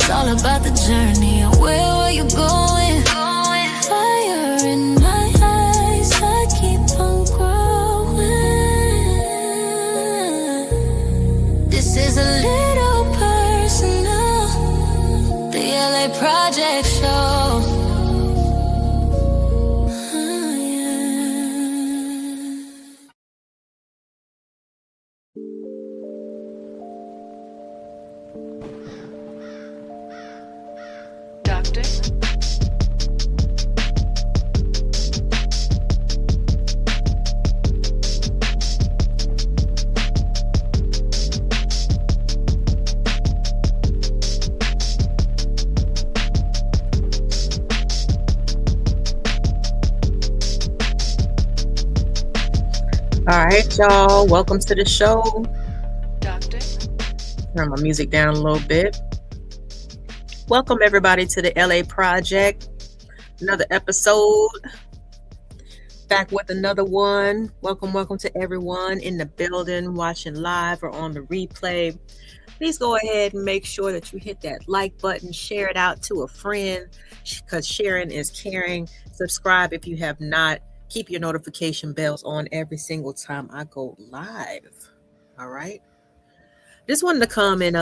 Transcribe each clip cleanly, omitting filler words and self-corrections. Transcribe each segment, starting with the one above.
It's all about the journey. Where are you going? Fire in my eyes, I keep on growing. This is a little personal, the LA Project Show. Doctor? All right, y'all. Welcome to the show. Doctor? Turn my music down a little bit. Welcome everybody to the LA Project. Another episode. Back with another one. Welcome to everyone in the building, watching live or on the replay. Please go ahead and make sure that you hit that like button, share it out to a friend, because sharing is caring. Subscribe if you have not. Keep your notification bells on every single time I go live. All right. Just wanted to come and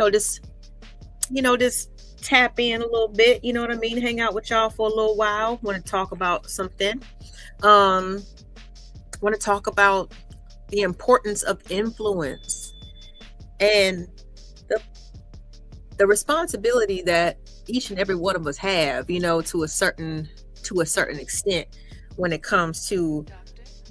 just tap in a little bit, you know what I mean? Hang out with y'all for a little while. Want to talk about something. Want to talk about the importance of influence and the responsibility that each and every one of us have, you know, to a certain extent when it comes to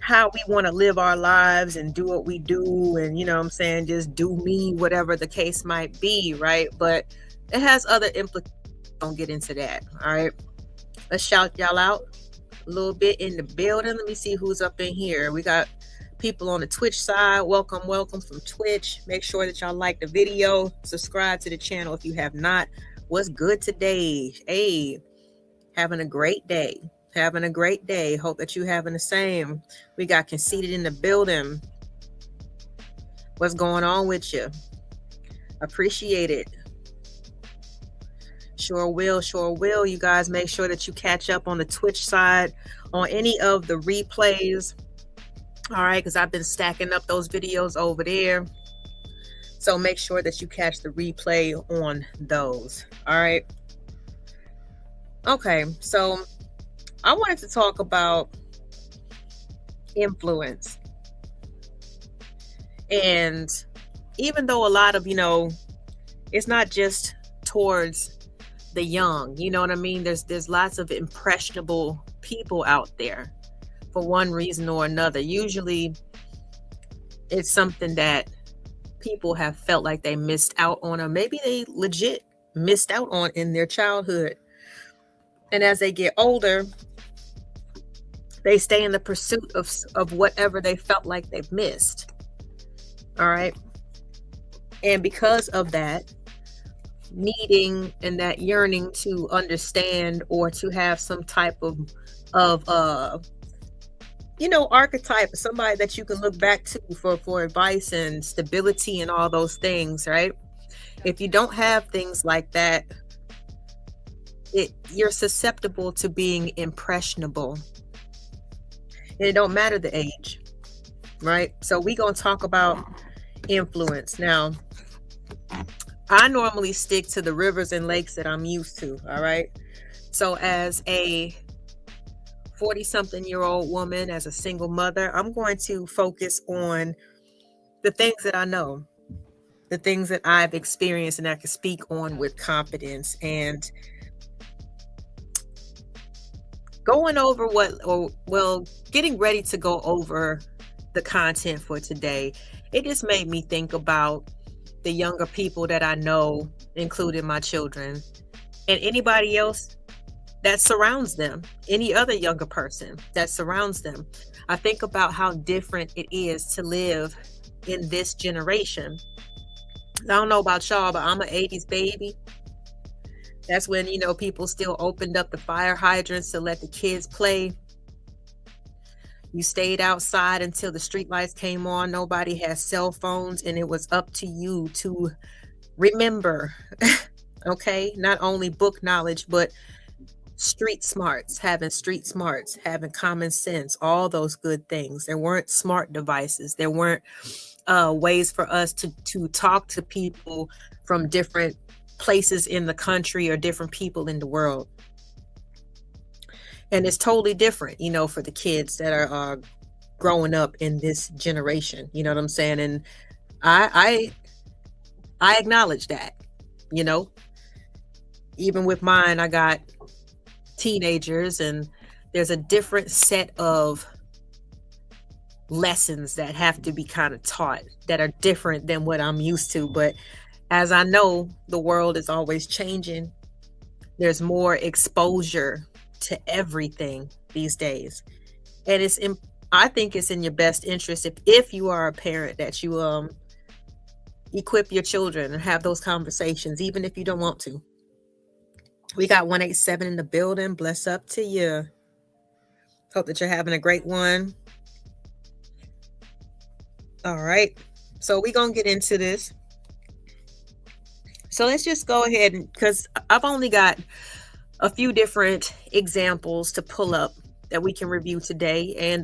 how we want to live our lives and do what we do, and, you know what I'm saying, just do me, whatever the case might be, right? But it has other implications. Don't get into that. All right. Let's shout y'all out a little bit in the building. Let me see who's up in here. We got people on the Twitch side. Welcome from Twitch. Make sure that y'all like the video. Subscribe to the channel if you have not. What's good today? Hey, having a great day. Having a great day. Hope that you having the same. We got Conceited in the building. What's going on with you? Appreciate it. Sure will. You guys make sure that you catch up on the Twitch side on any of the replays. All right, because I've been stacking up those videos over there. So make sure that you catch the replay on those. All right. Okay, so I wanted to talk about influence. And even though a lot of, it's not just towards the young, you know what I mean? There's lots of impressionable people out there for one reason or another. Usually it's something that people have felt like they missed out on, or maybe they legit missed out on in their childhood. And as they get older, they stay in the pursuit of whatever they felt like they've missed. All right. And because of that needing and that yearning to understand or to have some type of archetype, somebody that you can look back to for advice and stability and all those things, right? If you don't have things like that, you're susceptible to being impressionable. And it don't matter the age, right? So we're going to talk about influence. Now, I normally stick to the rivers and lakes that I'm used to, all right? So as a 40-something-year-old woman, as a single mother, I'm going to focus on the things that I know, the things that I've experienced and I can speak on with confidence, and getting ready to go over the content for today. It just made me think about the younger people that I know, including my children, and anybody else that surrounds them, any other younger person that surrounds them. I think about how different it is to live in this generation. I don't know about y'all, but I'm an 80s baby. That's when, people still opened up the fire hydrants to let the kids play. You stayed outside until the street lights came on. Nobody had cell phones, and it was up to you to remember. Okay, not only book knowledge, but street smarts, having common sense, all those good things. There weren't smart devices. There weren't ways for us to talk to people from different places in the country or different people in the world. And it's totally different, for the kids that are growing up in this generation. You know what I'm saying? And I I acknowledge that. You know, even with mine, I got teenagers, and there's a different set of lessons that have to be kind of taught that are different than what I'm used to. But as I know, the world is always changing. There's more exposure to everything these days. And I think it's in your best interest if you are a parent that you equip your children and have those conversations, even if you don't want to. We got 187 in the building. Bless up to you. Hope that you're having a great one. All right. So we're going to get into this. So let's just go ahead, because I've only got a few different examples to pull up that we can review today. And,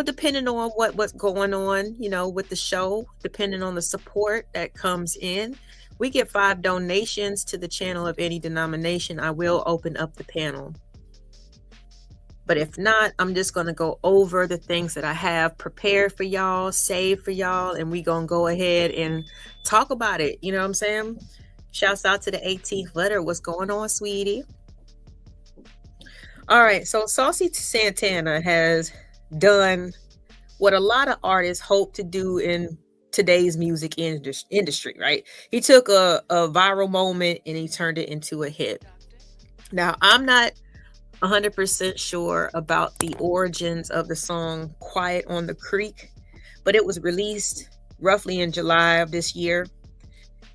depending on what's going on, with the show, depending on the support that comes in, we get 5 donations to the channel of any denomination. I will open up the panel. But if not, I'm just going to go over the things that I have prepared for y'all, saved for y'all, and we going to go ahead and talk about it. You know what I'm saying? Shouts out to the 18th letter. What's going on, sweetie? All right. So Saucy Santana has done what a lot of artists hope to do in today's music industry, right? He took a viral moment and he turned it into a hit. Now, I'm not 100% sure about the origins of the song Quiet on the Creek, but it was released roughly in July of this year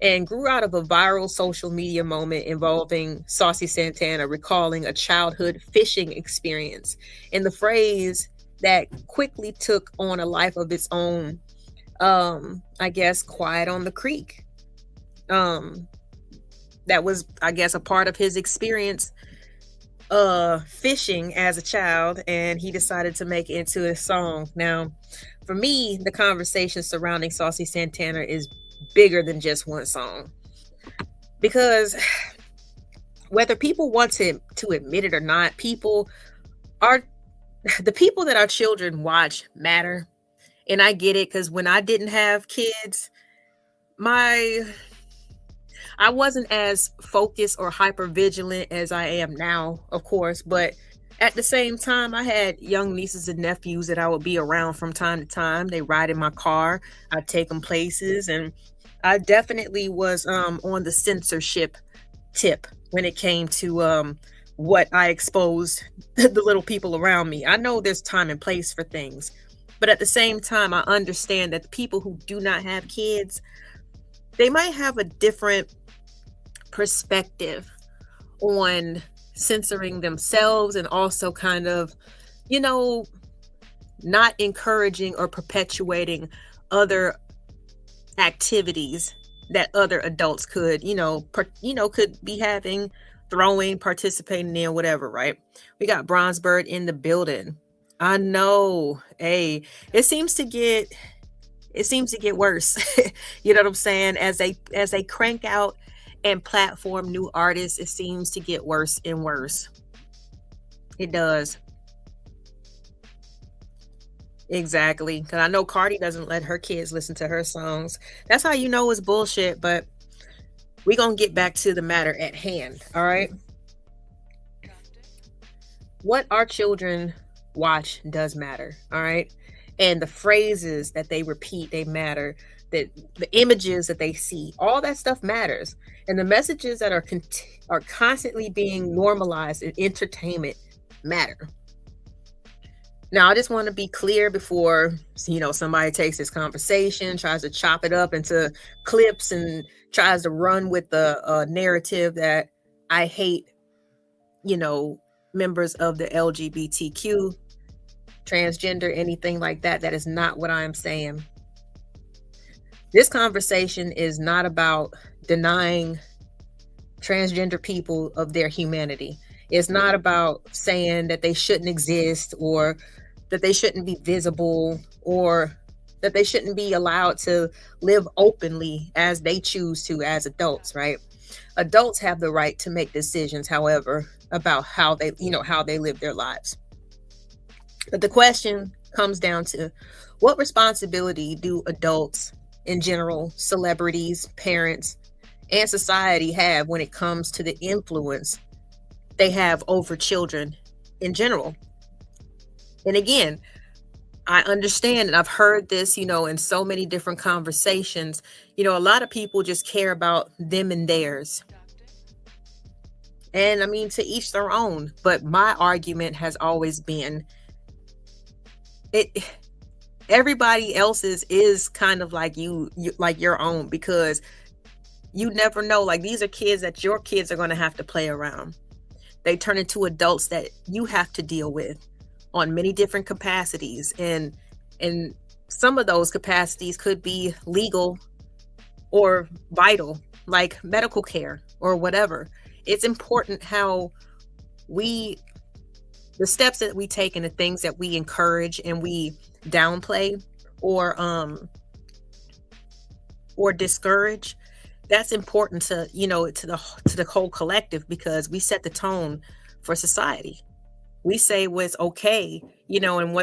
and grew out of a viral social media moment involving Saucy Santana recalling a childhood fishing experience. And the phrase that quickly took on a life of its own, I guess, quiet on the creek. That was, I guess, a part of his experience fishing as a child, and he decided to make it into a song. Now, for me, the conversation surrounding Saucy Santana is bigger than just one song, because whether people want to admit it or not, the people that our children watch matter. And I get it, because when I didn't have kids, I wasn't as focused or hyper vigilant as I am now, of course, but at the same time, I had young nieces and nephews that I would be around from time to time. They ride in my car. I'd take them places, and I definitely was on the censorship tip when it came to what I exposed the little people around me. I know there's time and place for things, but at the same time, I understand that the people who do not have kids, they might have a different perspective on censoring themselves, and also kind of, not encouraging or perpetuating other activities that other adults could, could be having, throwing, participating in, whatever, right? We got Bronzebird in the building. I know. Hey, it seems to get worse. You know what I'm saying? As they crank out and platform new artists, it seems to get worse and worse. It does. Exactly. Because I know Cardi doesn't let her kids listen to her songs. That's how you know it's bullshit. But we're going to get back to the matter at hand. All right. What our children watch does matter. All right. And the phrases that they repeat, they matter. The images that they see, all that stuff matters. And the messages that are constantly being normalized in entertainment matter. Now, I just want to be clear before, somebody takes this conversation, tries to chop it up into clips, and tries to run with the narrative that I hate, members of the LGBTQ, transgender, anything like that. That is not what I am saying. This conversation is not about denying transgender people of their humanity. It's not about saying that they shouldn't exist, or that they shouldn't be visible, or that they shouldn't be allowed to live openly as they choose to as adults, right? Adults have the right to make decisions, however, about how they live their lives. But the question comes down to, what responsibility do adults in general, celebrities, parents, and society have when it comes to the influence they have over children in general? And again, I understand, and I've heard this, in so many different conversations. A lot of people just care about them and theirs. And I mean, to each their own. But my argument has always been, everybody else's is kind of like you like your own, because you never know. Like, these are kids that your kids are going to have to play around. They turn into adults that you have to deal with on many different capacities, and some of those capacities could be legal or vital, like medical care or whatever. It's important how the steps that we take and the things that we encourage and we downplay or discourage. That's important to the whole collective, because we set the tone for society. We say what's okay, and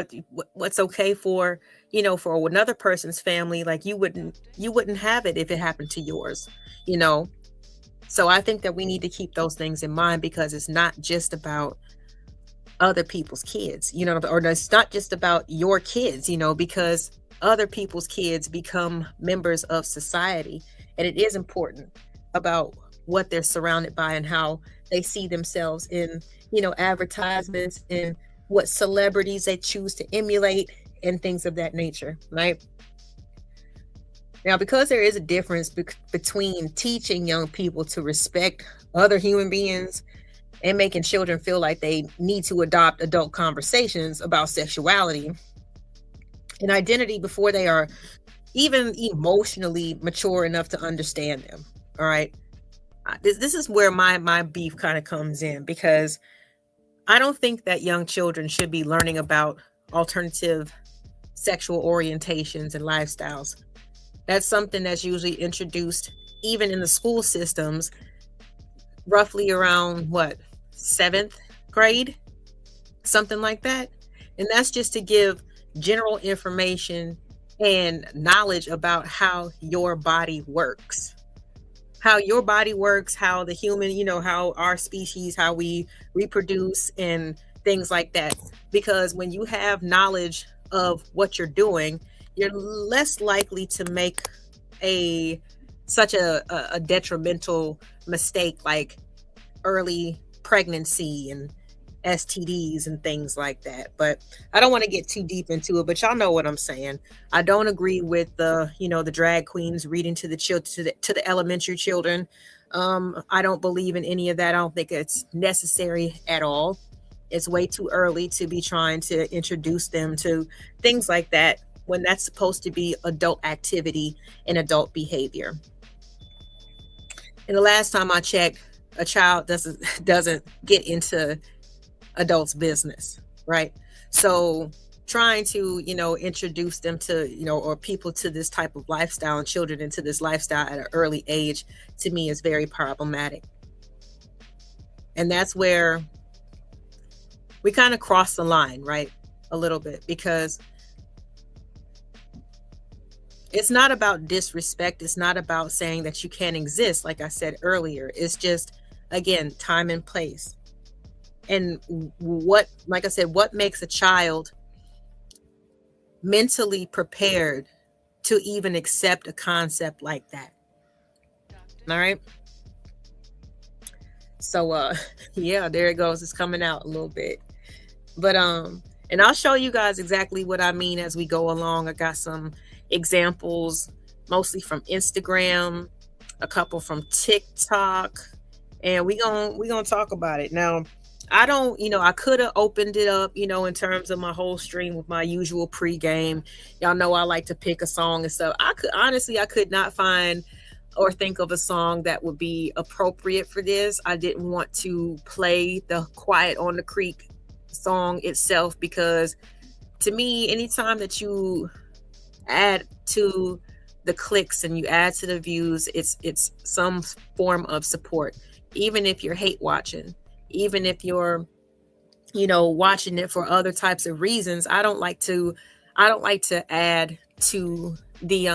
what's okay for for another person's family. Like, you wouldn't have it if it happened to yours. So I think that we need to keep those things in mind, because it's not just about other people's kids, or it's not just about your kids, because other people's kids become members of society, and it is important about what they're surrounded by and how they see themselves in, advertisements, and what celebrities they choose to emulate and things of that nature, right? Now, because there is a difference between teaching young people to respect other human beings and making children feel like they need to adopt adult conversations about sexuality and identity before they are even emotionally mature enough to understand them. All right. This is where my beef kind of comes in, because I don't think that young children should be learning about alternative sexual orientations and lifestyles. That's something that's usually introduced even in the school systems, roughly around 7th grade, something like that. And that's just to give general information and knowledge about how your body works. How your body works, how the human, how our species, how we reproduce and things like that. Because when you have knowledge of what you're doing, you're less likely to make such a detrimental mistake like early pregnancy and STDs and things like that. But I don't want to get too deep into it, but y'all know what I'm saying. I don't agree with the drag queens reading to the to the elementary children. I don't believe in any of that. I don't think it's necessary at all. It's way too early to be trying to introduce them to things like that when that's supposed to be adult activity and adult behavior. And the last time I checked, a child doesn't get into adults' business, right? So trying to, introduce them to, or people to this type of lifestyle and children into this lifestyle at an early age, to me is very problematic. And that's where we kind of cross the line, right? A little bit, because it's not about disrespect. It's not about saying that you can't exist. Like I said earlier, it's just, again, time and place. And what makes a child mentally prepared to even accept a concept like that? All right. So, yeah, there it goes. It's coming out a little bit, but, and I'll show you guys exactly what I mean as we go along. I got some examples, mostly from Instagram, a couple from TikTok, and we gonna talk about it. Now, I don't, I could have opened it up, in terms of my whole stream with my usual pregame. Y'all know I like to pick a song and stuff. I could not find or think of a song that would be appropriate for this. I didn't want to play the Quiet on the Creek song itself, because to me, anytime that you add to the clicks and you add to the views, it's some form of support. Even if you're hate watching, even if you're, watching it for other types of reasons, I don't like to add to the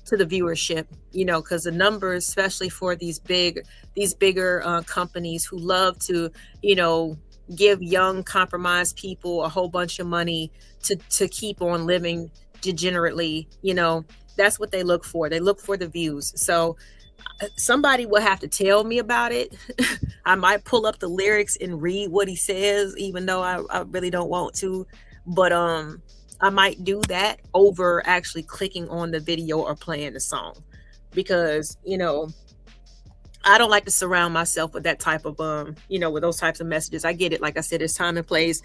viewership, because the numbers, especially for these bigger companies who love to, give young compromised people a whole bunch of money to keep on living degenerately, that's what they look for. They look for the views. So somebody will have to tell me about it. I might pull up the lyrics and read what he says, even though I really don't want to. But I might do that over actually clicking on the video or playing the song, because I don't like to surround myself with that type of with those types of messages. I get it. Like I said, it's time and place.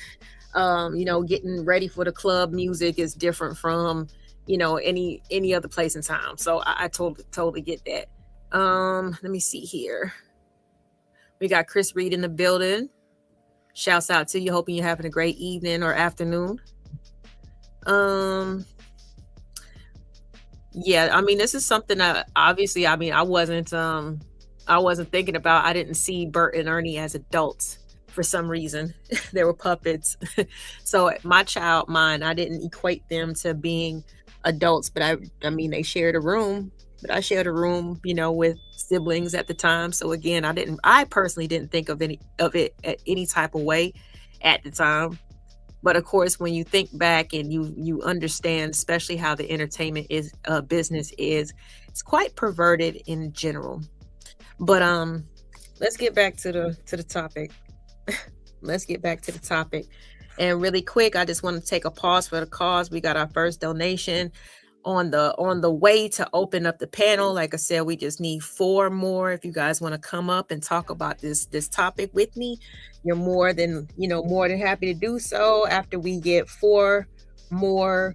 Getting ready for the club music is different from any other place and time. So I totally get that. Let me see here. We got Chris Reed in the building. Shouts out to you. Hoping you're having a great evening or afternoon. Yeah, I mean, this is something that obviously, I wasn't thinking about. I didn't see Bert and Ernie as adults for some reason. They were puppets. So my child mind, I didn't equate them to being adults, but I mean, they shared a room, but I shared a room, with siblings at the time. So again, I personally didn't think of it at any type of way at the time. But of course, when you think back and you understand, especially how the entertainment business is, it's quite perverted in general. But let's get back to the topic. Let's get back to the topic. And really quick, I just want to take a pause for the cause. We got our first donation on the way to open up the panel. Like I said, we just need 4 more. If you guys want to come up and talk about this topic with me, you're more than happy to do so after we get 4 more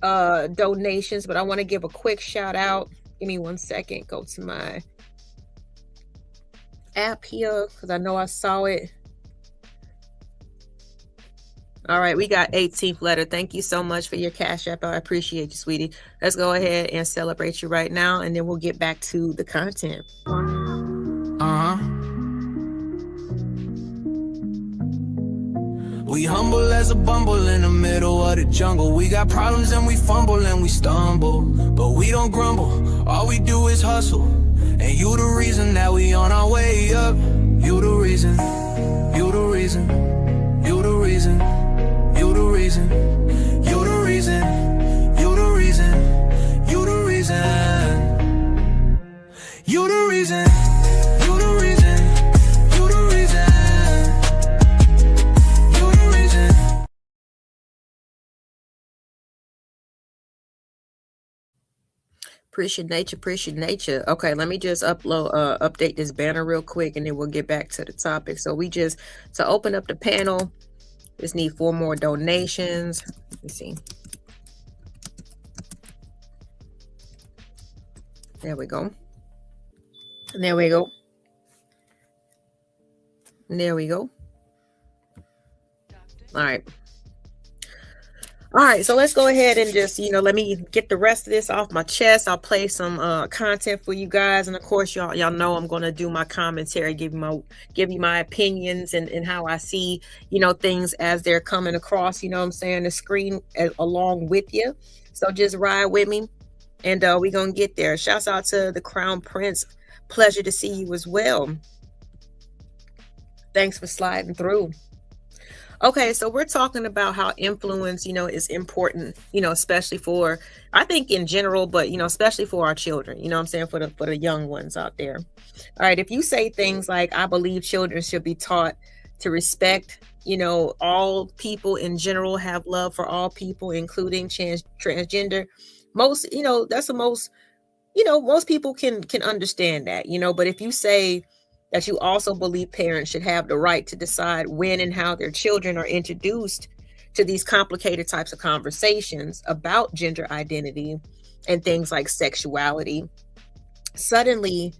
donations. But I want to give a quick shout out. Give me 1 second. Go to my app here, because I know I saw it. All right, we got 18th letter. Thank you so much for your Cash App. I appreciate you, sweetie. Let's go ahead and celebrate you right now, and then we'll get back to the content. We humble as a bumble in the middle of the jungle. We got problems and we fumble and we stumble, but we don't grumble. All we do is hustle, and you the reason that we on our way up. You the reason, you the reason, you the reason, you the reason, you the reason, you the reason, you the reason, you the reason, you the reason, you the reason, you the reason. Appreciate nature. Okay, let me just update this banner real quick, and then we'll get back to the topic. So to open up the panel, just need 4 more donations. Let me see. There we go. And there we go. And there we go. All right, so let's go ahead and just, let me get the rest of this off my chest. I'll play some content for you guys. And of course, y'all know I'm going to do my commentary, give you my opinions and how I see, things as they're coming across, the screen along with you. So just ride with me, and we're going to get there. Shouts out to the Crown Prince. Pleasure to see you as well. Thanks for sliding through. Okay, so we're talking about how influence, is important, especially for, I think in general, but, especially for our children, for the young ones out there. All right, if you say things like, I believe children should be taught to respect, all people in general, have love for all people, including transgender, most, that's the most, most people can understand that, but if you say that you also believe parents should have the right to decide when and how their children are introduced to these complicated types of conversations about gender identity and things like sexuality, suddenly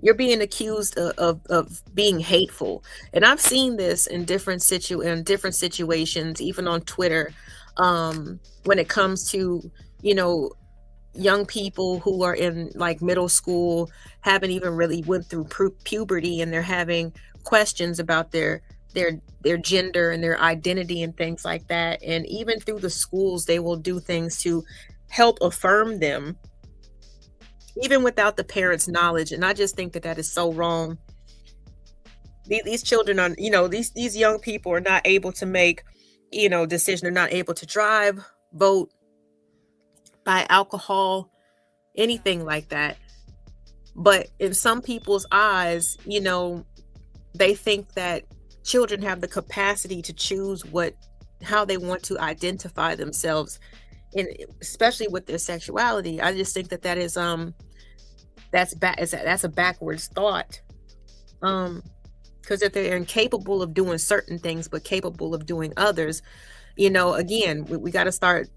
you're being accused of being hateful. And I've seen this in different situations, even on Twitter, when it comes to, you know, young people who are in like middle school, haven't even really went through puberty, and they're having questions about their gender and their identity and things like that. And even through the schools, they will do things to help affirm them, even without the parents' knowledge. And I just think that that is so wrong. These children are, you know, these young people are not able to make, you know, decisions. They're not able to drive, vote, buy alcohol, anything like that. But in some people's eyes, you know, they think that children have the capacity to choose how they want to identify themselves, and especially with their sexuality. I just think that that is that's a backwards thought. Because if they're incapable of doing certain things but capable of doing others, you know, again, we got to start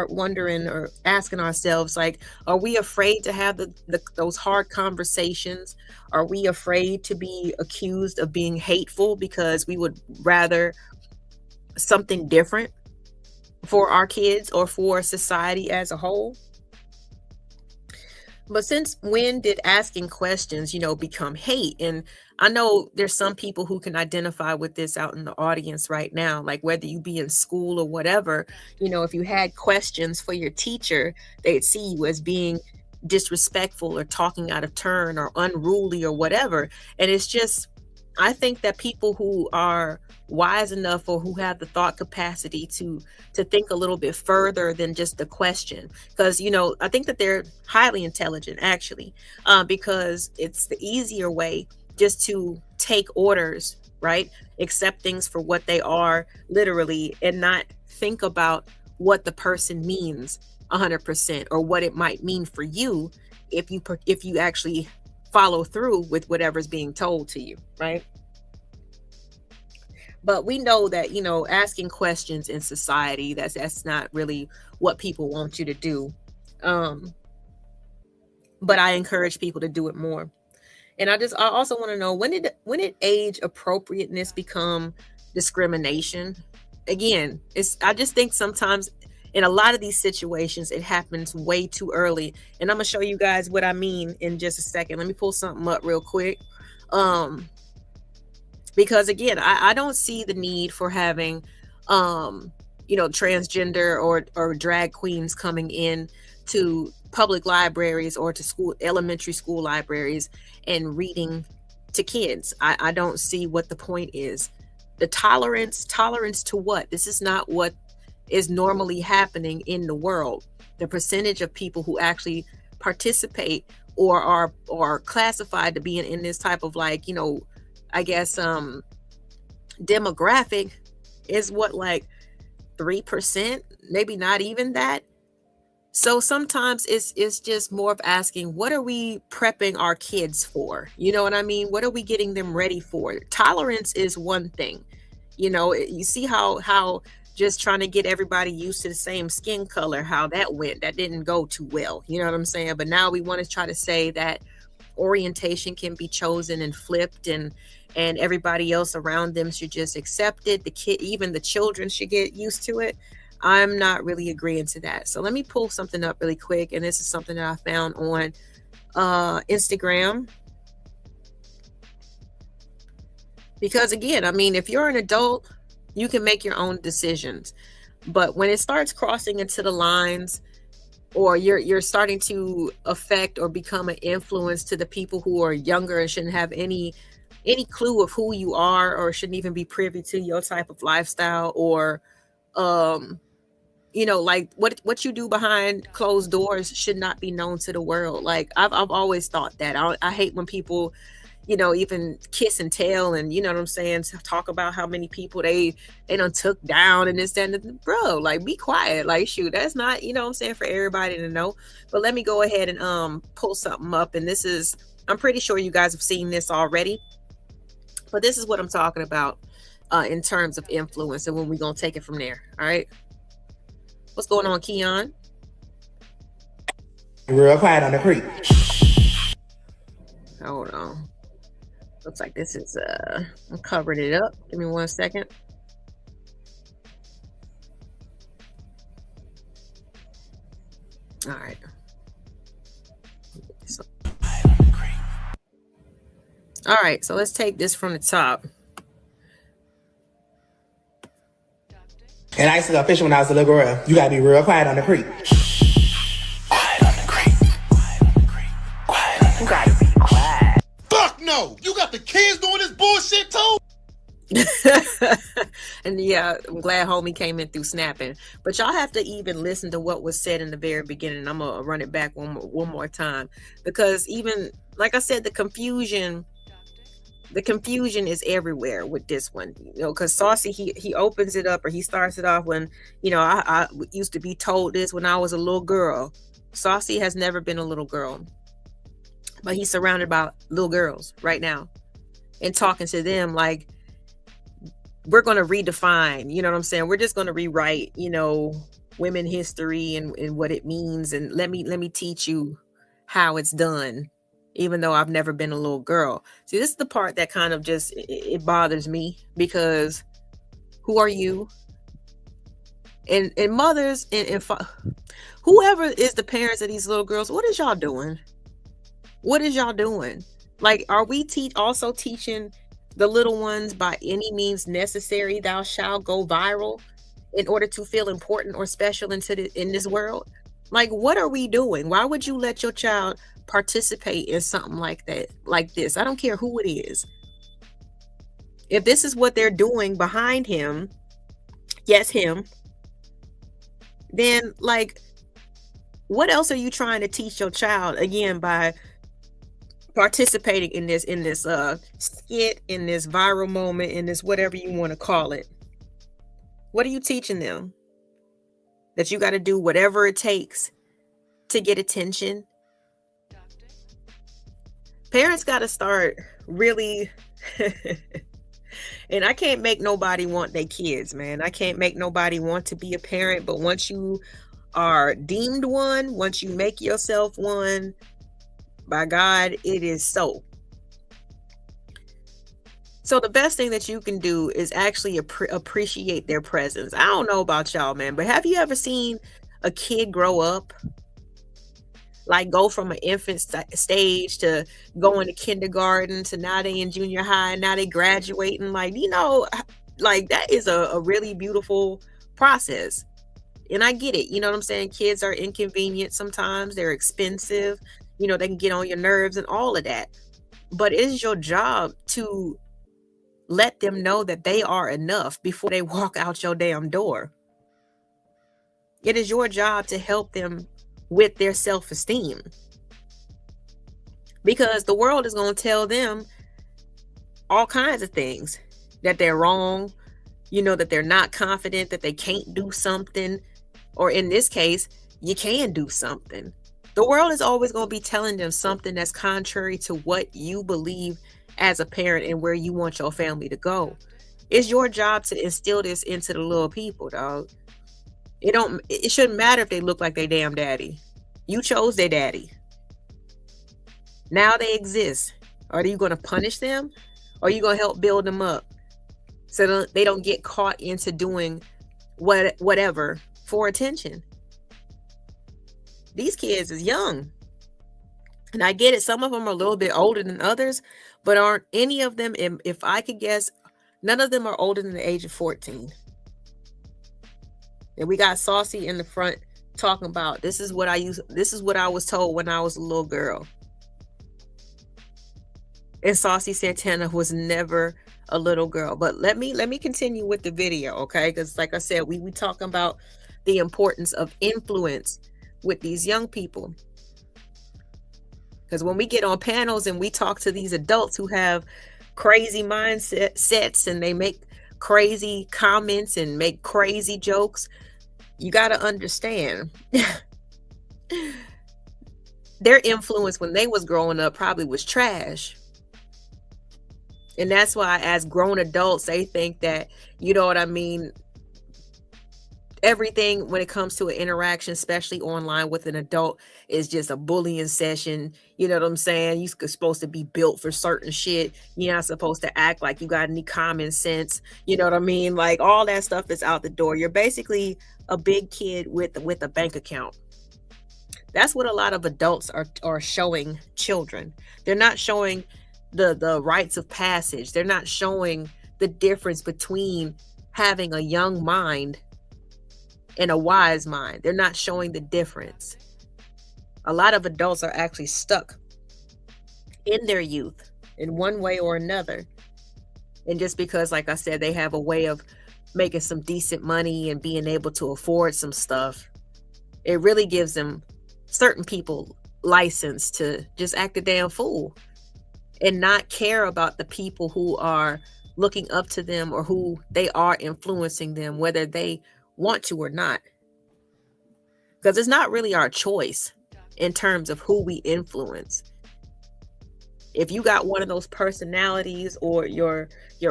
wondering or asking ourselves, like, are we afraid to have those hard conversations? Are we afraid to be accused of being hateful because we would rather something different for our kids or for society as a whole? But since when did asking questions, you know, become hate? And I know there's some people who can identify with this out in the audience right now, like whether you be in school or whatever, you know, if you had questions for your teacher, they'd see you as being disrespectful or talking out of turn or unruly or whatever. And it's just, I think that people who are wise enough or who have the thought capacity to think a little bit further than just the question, because, you know, I think that they're highly intelligent actually, because it's the easier way just to take orders, right? Accept things for what they are literally, and not think about what the person means 100%, or what it might mean for you if you actually follow through with whatever's being told to you, right? But we know that, you know, asking questions in society, that's not really what people want you to do. um but I encourage people to do it more. And I also want to know, when did age appropriateness become discrimination? Again, I just think sometimes in a lot of these situations it happens way too early. And I'm gonna show you guys what I mean in just a second. Let me pull something up real quick. Um because again, I don't see the need for having you know, transgender or drag queens coming in to public libraries or to elementary school libraries and reading to kids. I don't see what the point is. The tolerance to what? This is not what is normally happening in the world. The percentage of people who actually participate or are classified to be in this type of, like, you know, I guess demographic is what, like 3%, maybe not even that. So sometimes it's just more of asking, what are we prepping our kids for? You know what I mean? What are we getting them ready for? Tolerance is one thing. You know, you see how just trying to get everybody used to the same skin color, how that went. That didn't go too well. You know what I'm saying? But now we want to try to say that orientation can be chosen and flipped, and everybody else around them should just accept it. Even the children should get used to it. I'm not really agreeing to that. So let me pull something up really quick. And this is something that I found on Instagram. Because again, I mean, if you're an adult, you can make your own decisions. But when it starts crossing into the lines, or you're starting to affect or become an influence to the people who are younger and shouldn't have any clue of who you are, or shouldn't even be privy to your type of lifestyle, or you know, like what you do behind closed doors should not be known to the world. Like I've always thought that. I hate when people, you know, even kiss and tell, and you know what I'm saying, talk about how many people they done took down and this, that, and bro, like, be quiet. Like, shoot, that's not, you know what I'm saying, for everybody to know. But let me go ahead and pull something up. And this is, I'm pretty sure you guys have seen this already, but this is what I'm talking about in terms of influence, and when we're gonna take it from there. All right, what's going on, Keon? Real quiet on the creek. Hold on. Looks like this is I'm covering it up. Give me 1 second. All right. So, all right, so let's take this from the top. And I used to go fishing when I was a little girl. You gotta be real quiet on the creek. Quiet on the creek. Quiet on the creek. Quiet on the creek. You gotta be quiet. Fuck no! You got the kids doing this bullshit too? And yeah, I'm glad homie came in through snapping. But y'all have to even listen to what was said in the very beginning. I'm gonna run it back one more time, because even like I said, the confusion is everywhere with this one. You know, because Saucy he opens it up, or he starts it off when, you know, I used to be told this when I was a little girl. Saucy has never been a little girl, but he's surrounded by little girls right now and talking to them like, we're going to redefine, you know what I'm saying? We're just going to rewrite, you know, women history and what it means. And let me teach you how it's done, even though I've never been a little girl. See, this is the part that kind of just, it bothers me, because who are you? And mothers and whoever is the parents of these little girls, what is y'all doing? What is y'all doing? Like, are we also teaching the little ones, by any means necessary thou shalt go viral in order to feel important or special in this world? Like, what are we doing? Why would you let your child participate in something like that, like this? I don't care who it is. If this is what they're doing behind him, yes, him, then like, what else are you trying to teach your child, again, by participating in this skit, in this viral moment, in this whatever you want to call it? What are you teaching them? That you got to do whatever it takes to get attention? Parents got to start really and I can't make nobody want their kids, man. I can't make nobody want to be a parent, but once you are deemed one, once you make yourself one, by God, it is so. So the best thing that you can do is actually appreciate their presence. I don't know about y'all, man, but have you ever seen a kid grow up? Like, go from an infant stage to going to kindergarten to now they in junior high, now they graduating. Like, you know, like that is a really beautiful process. And I get it. You know what I'm saying? Kids are inconvenient sometimes. They're expensive. You know, they can get on your nerves and all of that. But it is your job to let them know that they are enough before they walk out your damn door. It is your job to help them with their self-esteem. Because the world is going to tell them all kinds of things. That they're wrong, you know, that they're not confident, that they can't do something. Or in this case, you can do something. The world is always going to be telling them something that's contrary to what you believe as a parent and where you want your family to go. It's your job to instill this into the little people, dog. It shouldn't matter if they look like their damn daddy. You chose their daddy. Now they exist. Are you going to punish them? Or are you going to help build them up so they don't get caught into doing whatever for attention? These kids is young. And I get it. Some of them are a little bit older than others, but aren't any of them, if I could guess, none of them are older than the age of 14. And we got Saucy in the front talking about, this is what I was told when I was a little girl. And Saucy Santana was never a little girl. But let me continue with the video, okay? Because like I said, we talking about the importance of influence with these young people. Because when we get on panels and we talk to these adults who have crazy mindsets and they make crazy comments and make crazy jokes, you got to understand their influence when they was growing up probably was trash. And that's why as grown adults, they think that, you know what I mean, everything when it comes to an interaction, especially online with an adult, is just a bullying session. You know what I'm saying? You're supposed to be built for certain shit. You're not supposed to act like you got any common sense. You know what I mean? Like all that stuff is out the door. You're basically a big kid with a bank account. That's what a lot of adults are showing children. They're not showing the rites of passage. They're not showing the difference between having a young mind and a wise mind. They're not showing the difference. A lot of adults are actually stuck in their youth in one way or another. And just because, like I said, they have a way of making some decent money and being able to afford some stuff, it really gives them, certain people, license to just act a damn fool and not care about the people who are looking up to them or who they are influencing them, whether they want to or not. Because it's not really our choice in terms of who we influence. If you got one of those personalities, or your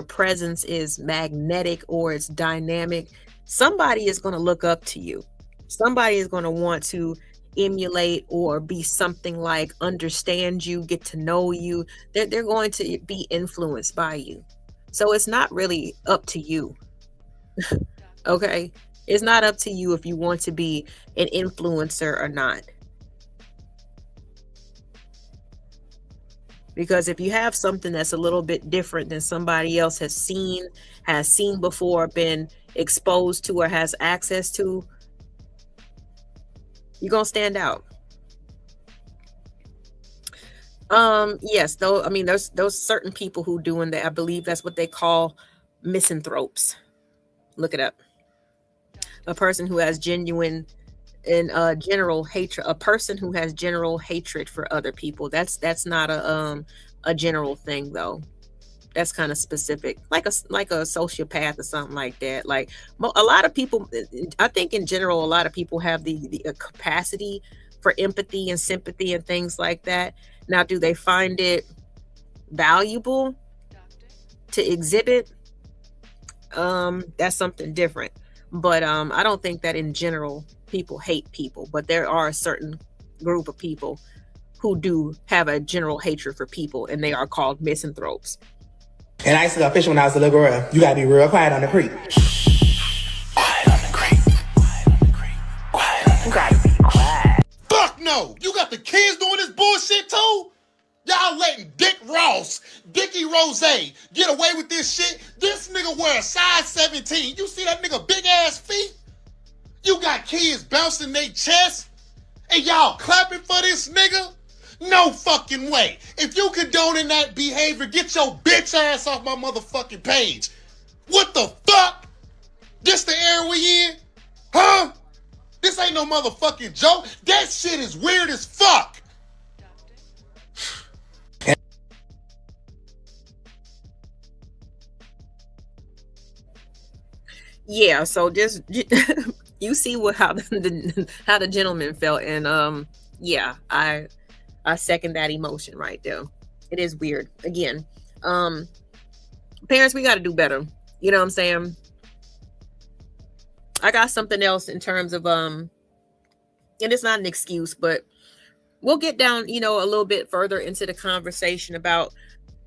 presence is magnetic or it's dynamic, somebody is going to look up to you. Somebody is going to want to emulate or be something like, understand you, get to know you. They're going to be influenced by you. So it's not really up to you. Okay? It's not up to you if you want to be an influencer or not. Because if you have something that's a little bit different than somebody else has seen before, been exposed to, or has access to, you're gonna stand out. Yes, though, I mean, there's certain people who doing that. I believe that's what they call misanthropes. Look it up. A person who has genuine and general hatred. A person who has general hatred for other people. That's not a general thing though. That's kind of specific, like a sociopath or something like that. Like a lot of people, I think in general, a lot of people have the capacity for empathy and sympathy and things like that. Now, do they find it valuable to exhibit? That's something different. But I don't think that in general people hate people, but there are a certain group of people who do have a general hatred for people, and they are called misanthropes. And I used to go fishing when I was a little girl. You gotta be real quiet on the creek. Quiet on the creek. Quiet on the creek. Quiet on the creek. Gotta be quiet. Fuck no! You got the kids doing this bullshit too? Y'all letting Dick Ross, Dickie Rose get away with this shit? This nigga wear a size 17. You see that nigga big ass feet? You got kids bouncing their chest? And y'all clapping for this nigga? No fucking way. If you condoning that behavior, get your bitch ass off my motherfucking page. What the fuck? This the era we in? Huh? This ain't no motherfucking joke. That shit is weird as fuck. Yeah, so just you see how the gentleman felt, and yeah, I second that emotion right there. It is weird. Again, parents, we got to do better. You know what I'm saying? I got something else in terms of and it's not an excuse, but we'll get down, a little bit further into the conversation about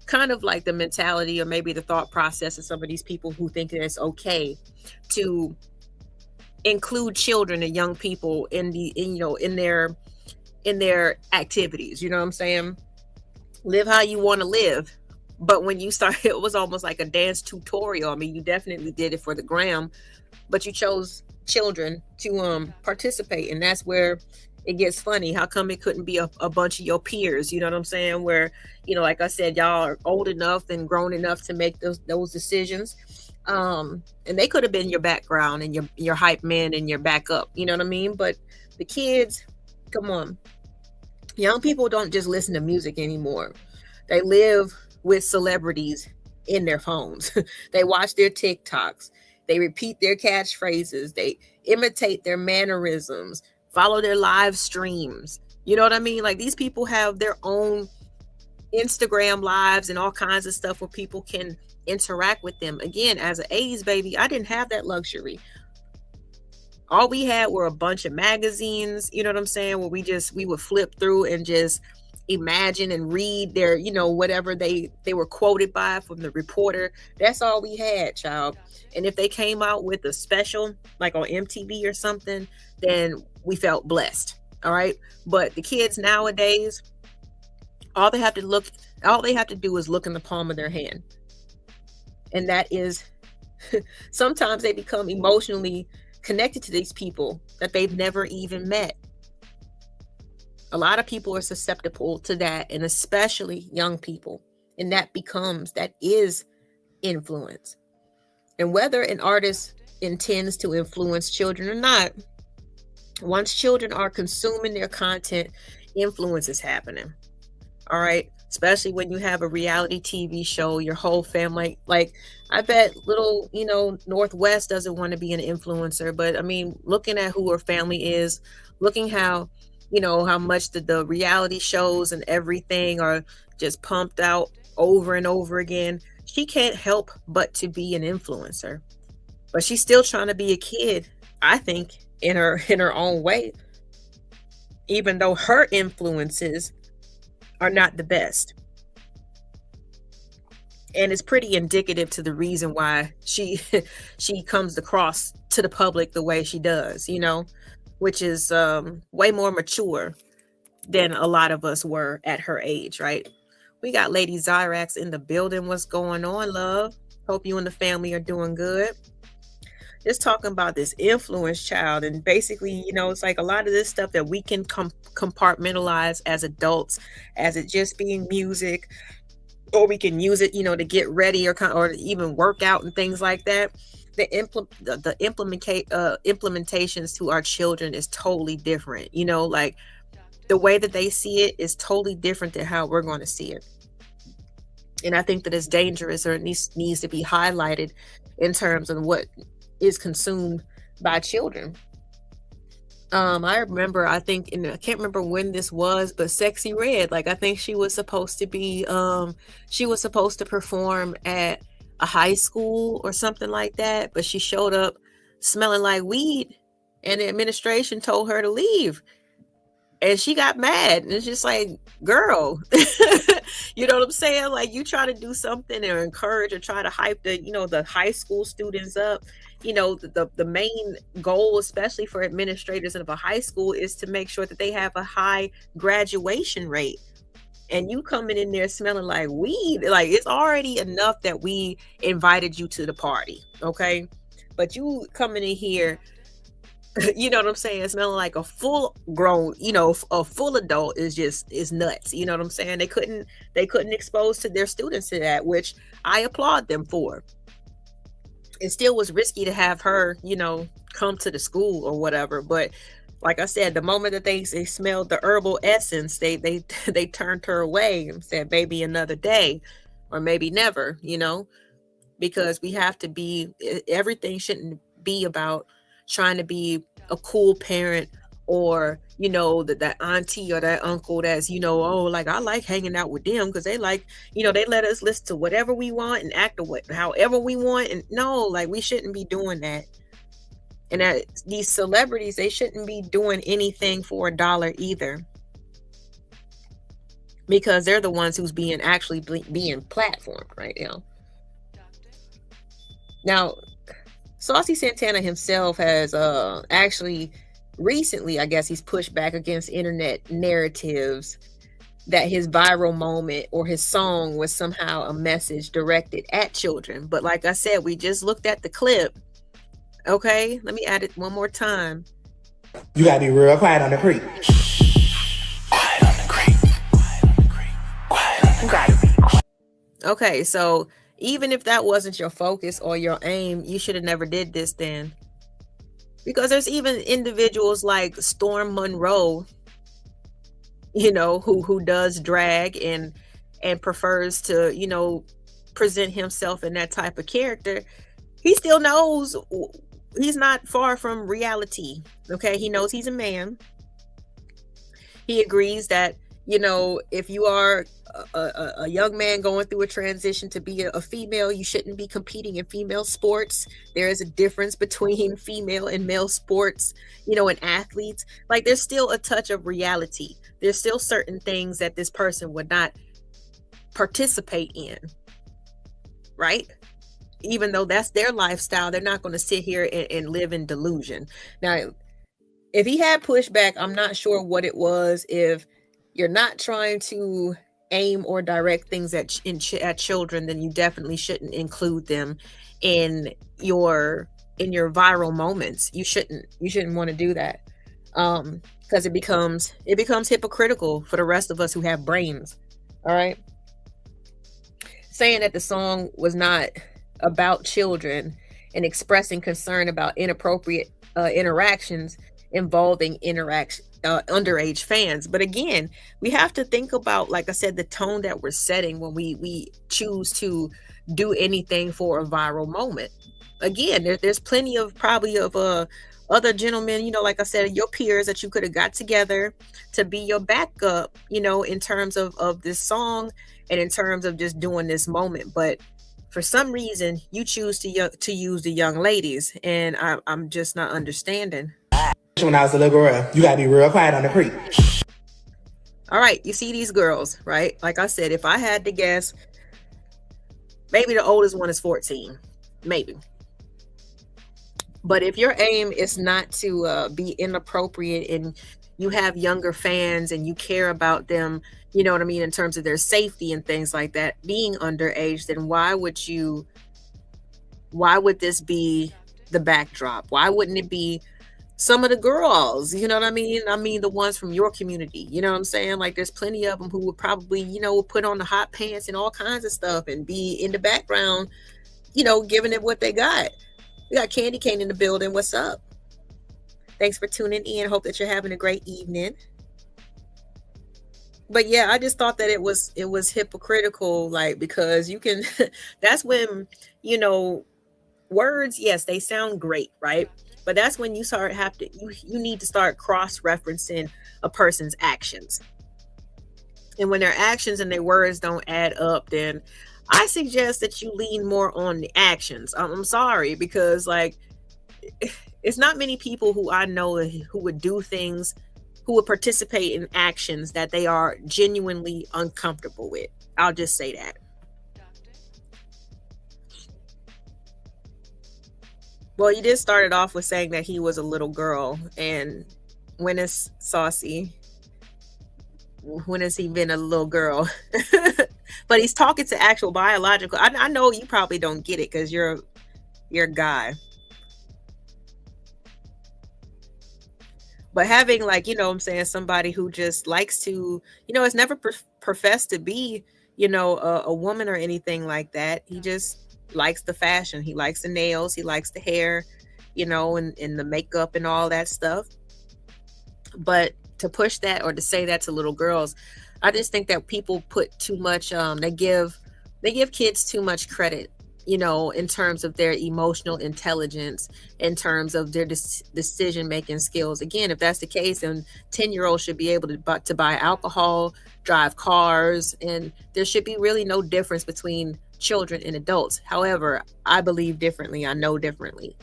kind of like the mentality or maybe the thought process of some of these people who think that it's okay to include children and young people in their activities. You know what I'm saying? Live how you want to live. But when you start, it was almost like a dance tutorial. I mean, you definitely did it for the gram, but you chose children to participate, and that's where it gets funny. How come it couldn't be a bunch of your peers? You know what I'm saying? Where, like I said, y'all are old enough and grown enough to make those decisions. And they could have been your background and your hype man and your backup. You know what I mean? But the kids, come on. Young people don't just listen to music anymore. They live with celebrities in their phones. They watch their TikToks. They repeat their catchphrases. They imitate their mannerisms, follow their live streams. You know what I mean? Like, these people have their own Instagram lives and all kinds of stuff where people can interact with them. Again, as an 80s baby, I didn't have that luxury. All we had were a bunch of magazines, you know what I'm saying, where we would flip through and just imagine and read their, whatever they were quoted by from the reporter. That's all we had, child. And if they came out with a special like on MTV or something, then we felt blessed. All right. But the kids nowadays, all they have to do is look in the palm of their hand. And that is sometimes they become emotionally connected to these people that they've never even met. A lot of people are susceptible to that, and especially young people. And that is influence. And whether an artist intends to influence children or not, once children are consuming their content, influence is happening. All right. Especially when you have a reality TV show, your whole family, like I bet little, Northwest doesn't want to be an influencer, but I mean, looking at who her family is, looking how much the reality shows and everything are just pumped out over and over again, she can't help but to be an influencer. But she's still trying to be a kid, I think, in her own way, even though her influences are not the best. And it's pretty indicative to the reason why she comes across to the public the way she does, which is way more mature than a lot of us were at her age, right? We got Lady Zyrax in the building. What's going on, love? Hope you and the family are doing good. Just talking about this influence, child. And basically, it's like a lot of this stuff that we can compartmentalize as adults as it just being music, or we can use it, to get ready or even work out and things like that. The implementations to our children is totally different. Like the way that they see it is totally different than how we're going to see it. And I think that it's dangerous, or it needs to be highlighted in terms of what is consumed by children. I remember, I can't remember when this was, but Sexy Red, like I think she was supposed to perform at a high school or something like that, but she showed up smelling like weed and the administration told her to leave. And she got mad, and it's just like, girl, you know what I'm saying? Like, you try to do something or encourage or try to hype the high school students up. The main goal, especially for administrators of a high school, is to make sure that they have a high graduation rate. And you coming in there smelling like weed, like it's already enough that we invited you to the party, okay? But you coming in here, you know what I'm saying, smelling like a full grown, a full adult is nuts. You know what I'm saying? They couldn't expose to their students to that, which I applaud them for. It still was risky to have her, come to the school or whatever. But like I said, the moment that they smelled the herbal essence, they turned her away and said, maybe another day or maybe never, because we have to be, everything shouldn't be about trying to be a cool parent, or that auntie or that uncle that's like, I like hanging out with them because they like, they let us listen to whatever we want and act however we want. And no, like, we shouldn't be doing that. And that these celebrities, they shouldn't be doing anything for $1 either, because they're the ones who's being platformed right now. Now, Saucy Santana himself has actually recently, I guess, he's pushed back against internet narratives that his viral moment or his song was somehow a message directed at children. But like I said, we just looked at the clip. Okay, let me add it one more time. You gotta be real quiet on the creek. Quiet on the creek. Quiet on the creek. Quiet on the creek. Okay, so even if that wasn't your focus or your aim, you should have never did this then. Because there's even individuals like Storm Monroe, who does drag and prefers to, present himself in that type of character. He still knows he's not far from reality. Okay, he knows he's a man. He agrees that You know, if you are a young man going through a transition to be a female, you shouldn't be competing in female sports. There is a difference between female and male sports, you know, and athletes. Like, there's still a touch of reality. There's still certain things that this person would not participate in, right? Even though that's their lifestyle, they're not going to sit here and live in delusion. Now, if he had pushback, I'm not sure what it was. If you're not trying to aim or direct things at children, then you definitely shouldn't include them in your viral moments. You shouldn't want to do that, because it becomes hypocritical for the rest of us who have brains. All right, saying that the song was not about children and expressing concern about inappropriate interactions involving underage fans. But again, we have to think about, like I said, the tone that we're setting when we choose to do anything for a viral moment. Again, there's plenty of other gentlemen, you know, like I said, your peers that you could have got together to be your backup, you know, in terms of this song and in terms of just doing this moment. But for some reason, you choose to use the young ladies, and I'm just not understanding. When I was a little girl, you gotta be real quiet on the creek. All right, you see these girls, right? Like I said, if I had to guess, maybe the oldest one is 14, maybe. But if your aim is not to be inappropriate and you have younger fans and you care about them, you know what I mean, in terms of their safety and things like that, being underage, then why would this be the backdrop? Why wouldn't it be some of the girls, you know what I mean? I mean, the ones from your community, you know what I'm saying? Like, there's plenty of them who would probably, you know, put on the hot pants and all kinds of stuff and be in the background, you know, giving it what they got. We got Candy Cane in the building. What's up? Thanks for tuning in. Hope that you're having a great evening. But yeah, I just thought that it was hypocritical, like, because you can, that's when, you know, words, yes, they sound great, right? But that's when you you need to start cross-referencing a person's actions. And when their actions and their words don't add up, then I suggest that you lean more on the actions. I'm sorry, because like, it's not many people who I know who would do things, who would participate in actions that they are genuinely uncomfortable with. I'll just say that. Well, you did start it off with saying that he was a little girl, and when is Saucy? When has he been a little girl? But he's talking to actual biological. I know you probably don't get it because you're a guy. But having, like, you know what I'm saying, somebody who just likes to, you know, has never professed to be, you know, a woman or anything like that. He just likes the fashion. He likes the nails. He likes the hair, you know, and the makeup and all that stuff. But to push that or to say that to little girls, I just think that people put too much, they give kids too much credit, you know, in terms of their emotional intelligence, in terms of their decision-making skills. Again, if that's the case, then 10-year-olds should be able to buy alcohol, drive cars, and there should be really no difference between children and adults. However, I believe differently. I know differently.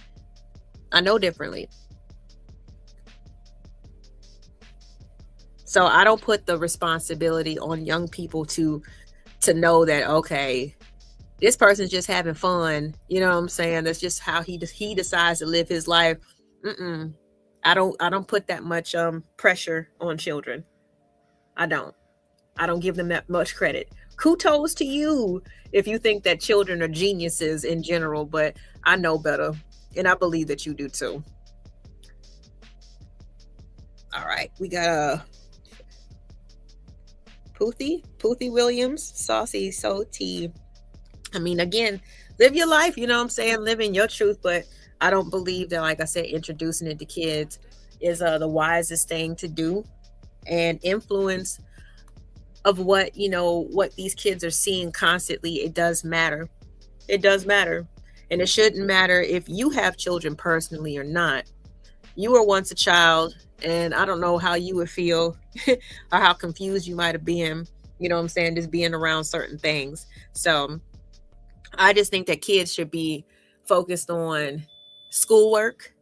So I don't put the responsibility on young people to know that, okay, this person's just having fun. You know what I'm saying? That's just how he decides to live his life. I don't put that much pressure on children. I don't give them that much credit. Kudos to you if you think that children are geniuses in general, but I know better, and I believe that you do too. All right, we got Poothie Williams, Saucy So T. I mean, again, live your life, you know what I'm saying? Living your truth, but I don't believe that, like I said, introducing it to kids is the wisest thing to do. And influence of what these kids are seeing constantly, it does matter. It does matter. And it shouldn't matter if you have children personally or not. you were once a child, and I don't know how you would feel or how confused you might have been, you know what I'm saying, just being around certain things. So I just think that kids should be focused on schoolwork,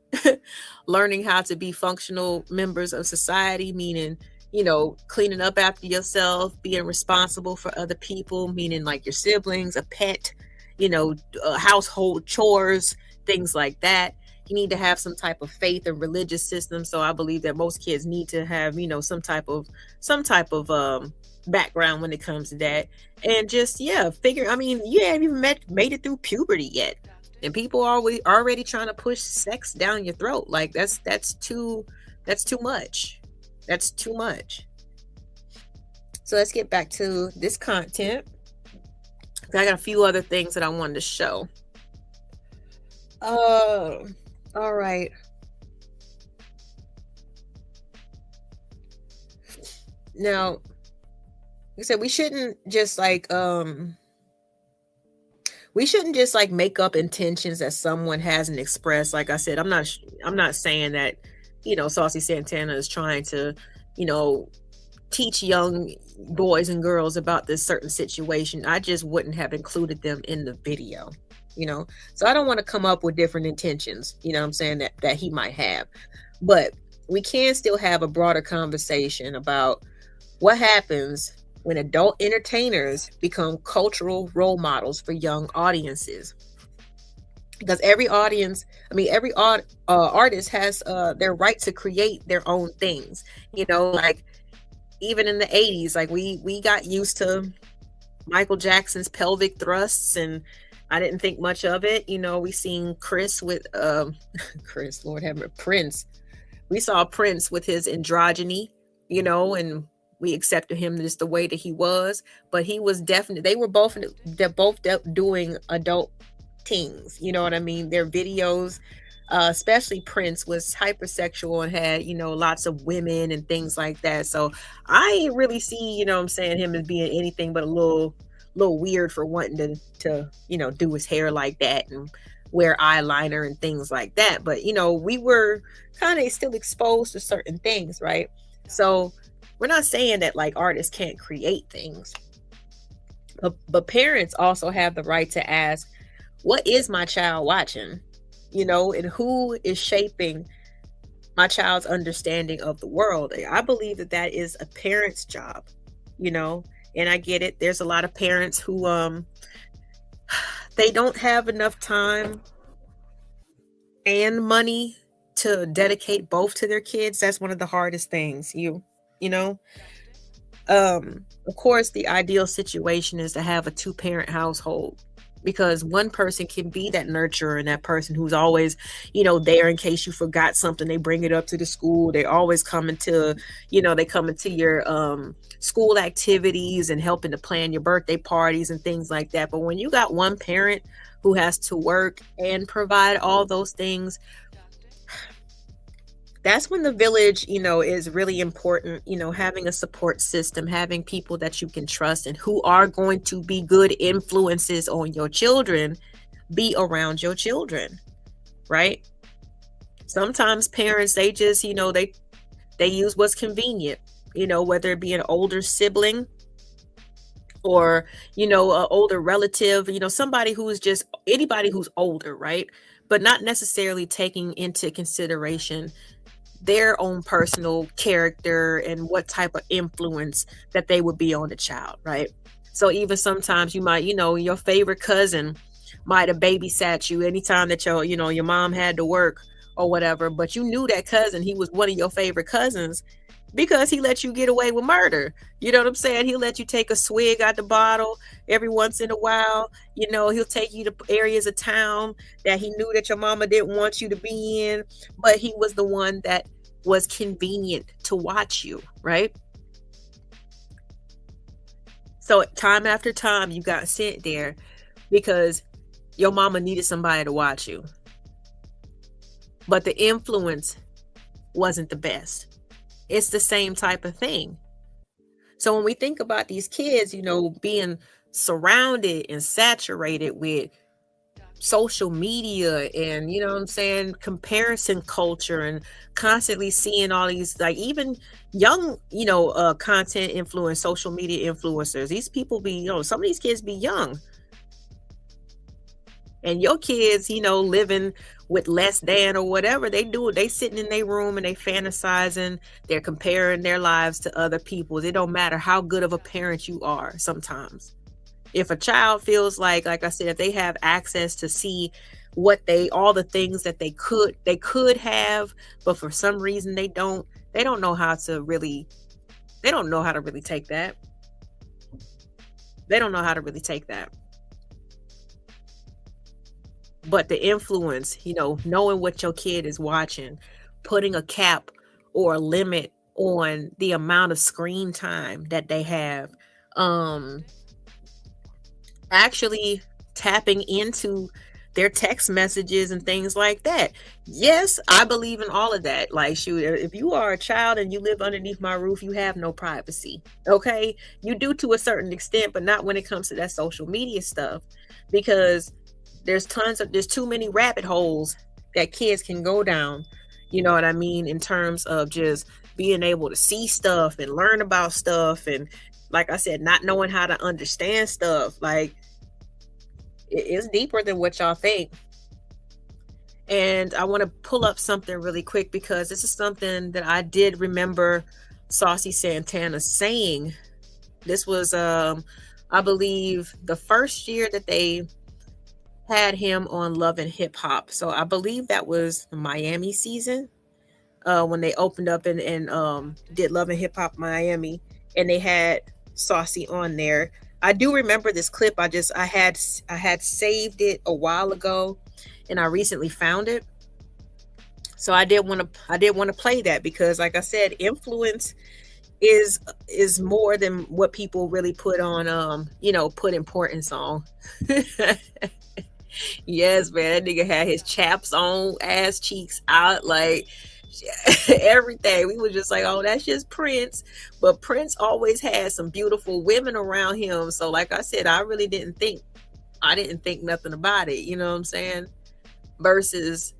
learning how to be functional members of society, meaning, cleaning up after yourself, being responsible for other people, meaning like your siblings, a pet, household chores, things like that. You need to have some type of faith and religious system. So I believe that most kids need to have, some type of background when it comes to that. And just, figure, I mean, you haven't even made it through puberty yet, and people are already trying to push sex down your throat. Like that's too much. That's too much. So let's get back to this content. I got a few other things that I wanted to show. All right. Now, like I said, we shouldn't just like make up intentions that someone hasn't expressed. Like I said, I'm not saying that, Saucy Santana is trying to, teach young boys and girls about this certain situation. I just wouldn't have included them in the video, So I don't want to come up with different intentions, what I'm saying, that he might have. But we can still have a broader conversation about what happens when adult entertainers become cultural role models for young audiences. Because every artist has their right to create their own things. Like even in the 80s, like we got used to Michael Jackson's pelvic thrusts, and I didn't think much of it. We seen Chris with Chris, Lord have mercy, Prince. We saw Prince with his androgyny, and we accepted him just the way that he was. But he was they're both doing adult things. You know what I mean? Their videos, especially Prince, was hypersexual and had, lots of women and things like that. So I ain't really see, him as being anything but a little weird for wanting to do his hair like that and wear eyeliner and things like that. But, we were kind of still exposed to certain things, right? So we're not saying that like artists can't create things, but parents also have the right to ask, what is my child watching? And who is shaping my child's understanding of the world? I believe that is a parent's job, and I get it. There's a lot of parents who, they don't have enough time and money to dedicate both to their kids. That's one of the hardest things, of course, the ideal situation is to have a 2-parent household, because one person can be that nurturer and that person who's always, there in case you forgot something. They bring it up to the school. They always come into your school activities and helping to plan your birthday parties and things like that. But when you got one parent who has to work and provide all those things, that's when the village, is really important, having a support system, having people that you can trust and who are going to be good influences on your children, be around your children, right? Sometimes parents, they just, they use what's convenient, whether it be an older sibling or, an older relative, somebody who is just anybody who's older, right? But not necessarily taking into consideration their own personal character and what type of influence that they would be on the child, right? So even sometimes you might, your favorite cousin might have babysat you anytime that your mom had to work or whatever, but you knew that cousin, he was one of your favorite cousins because he let you get away with murder. You know what I'm saying? He'll let you take a swig out the bottle every once in a while. He'll take you to areas of town that he knew that your mama didn't want you to be in, but he was the one that was convenient to watch you, right? So time after time, you got sent there because your mama needed somebody to watch you. But the influence wasn't the best. It's the same type of thing. So when we think about these kids, being surrounded and saturated with social media and, you know what I'm saying, comparison culture, and constantly seeing all these, like, even young, content influence, social media influencers. These people be, some of these kids be young, and your kids, living with less than or whatever they do, they sitting in their room and they fantasizing, they're comparing their lives to other people's. It don't matter how good of a parent you are. Sometimes if a child feels like I said, if they have access to see all the things that they could have, but for some reason they don't know how to really, they don't know how to really take that. They don't know how to really take that. But the influence, knowing what your kid is watching, putting a cap or a limit on the amount of screen time that they have, actually tapping into their text messages and things like that. Yes, I believe in all of that. Like, shoot, if you are a child and you live underneath my roof, you have no privacy. Okay, you do to a certain extent, but not when it comes to that social media stuff, because there's too many rabbit holes that kids can go down, you know what I mean, in terms of just being able to see stuff and learn about stuff, and like I said, not knowing how to understand stuff. Like, it's deeper than what y'all think. And I want to pull up something really quick, because this is something that I did remember Saucy Santana saying. This was I believe the first year that they had him on Love and Hip Hop. So I believe that was the Miami season, when they opened up and did Love and Hip Hop Miami, and they had Saucy on there. I do remember this clip. I had saved it a while ago, and I recently found it. So I did want to play that, because like I said, influence is more than what people really put on put importance on. Yes, man, that nigga had his chaps on, ass cheeks out, like everything. We were just like, oh, that's just Prince. But Prince always had some beautiful women around him. So like I said, I didn't think nothing about it, you know what I'm saying? Versus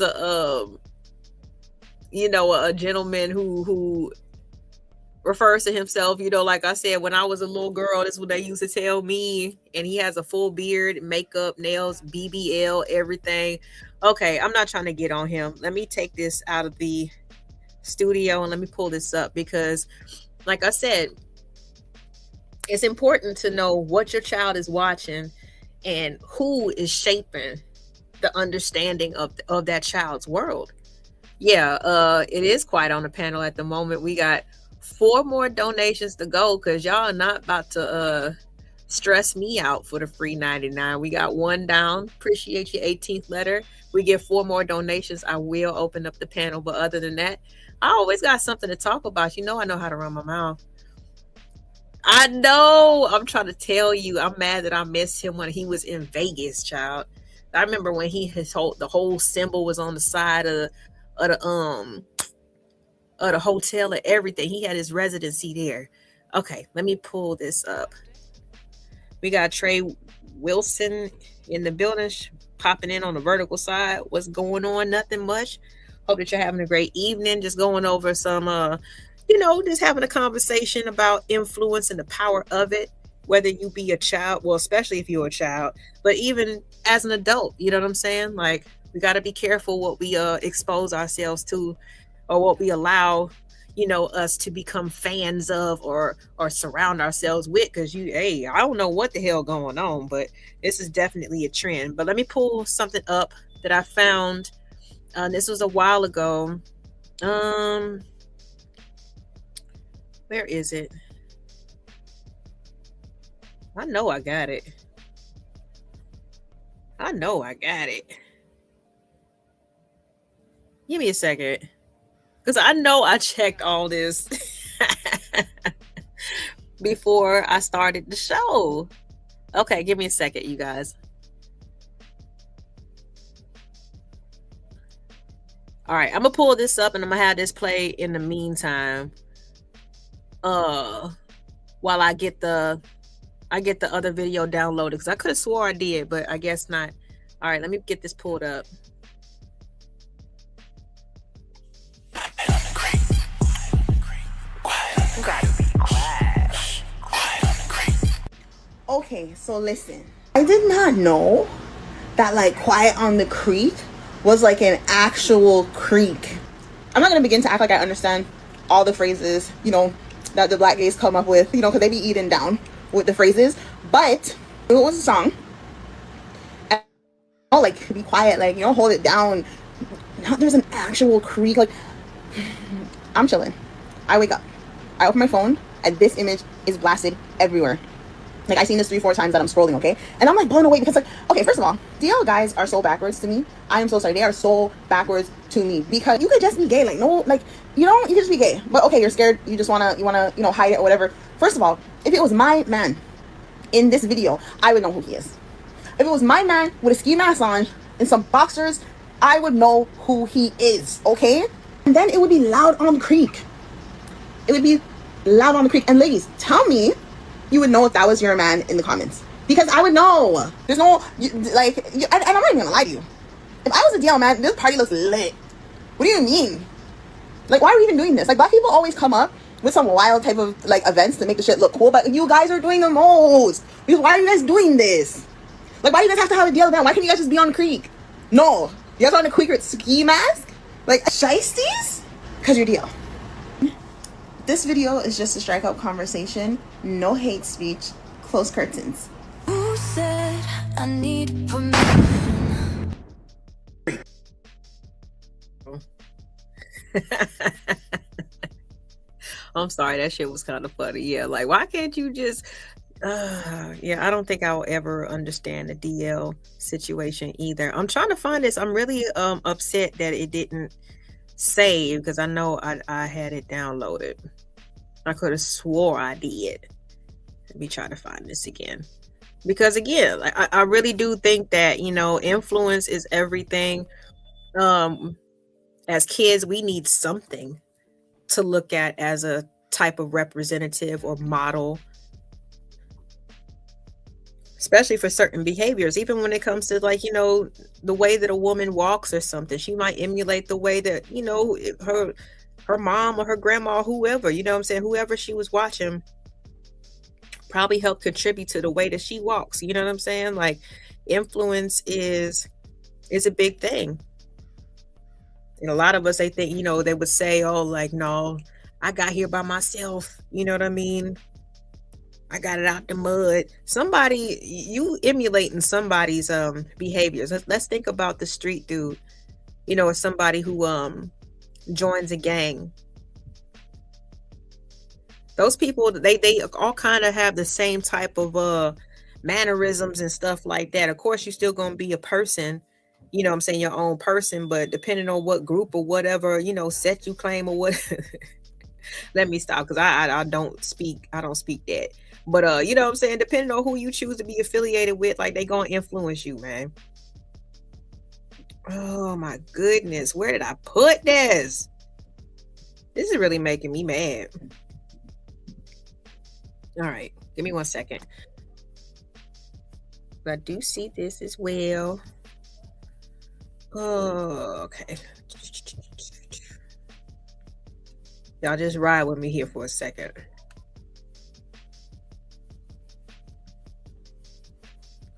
a gentleman who refers to himself, like I said, when I was a little girl, this is what they used to tell me. And he has a full beard, makeup, nails, BBL, everything. Okay, I'm not trying to get on him. Let me take this out of the studio and let me pull this up, because like I said, it's important to know what your child is watching and who is shaping the understanding of that child's world. Yeah, it is quiet on the panel at the moment. We got 4 more donations to go, because y'all are not about to stress me out for the free 99. We got 1 down. Appreciate your 18th letter. We get 4 more donations, I will open up the panel. But other than that, I always got something to talk about. I know how to run my mouth. I know. I'm trying to tell you, I'm mad that I missed him when he was in Vegas, child. I remember when the whole symbol was on the side of the hotel and everything. He had his residency there. Okay, let me pull this up. We got Trey Wilson in the building, popping in on the vertical side. What's going on? Nothing much. Hope that you're having a great evening. Just going over some, just having a conversation about influence and the power of it, whether you be a child, well, especially if you're a child, but even as an adult, you know what I'm saying? Like, we got to be careful what we expose ourselves to, or what we allow, us to become fans of or surround ourselves with. Because I don't know what the hell going on, but this is definitely a trend. But let me pull something up that I found. This was a while ago. Where is it? I know I got it. Give me a second. Because I know I checked all this before I started the show. Okay, give me a second, you guys. All right, I'm going to pull this up and I'm going to have this play in the meantime. While I get the I get the other video downloaded because I could have swore I did, but I guess not. All right, let me get this pulled up. Okay, so listen. I did not know that like Quiet on the Creek was like an actual creek. I'm not gonna begin to act like I understand all the phrases, you know, that the black gays come up with, you know, because they be eating down with the phrases. But it was a song. And, oh, like, be quiet, like, you know, hold it down. Now there's an actual creek. Like, I'm chilling. I wake up. I open my phone, and this image is blasted everywhere. Like, I've seen this 3-4 times that I'm scrolling, okay? And I'm, like, blown away because, like, okay, first of all, DL guys are so backwards to me. I am so sorry. They are so backwards to me because you could just be gay. Like, no, like, you know, you could just be gay. But, okay, you're scared. You just want to, you know, hide it or whatever. First of all, if it was my man in this video, I would know who he is. If it was my man with a ski mask on and some boxers, I would know who he is, okay? And then it would be loud on the creek. It would be loud on the creek. And ladies, tell me you would know if that was your man in the comments, because I would know. There's no and I'm not even gonna lie to you. If I was a DL man, this party looks lit. What do you mean? Like, why are we even doing this? Like, black people always come up with some wild type of like events to make the shit look cool, but you guys are doing the most. Because why are you guys doing this? Like, why do you guys have to have a DL event? Why can't you guys just be on the creek? No, you guys are on the creek with ski mask, like shiesties, because you're DL. This video is just a strike up conversation, no hate speech, close curtains. Who said I need permission? I'm sorry, that shit was kind of funny. Yeah, like, why can't you just yeah, I don't think I'll ever understand the DL situation either. I'm trying to find this. I'm really upset that it didn't save, because I know I had it downloaded. I could have swore I did. Let me try to find this again, because again, I really do think that, you know, influence is everything. As kids, we need something to look at as a type of representative or model, especially for certain behaviors. Even when it comes to, like, you know, the way that a woman walks or something, she might emulate the way that, you know, her mom or her grandma or whoever, you know what I'm saying, whoever she was watching probably helped contribute to the way that she walks. You know what I'm saying? Like, influence is a big thing. And a lot of us, they think, you know, they would say, oh, like, no, I got here by myself. You know what I mean? I got it out the mud. Somebody, you emulating somebody's behaviors. Let's think about the street dude, you know, or somebody who joins a gang. Those people, they all kind of have the same type of mannerisms and stuff like that. Of course, you're still going to be a person, you know what I'm saying, your own person, but depending on what group or whatever, you know, set you claim or what. Let me stop, because I don't speak that. But you know what I'm saying, depending on who you choose to be affiliated with, like, they gonna influence you, man. Oh my goodness, where did I put this? This is really making me mad. All right, give me 1 second. I do see this as well. Oh, okay. Y'all just ride with me here for a second.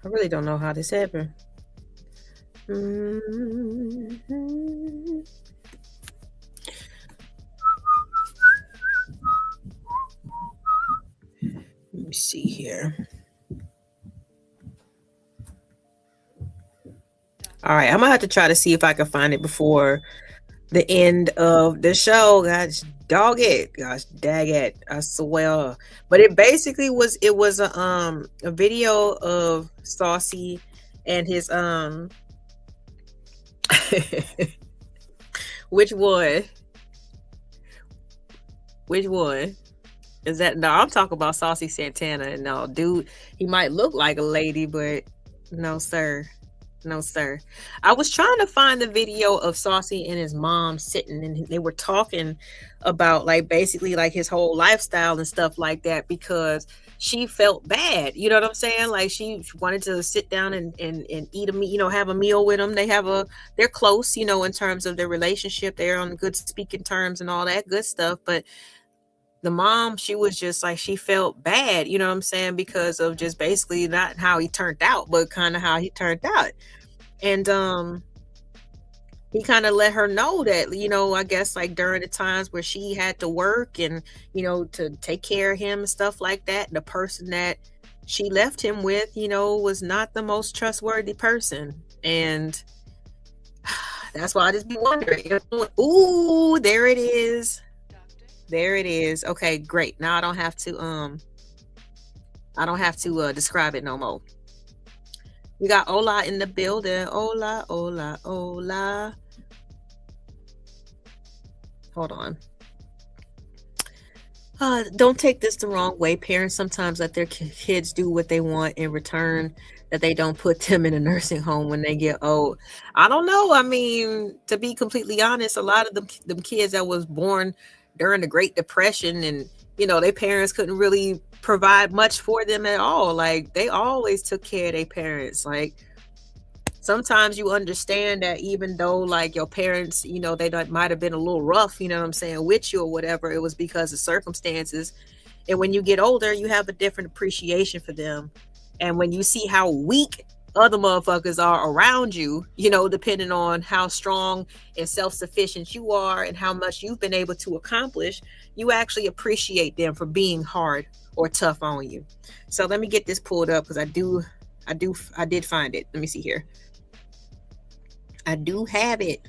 I really don't know how this happened. Let me see here. All right, I'm gonna have to try to see if I can find it before the end of the show. Gosh, dog it, gosh, dag it, I swear. But it basically was a video of Saucy and his which one is that? No, I'm talking about Saucy Santana. And no, dude, he might look like a lady, but no sir. No, sir. I was trying to find the video of Saucy and his mom sitting, and they were talking about, like, basically like his whole lifestyle and stuff like that, because she felt bad. You know what I'm saying? Like she wanted to sit down and eat a meal, have a meal with him. They're close, in terms of their relationship. They're on good speaking terms and all that good stuff. But the mom, she was just like, she felt bad, you know what I'm saying? Because of just basically not how he turned out, but kind of how he turned out. And, he kind of let her know that, I guess like during the times where she had to work and, to take care of him and stuff like that, the person that she left him with, was not the most trustworthy person. And that's why I just be wondering. Ooh, there it is. There it is. Okay, great. Now I don't have to describe it no more. We got Ola in the building. Ola, Ola, Ola. Hold on. Don't take this the wrong way. Parents sometimes let their kids do what they want in return, that they don't put them in a nursing home when they get old. I don't know. I mean, to be completely honest, a lot of them kids that was born during the Great Depression and, their parents couldn't really provide much for them at all. Like, they always took care of their parents. Like, sometimes you understand that even though like your parents, they might have been a little rough, with you or whatever, it was because of circumstances. And when you get older, you have a different appreciation for them. And when you see how weak other motherfuckers are around you, depending on how strong and self-sufficient you are and how much you've been able to accomplish, you actually appreciate them for being hard or tough on you. So let me get this pulled up because I did find it. Let me see here. I do have it.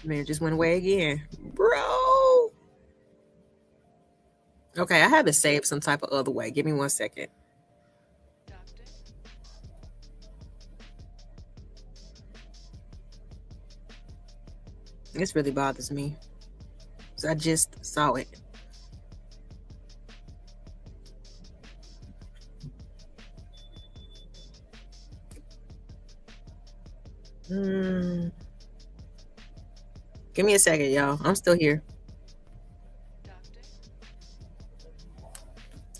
Man, it just went away again. Bro. Okay, I have it saved some type of other way. Give me 1 second. This really bothers me. So I just saw it. Give me a second, y'all. I'm still here.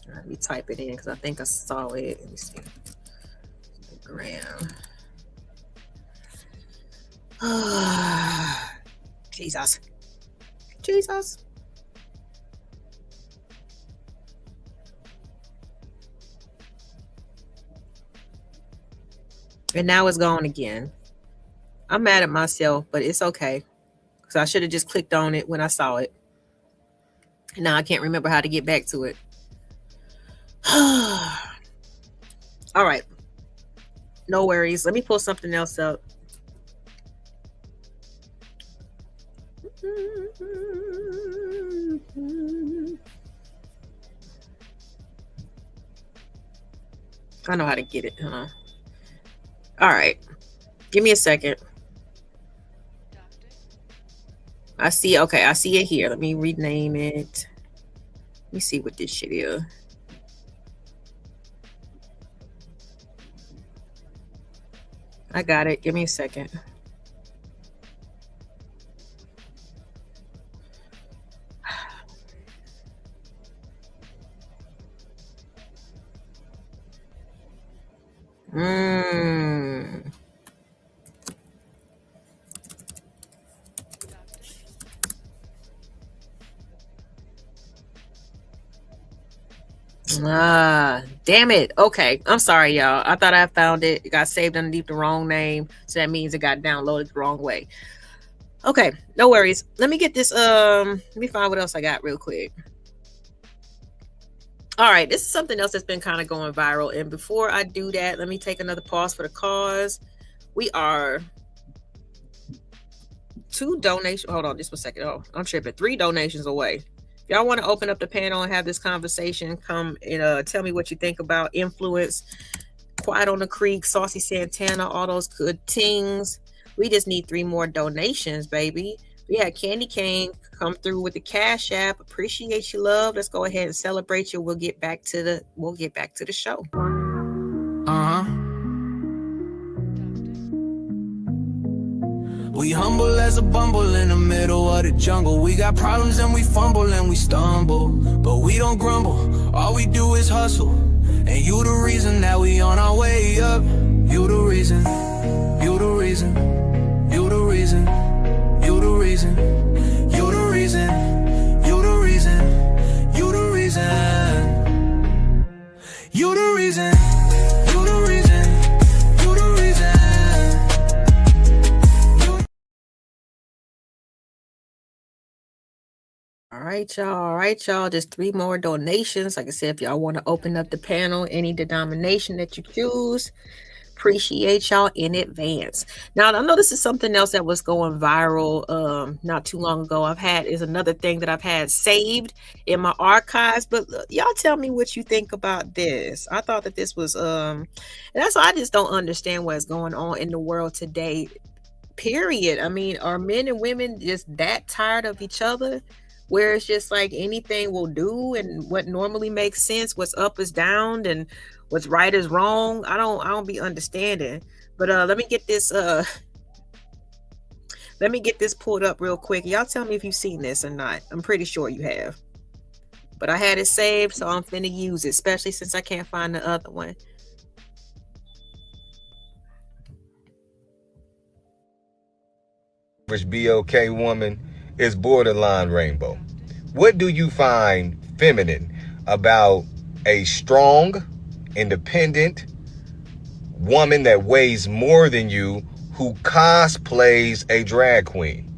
Let me type it in because I think I saw it. Let me see. Graham. Jesus. And now it's gone again. I'm mad at myself, but it's okay. So I should have just clicked on it when I saw it. And now I can't remember how to get back to it. All right. No worries. Let me pull something else up. I know how to get it, huh? All right. Give me a second. I see it here. Let me rename it. Let me see what this shit is. I got it. Give me a second. Damn it. Okay, I'm sorry, y'all. I thought I found it. It got saved underneath the wrong name, so that means it got downloaded the wrong way. Okay, no worries. Let me get this. Let me find what else I got real quick. All right, this is something else that's been kind of going viral. And before I do that, let me take another pause for the cause. We are 2 donations. Hold on just 1 second. Oh, I'm tripping. 3 donations away. If y'all want to open up the panel and have this conversation, come and tell me what you think about influence, Quiet on the Creek, Saucy Santana, all those good things. We just need 3 more donations, baby. We had Candy Cane come through with the Cash App. Appreciate you, love. Let's go ahead and celebrate you. We'll get back to the show. We humble as a bumble in the middle of the jungle. We got problems and we fumble and we stumble, but we don't grumble. All we do is hustle, and you the reason that we on our way up. You the reason, you the reason, you the reason, you the reason, you the reason, you the reason, you the reason, you the reason, you the reason, you the reason. All right, y'all. All right, y'all. Just 3 more donations. Like I said, if y'all want to open up the panel, any denomination that you choose, appreciate y'all in advance. Now, I know this is something else that was going viral not too long ago. Is another thing that I've had saved in my archives, but y'all tell me what you think about this. I thought that this was and that's why I just don't understand what's going on in the world today, period. I mean, are men and women just that tired of each other, where it's just like anything will do, and what normally makes sense, what's up is down, and what's right is wrong? I don't be understanding. But let me get this pulled up real quick. Y'all tell me if you've seen this or not. I'm pretty sure you have, but I had it saved, so I'm finna use it, especially since I can't find the other one. Average BOK woman is borderline rainbow. What do you find feminine about a strong, independent woman that weighs more than you who cosplays a drag queen?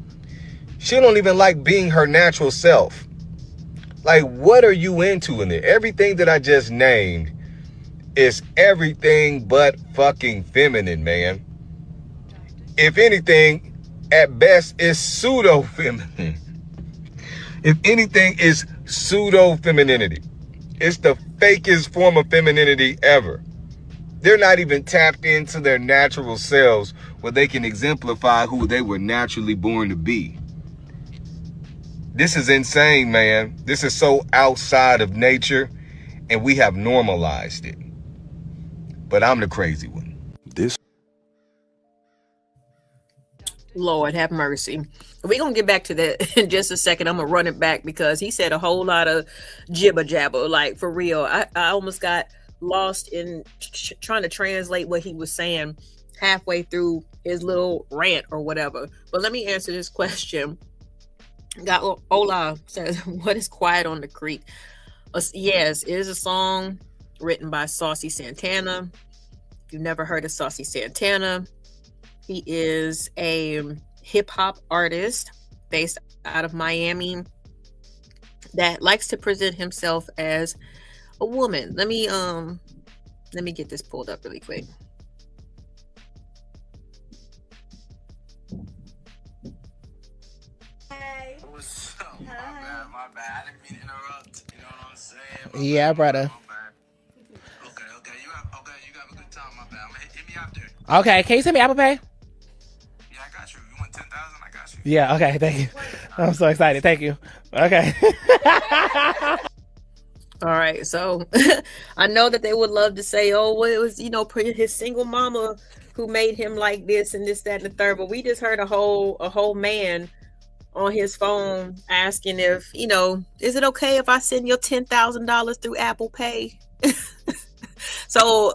She don't even like being her natural self. Like, what are you into in there? Everything that I just named is everything but fucking feminine, man. If anything, at best, is pseudo-feminine. If anything, is pseudo-femininity. It's the fakest form of femininity ever. They're not even tapped into their natural selves where they can exemplify who they were naturally born to be. This is insane, man. This is so outside of nature, and we have normalized it. But I'm the crazy one. Lord have mercy. We're going to get back to that in just a second. I'm going to run it back because he said a whole lot of jibber jabber, like for real. I almost got lost in trying to translate what he was saying halfway through his little rant or whatever. But let me answer this question. Got Ola says, what is Quiet on the Creek? Yes, it is a song written by Saucy Santana. If you've never heard of Saucy Santana, he is a hip-hop artist based out of Miami that likes to present himself as a woman. Let me get this pulled up really quick. Hey. What's up? My bad. I didn't mean to interrupt. You know what I'm saying? Yeah, brother. Okay. You have a good time, my bad. Hit me after. Okay, can you send me Apple Pay? Yeah, I got you. You want 10,000? I got you. Yeah, okay, thank you. I'm so excited. Thank you. Okay. All right, so I know that they would love to say, oh, well, it was, his single mama who made him like this and this, that, and the third. But we just heard a whole man on his phone asking if, is it okay if I send your $10,000 through Apple Pay? So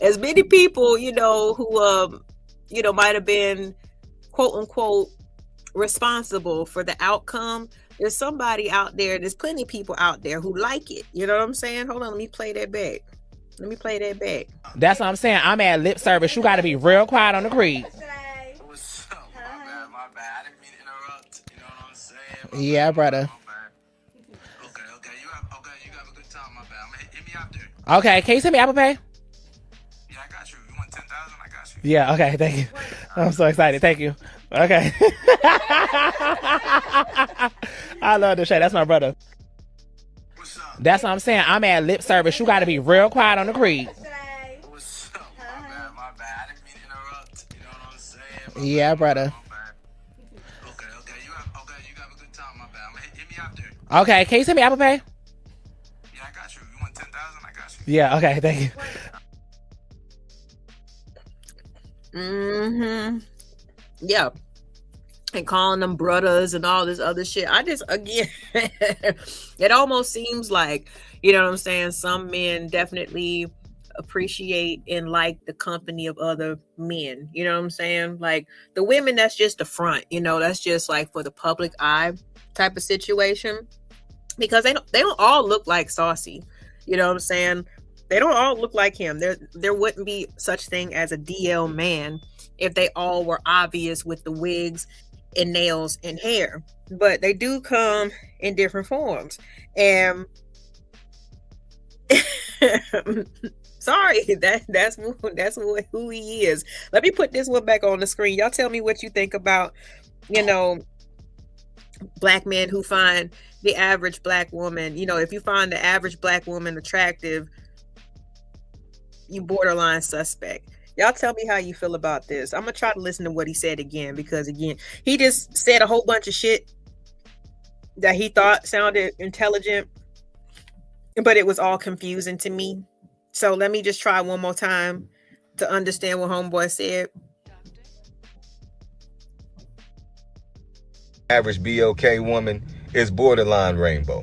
as many people, who, might have been, quote unquote, responsible for the outcome, there's somebody out there, there's plenty of people out there who like it. You know what I'm saying? Hold on, let me play that back. That's what I'm saying. I'm at lip service. You got to be real quiet on the creek. What's up? My bad. I didn't mean to interrupt. You know what I'm saying? Yeah, brother. Okay. You have a good time, my bad. Hit me after. Okay, can you send me Apple Pay? Yeah, I got you. You want 10,000? I got you. Yeah, okay, thank you. I'm so excited. Thank you. Okay. I love this shit. That's my brother. What's up? That's what I'm saying. I'm at lip service. You got to be real quiet on the creek. What's up? My bad. I didn't mean to interrupt. You know what I'm saying? Yeah, brother. Okay. You have a good time, my bad. Hit me after. Okay, can you send me Apple Pay? Yeah, I got you. You want 10,000? I got you. Yeah, okay, thank you. Yeah. and calling them brothers and all this other shit. I just, again, it almost seems like, you know what I'm saying, some men definitely appreciate and like the company of other men. You know what I'm saying? Like the women, that's just the front, you know, that's just like for the public eye type of situation, because they don't all look like Saucy. You know what I'm saying? They don't all look like him. There wouldn't be such thing as a DL man if they all were obvious with the wigs and nails and hair. But they do come in different forms. And sorry, that's who he is. Let me put this one back on the screen. Y'all tell me what you think about, you know, black men who find the average black woman. You know, if you find the average black woman attractive, you borderline suspect. Y'all tell me how you feel about this. I'm gonna try to listen to what he said again, because again, he just said a whole bunch of shit that he thought sounded intelligent, but it was all confusing to me. So let me just try one more time to understand what homeboy said. Average BOK woman is borderline rainbow.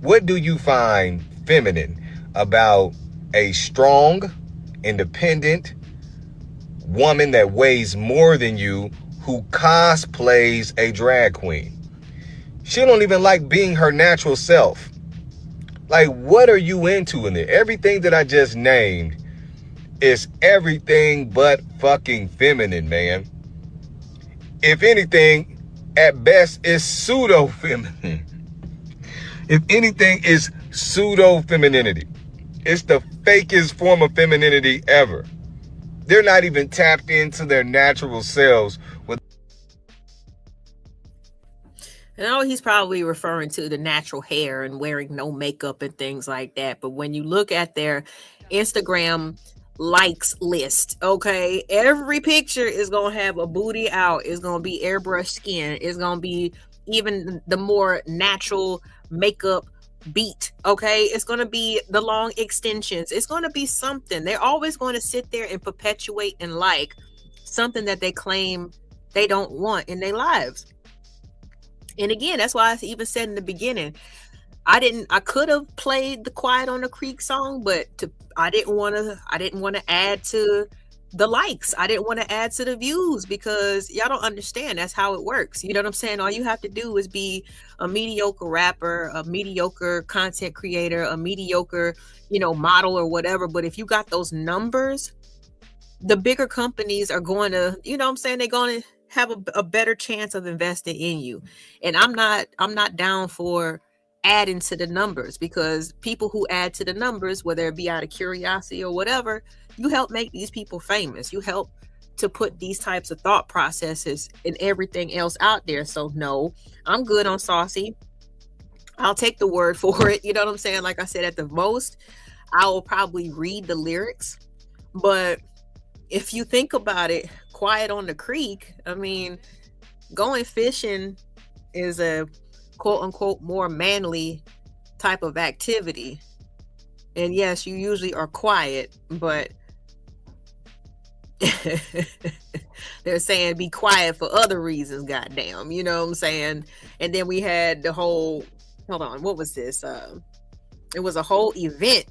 What do you find feminine about a strong, independent woman that weighs more than you who cosplays a drag queen? She don't even like being her natural self. Like, what are you into in there? Everything that I just named is everything but fucking feminine, man. If anything, at best, is pseudo-feminine. If anything, is pseudo-femininity. It's the fakest form of femininity ever. They're not even tapped into their natural selves. I know he's probably referring to the natural hair and wearing no makeup and things like that. But when you look at their Instagram likes list, okay, every picture is going to have a booty out. It's going to be airbrush skin. It's going to be even the more natural makeup beat, okay? It's going to be the long extensions. It's going to be something. They're always going to sit there and perpetuate and like something that they claim they don't want in their lives. And again, that's why I even said in the beginning, I could have played the Quiet on the Creek song, but I didn't want to add to the likes. I didn't want to add to the views, because y'all don't understand that's how it works. You know what I'm saying? All you have to do is be a mediocre rapper, a mediocre content creator, a mediocre, you know, model or whatever. But if you got those numbers, the bigger companies are going to, you know what I'm saying, they're going to have a better chance of investing in you. And I'm not down for adding to the numbers, because people who add to the numbers, whether it be out of curiosity or whatever, you help make these people famous. You help to put these types of thought processes and everything else out there. So no, I'm good on Saucy. I'll take the word for it. You know what I'm saying? Like I said, at the most, I will probably read the lyrics. But if you think about it, Quiet on the Creek, I mean, going fishing is a quote unquote more manly type of activity. And yes, you usually are quiet, but they're saying be quiet for other reasons, goddamn. You know what I'm saying? And then we had the whole, hold on, what was this? It was a whole event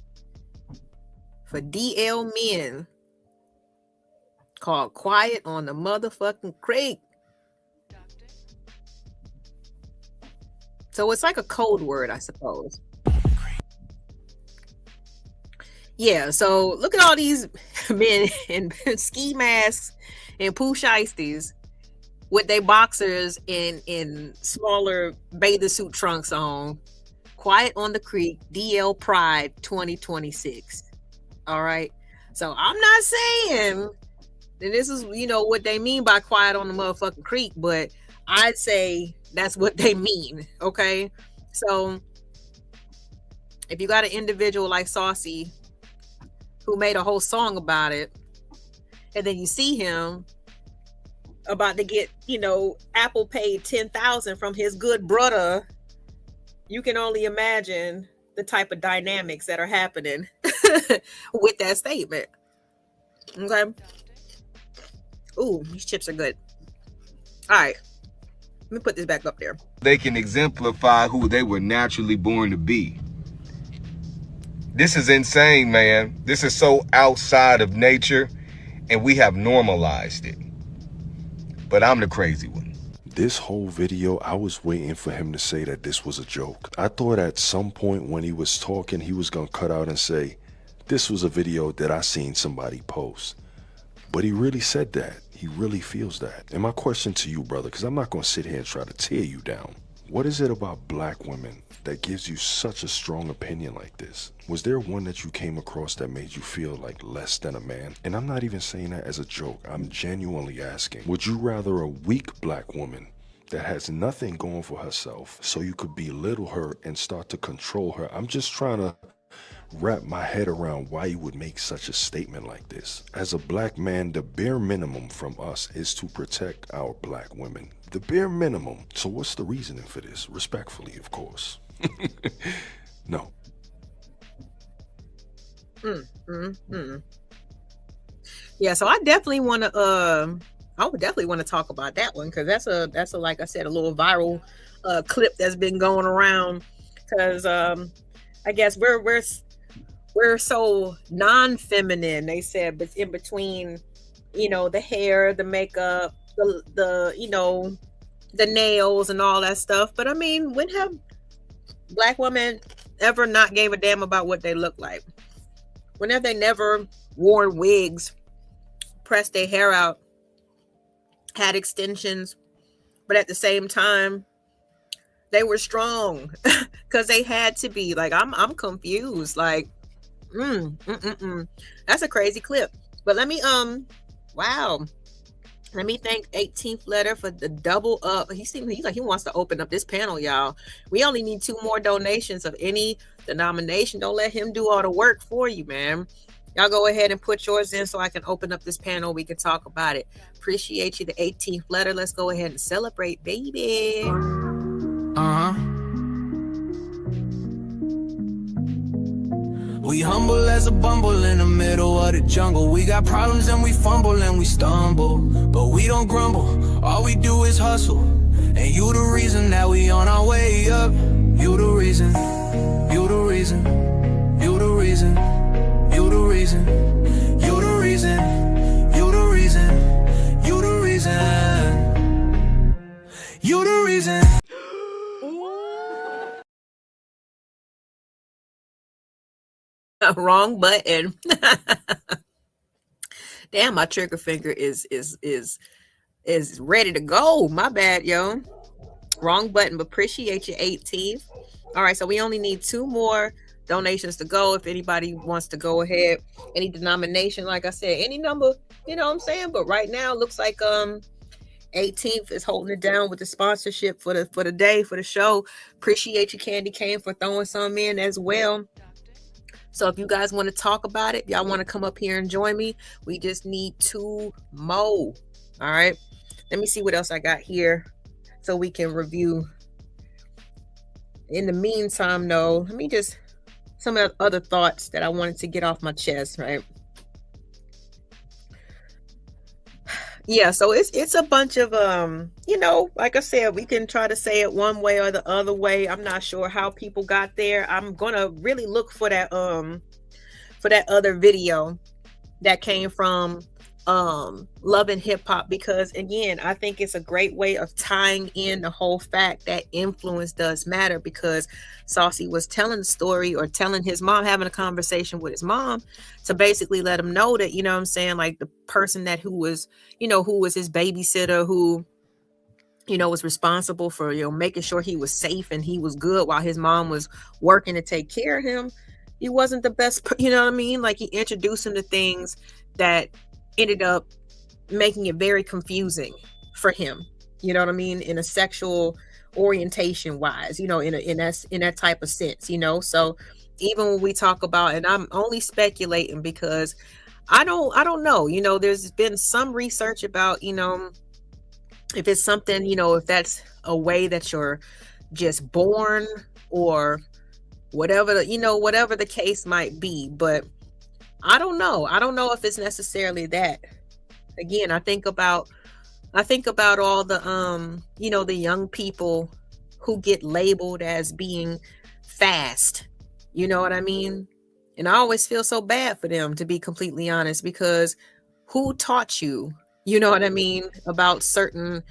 for DL men called Quiet on the Motherfucking Creek. So it's like a code word, I suppose. Yeah, so look at all these men in ski masks and poo shiesties with their boxers in smaller bathing suit trunks on. Quiet on the Creek, DL Pride 2026. All right. So I'm not saying that this is, you know, what they mean by quiet on the motherfucking creek, but I'd say that's what they mean. Okay. So if you got an individual like Saucy who made a whole song about it, and then you see him about to get, you know, Apple paid $10,000 from his good brother, you can only imagine the type of dynamics that are happening with that statement. Okay. Ooh, these chips are good. All right. me put this back up there. They can exemplify who they were naturally born to be. This is insane, man. This is so outside of nature, and we have normalized it. But I'm the crazy one. This whole video, I was waiting for him to say that this was a joke. I thought at some point when he was talking, he was gonna cut out and say, this was a video that I seen somebody post. But he really said that. He really feels that. And my question to you, brother, because I'm not gonna sit here and try to tear you down. What is it about black women that gives you such a strong opinion like this? Was there one that you came across that made you feel like less than a man? And I'm not even saying that as a joke. I'm genuinely asking, would you rather a weak black woman that has nothing going for herself so you could belittle her and start to control her? I'm just trying to wrap my head around why you would make such a statement like this. As a black man, the bare minimum from us is to protect our black women. The bare minimum. So what's the reasoning for this? Respectfully, of course. No. Yeah, so I definitely want to I would definitely want to talk about that one, because that's a like I said, a little viral clip that's been going around, because I guess we're so non-feminine, they said, but in between, you know, the hair, the makeup, the you know, the nails and all that stuff. But I mean, when have black women ever not gave a damn about what they look like? When have they never worn wigs, pressed their hair out, had extensions, but at the same time they were strong because they had to be? Like, I'm confused. Like, that's a crazy clip. But let me wow, let me thank 18th letter for the double up. He's like he wants to open up this panel, y'all. We only need 2 more donations of any denomination. Don't let him do all the work for you, man. Y'all go ahead and put yours in so I can open up this panel. We can talk about it. Appreciate you, the 18th letter. Let's go ahead and celebrate, baby. We humble as a bumble in the middle of the jungle. We got problems and we fumble and we stumble, but we don't grumble. All we do is hustle, and you the reason that we on our way up. You the reason, you the reason, you the reason, you the reason, you the reason, you the reason, you the reason, you the reason. Wrong button. Damn, my trigger finger is ready to go. My bad, yo. Wrong button, but appreciate you, 18th. All right, so we only need 2 more donations to go. If anybody wants to go ahead, any denomination, like I said, any number, you know what I'm saying? But right now, looks like 18th is holding it down with the sponsorship for the day, for the show. Appreciate you, Candy Cane, for throwing some in as well. So if you guys want to talk about it, y'all want to come up here and join me, we just need 2 more. All right. Let me see what else I got here so we can review. In the meantime, though, let me just some of the other thoughts that I wanted to get off my chest, right? Yeah, so it's a bunch of you know, like I said, we can try to say it one way or the other way. I'm not sure how people got there. I'm gonna really look for that other video that came from Love and Hip Hop, because again, I think it's a great way of tying in the whole fact that influence does matter, because Saucy was telling the story, or telling his mom, having a conversation with his mom to basically let him know that, you know what I'm saying, like the person who was his babysitter, who, you know, was responsible for, you know, making sure he was safe and he was good while his mom was working to take care of him. He wasn't the best, you know what I mean? Like, he introduced him to things that ended up making it very confusing for him, you know what I mean, in a sexual orientation wise, you know, in that type of sense, you know. So even when we talk about, and I'm only speculating because I don't know, you know, there's been some research about, you know, if it's something, you know, if that's a way that you're just born or whatever, you know, whatever the case might be. But I don't know if it's necessarily that. Again, I think about I think about all the the young people who get labeled as being fast. You know what I mean? And I always feel so bad for them, to be completely honest, because who taught you, you know what I mean, about certain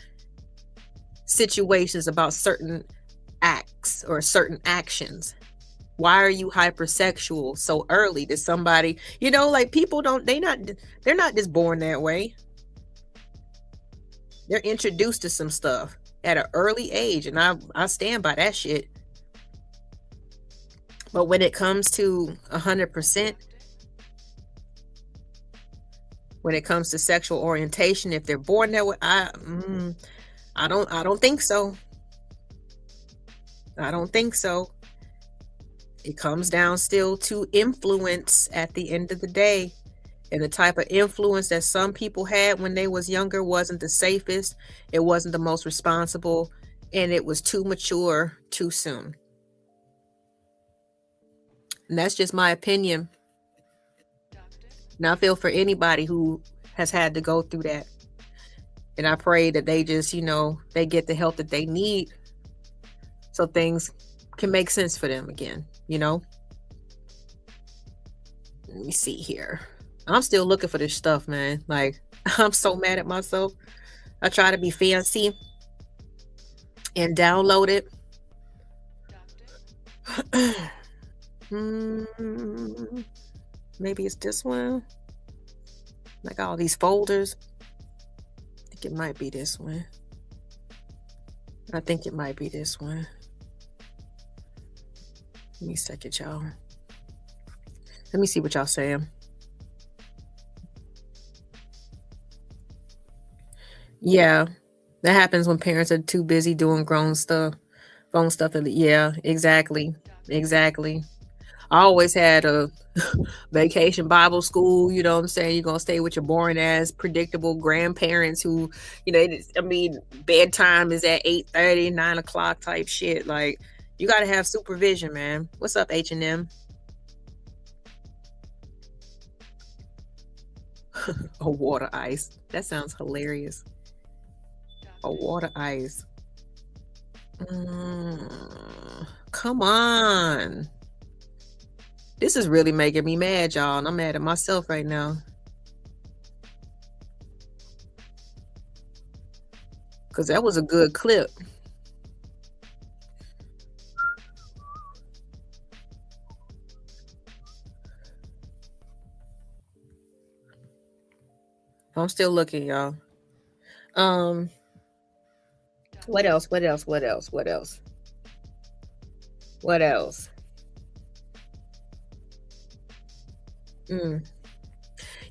situations, about certain acts or certain actions? Why are you hypersexual so early? Did somebody, like, people don't, they're not just born that way. They're introduced to some stuff at an early age, and I stand by that shit. But when it comes to 100%, when it comes to sexual orientation, if they're born that way, I don't think so. I don't think so. It comes down still to influence at the end of the day. And the type of influence that some people had when they was younger wasn't the safest. It wasn't the most responsible. And it was too mature too soon. And that's just my opinion. And I feel for anybody who has had to go through that. And I pray that they just, they get the help that they need so things can make sense for them again, Let me see here. I'm still looking for this stuff, man. Like, I'm so mad at myself. I try to be fancy and download it. Maybe it's this one. Like all these folders. I think it might be this one. Let me second, y'all. Let me see what y'all saying. Yeah, that happens when parents are too busy doing phone stuff. Yeah, exactly. I always had a vacation Bible school, you know what I'm saying? You're going to stay with your boring ass, predictable grandparents who, bedtime is at 8:30, 9 o'clock type shit. Like, you got to have supervision, man. What's up, H&M? A water ice. That sounds hilarious. A water ice. Come on. This is really making me mad, y'all. And I'm mad at myself right now. Because that was a good clip. I'm still looking, y'all. What else?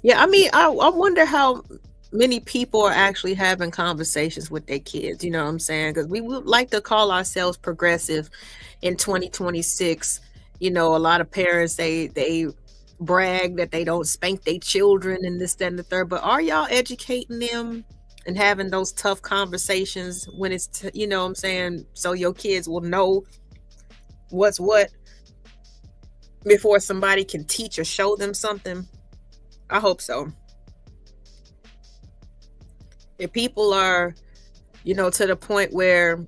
Yeah, I mean, I wonder how many people are actually having conversations with their kids, you know what I'm saying? Because we would like to call ourselves progressive in 2026. A lot of parents, they brag that they don't spank their children and this, that, and the third. But are y'all educating them and having those tough conversations when it's, you know what I'm saying, so your kids will know what's what before somebody can teach or show them something? I hope so. If people are, to the point where,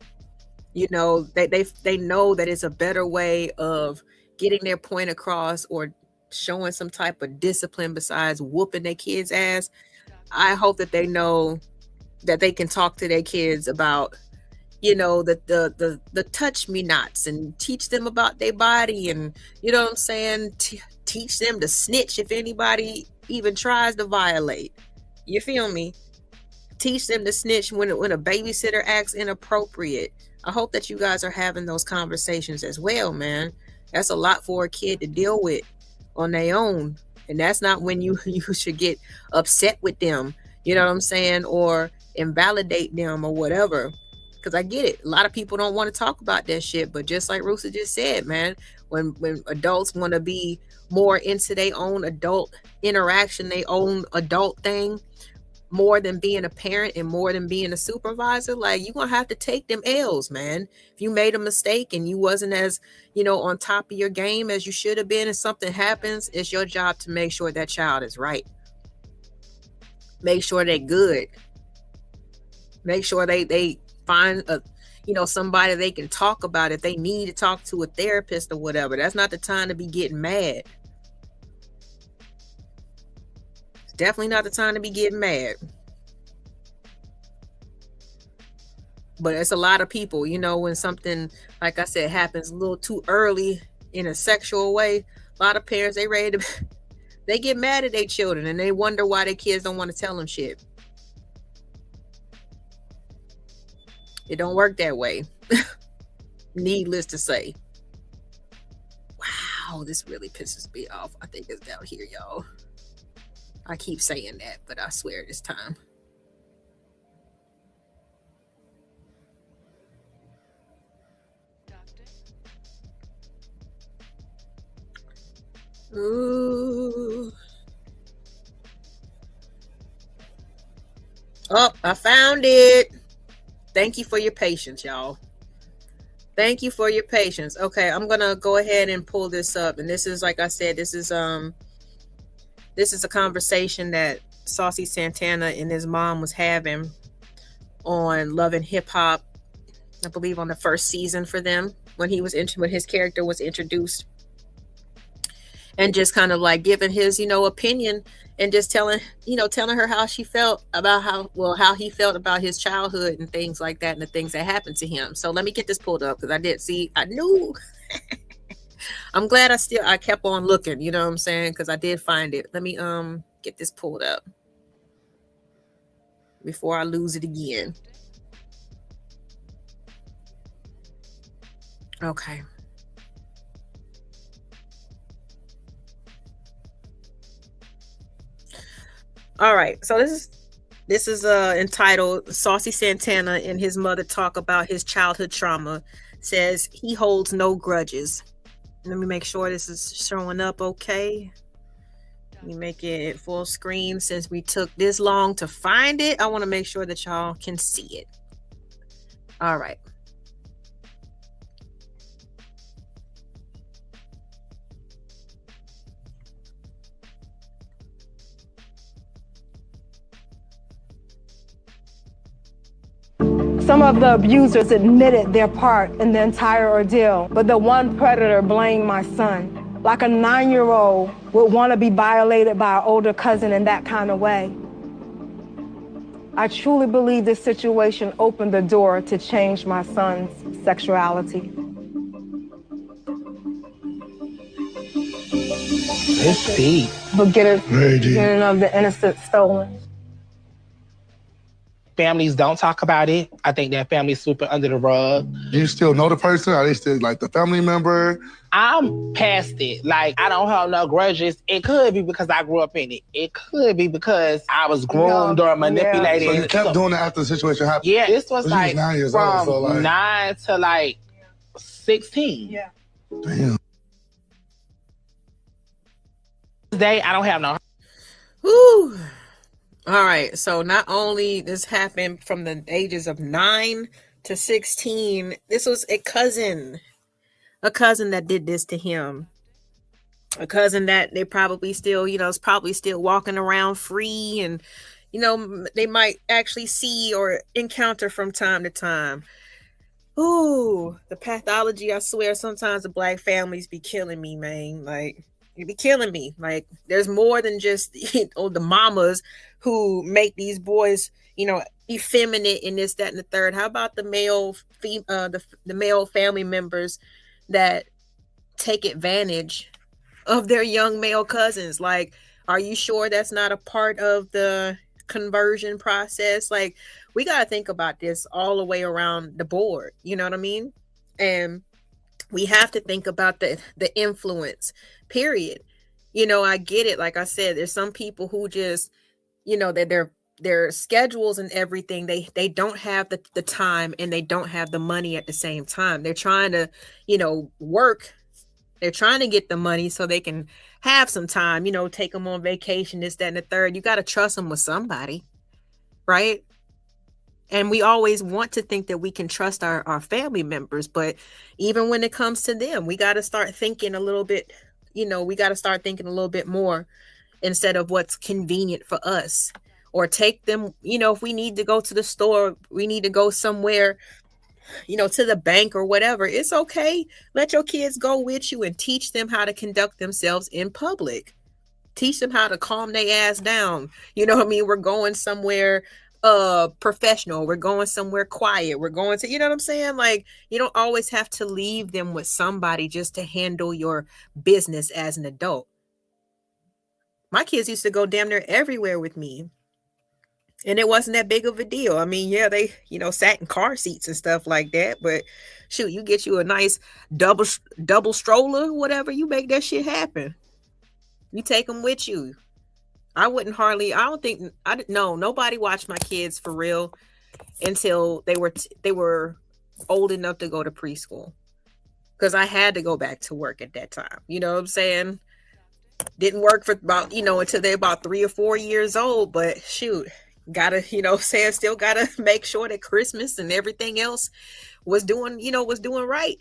they know that it's a better way of getting their point across or showing some type of discipline besides whooping their kids' ass, I hope that they know that they can talk to their kids about, the touch me nots, and teach them about their body, and you know what I'm saying, teach them to snitch if anybody even tries to violate. You feel me? Teach them to snitch when a babysitter acts inappropriate. I hope that you guys are having those conversations as well, man. That's a lot for a kid to deal with on their own. And that's not when you should get upset with them, you know what I'm saying, or invalidate them or whatever. Because I get it. A lot of people don't want to talk about that shit. But just like Rooster just said, man, when adults want to be more into their own adult interaction, their own adult thing, more than being a parent and more than being a supervisor, like, you're going to have to take them L's, man. If you made a mistake and you wasn't as, on top of your game as you should have been, and something happens, it's your job to make sure that child is right. Make sure they're good. Make sure they find a, somebody they can talk about if they need to talk to a therapist or whatever. That's not the time to be getting mad. It's definitely not the time to be getting mad. But it's a lot of people, when something, like I said, happens a little too early in a sexual way, a lot of parents, they get mad at their children and they wonder why their kids don't want to tell them shit. It don't work that way. Needless to say. Wow, this really pisses me off. I think it's down here, y'all. I keep saying that, but I swear this time. Ooh. Oh, I found it. Thank you for your patience, y'all. Thank you for your patience. Okay, I'm gonna go ahead and pull this up. And this is, like I said, this is a conversation that Saucy Santana and his mom was having on Love and Hip Hop, I believe on the first season for them, when his character was introduced. And just kind of like giving his, opinion, and just telling her how she felt about how he felt about his childhood and things like that, and the things that happened to him. So let me get this pulled up, because I knew. I'm glad I kept on looking, you know what I'm saying? Because I did find it. Let me get this pulled up before I lose it again. Okay. All right, so this is entitled "Saucy Santana and His Mother Talk About His Childhood Trauma." Says he holds no grudges. Let me make sure this is showing up okay. Let me make it full screen. Since we took this long to find it, I want to make sure that y'all can see it. All right. Some of the abusers admitted their part in the entire ordeal, but the one predator blamed my son. Like a 9-year-old would want to be violated by an older cousin in that kind of way. I truly believe this situation opened the door to change my son's sexuality. It's deep. Beginning of the innocent stolen. Families don't talk about it. I think that family's sweeping under the rug. Do you still know the person? Are they still like the family member? I'm past it. Like, I don't have no grudges. It could be because I grew up in it. It could be because I was groomed or manipulated. So you kept doing it after the situation happened? Yeah, this was She like was 9 years from old, so like 9 to like 16. Yeah. Damn. Today, I don't have no. Whew. All right, so not only this happened from the ages of 9 to 16, this was a cousin that did this to him. A cousin that they probably still, is probably still walking around free, and, they might actually see or encounter from time to time. Ooh, the pathology, I swear, sometimes the Black families be killing me, man. Like, you be killing me. Like, there's more than just the mamas who make these boys, effeminate and this, that, and the third. How about the male family members that take advantage of their young male cousins? Like, are you sure that's not a part of the conversion process? Like, we got to think about this all the way around the board. You know what I mean? And we have to think about the influence, period. I get it. Like I said, there's some people who just, that their schedules and everything, they don't have the time, and they don't have the money at the same time. They're trying to, work. They're trying to get the money so they can have some time, take them on vacation, this, that, and the third. You got to trust them with somebody, right? And we always want to think that we can trust our family members. But even when it comes to them, we got to start thinking a little bit, we got to start thinking a little bit more, instead of what's convenient for us or take them, if we need to go to the store, we need to go somewhere, to the bank or whatever. It's okay. Let your kids go with you and teach them how to conduct themselves in public. Teach them how to calm their ass down. You know what I mean? We're going somewhere professional. We're going somewhere quiet. We're going to, you know what I'm saying? Like, you don't always have to leave them with somebody just to handle your business as an adult. My kids used to go damn near everywhere with me. And it wasn't that big of a deal. I mean, yeah, they, sat in car seats and stuff like that. But shoot, you get you a nice double stroller, whatever, you make that shit happen. You take them with you. Nobody watched my kids for real until they were old enough to go to preschool. Because I had to go back to work at that time. You know what I'm saying? Didn't work for about, until they're about 3 or 4 years old. But shoot, gotta, still gotta make sure that Christmas and everything else was doing right.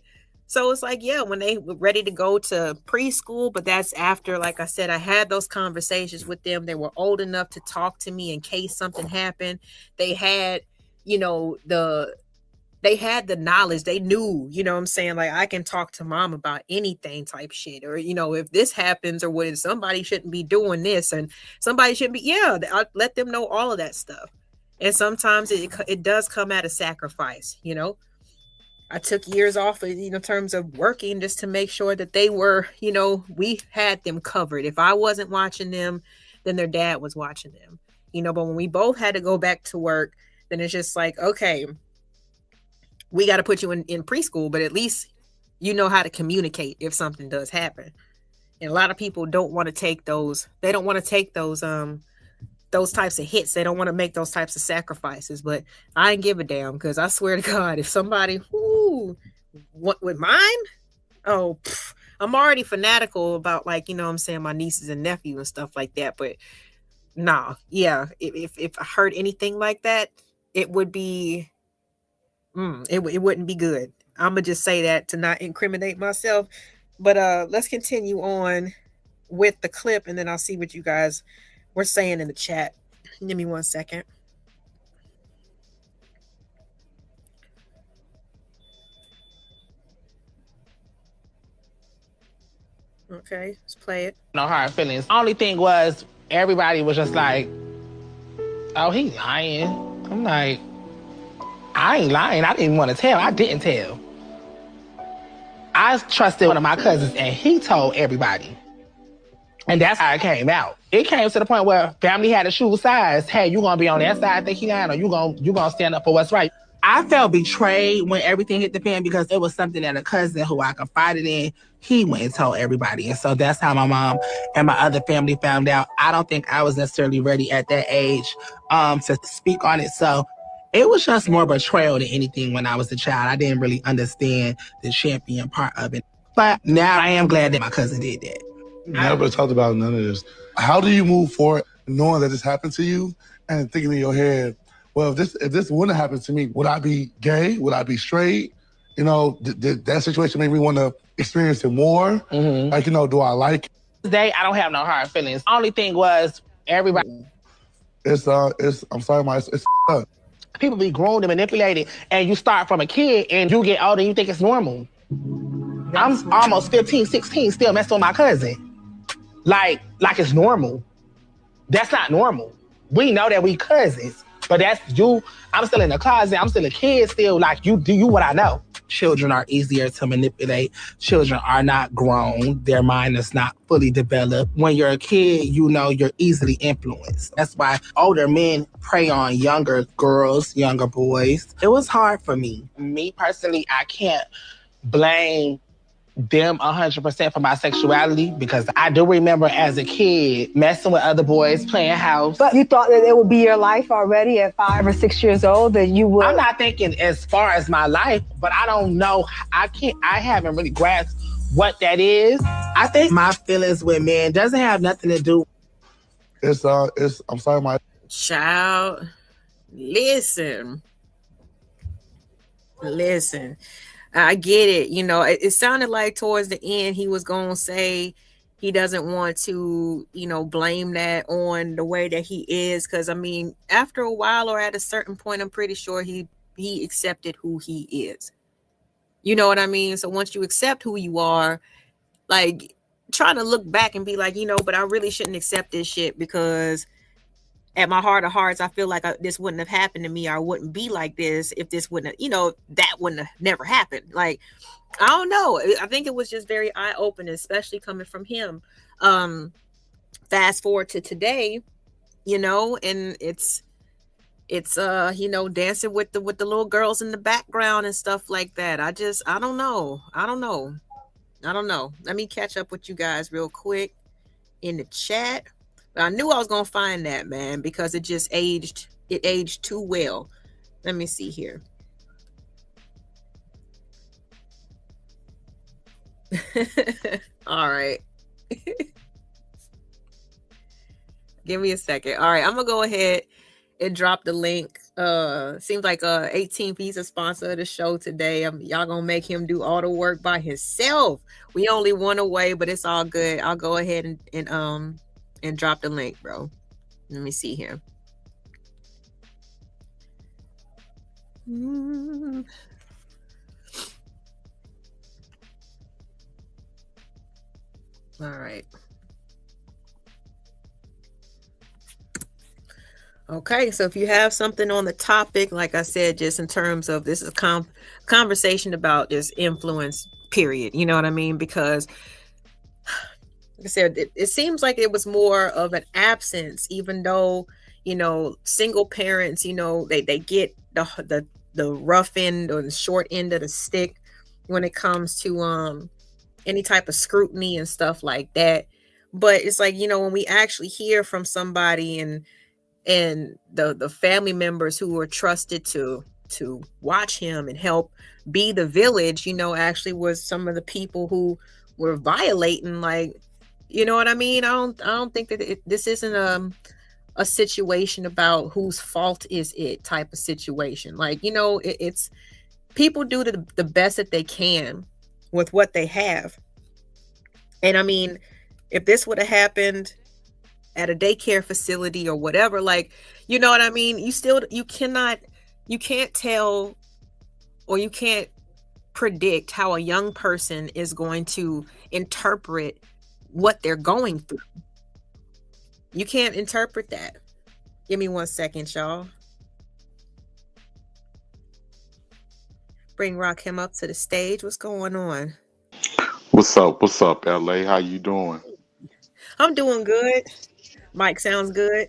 So it's like, yeah, when they were ready to go to preschool, but that's after, like I said, I had those conversations with them. They were old enough to talk to me in case something happened. They had, they had the knowledge. They knew, what I'm saying? Like, I can talk to mom about anything type shit. Or, if this happens or what, somebody shouldn't be doing this and somebody shouldn't be, I'll let them know all of that stuff. And sometimes it does come at a sacrifice, I took years off, in terms of working just to make sure that they were, we had them covered. If I wasn't watching them, then their dad was watching them, but when we both had to go back to work, then it's just like, okay, we got to put you in preschool, but at least you know how to communicate if something does happen. And a lot of people don't want to take those. They don't want to take those types of hits. They don't want to make those types of sacrifices, but I ain't give a damn, because I swear to God, if somebody, what with mine? Oh, I'm already fanatical about, like, I'm saying, my nieces and nephews and stuff like that. But nah, yeah, if I heard anything like that, it would be, it wouldn't be good. I'm gonna just say that to not incriminate myself. But let's continue on with the clip, and then I'll see what you guys were saying in the chat. Give me 1 second. Okay, let's play it. No hard feelings. Only thing was, everybody was just like, oh, he lying. I'm like, I ain't lying. I didn't want to tell. I didn't tell. I trusted one of my cousins, and he told everybody. And that's how it came out. It came to the point where family had to choose sides. Hey, you gonna be on that side, think he lying, or you gonna stand up for what's right. I felt betrayed when everything hit the fan, because it was something that a cousin who I confided in, he went and told everybody. And so that's how my mom and my other family found out. I don't think I was necessarily ready at that age to speak on it. So it was just more betrayal than anything when I was a child. I didn't really understand the champion part of it. But now I am glad that my cousin did that. Never talked about none of this. How do you move forward knowing that this happened to you and thinking in your head, well, if this wouldn't happen to me, would I be gay? Would I be straight? Did that situation make me want to experience it more? Mm-hmm. Like, do I like it? Today, I don't have no hard feelings. Only thing was, everybody... I'm sorry, it's up. People be groomed and manipulated, and you start from a kid, and you get older, and you think it's normal. I'm almost 15, 16, still messing with my cousin. Like it's normal. That's not normal. We know that we cousins, but that's you. I'm still in the closet. I'm still a kid still. Like, you do what I know. Children are easier to manipulate. Children are not grown. Their mind is not fully developed. When you're a kid, you're easily influenced. That's why older men prey on younger girls, younger boys. It was hard for me. Me personally, I can't blame them 100% for my sexuality, because I do remember as a kid messing with other boys, playing house. But you thought that it would be your life already at 5 or 6 years old, that you would? I'm not thinking as far as my life, but I don't know. I haven't really grasped what that is. I think my feelings with men doesn't have nothing to do. I'm sorry, my child. Listen. I get it. It sounded like towards the end he was going to say, he doesn't want to, blame that on the way that he is. Because I mean, after a while or at a certain point, I'm pretty sure he accepted who he is. You know what I mean? So once you accept who you are, like trying to look back and be like, but I really shouldn't accept this shit because at my heart of hearts, I feel like this wouldn't have happened to me, or I wouldn't be like this if this wouldn't have, that wouldn't have never happened. Like, I don't know. I think it was just very eye-opening, especially coming from him. Fast forward to today, and it's dancing with the little girls in the background and stuff like that. I don't know. Let me catch up with you guys real quick in the chat. But I knew I was gonna find that, man, because it just aged. It aged too well. Let me see here. All right. Give me a second. All right, I'm gonna go ahead and drop the link. Seems like 18th he's a sponsor of the show today. Y'all gonna make him do all the work by himself. We only one away, but it's all good. I'll go ahead and drop the link, bro. Let me see here. All right. Okay, so if you have something on the topic, like I said, just in terms of this is a conversation about just influence, period. You know what I mean? Because like I said, it seems like it was more of an absence, even though, single parents, they get the rough end or the short end of the stick when it comes to any type of scrutiny and stuff like that. But it's like, when we actually hear from somebody and the family members who are trusted to watch him and help be the village, actually was some of the people who were violating, like, you know what I mean? I don't think that this isn't a situation about whose fault is it type of situation. Like, it's people do the best that they can with what they have. And I mean, if this would have happened at a daycare facility or whatever, like, you know what I mean? You can't tell, or you can't predict how a young person is going to interpret what they're going through. You can't interpret that. Give me 1 second, y'all. Bring Rakim up to the stage. What's going on? What's up, LA? How you doing? I'm doing good. Mike sounds good.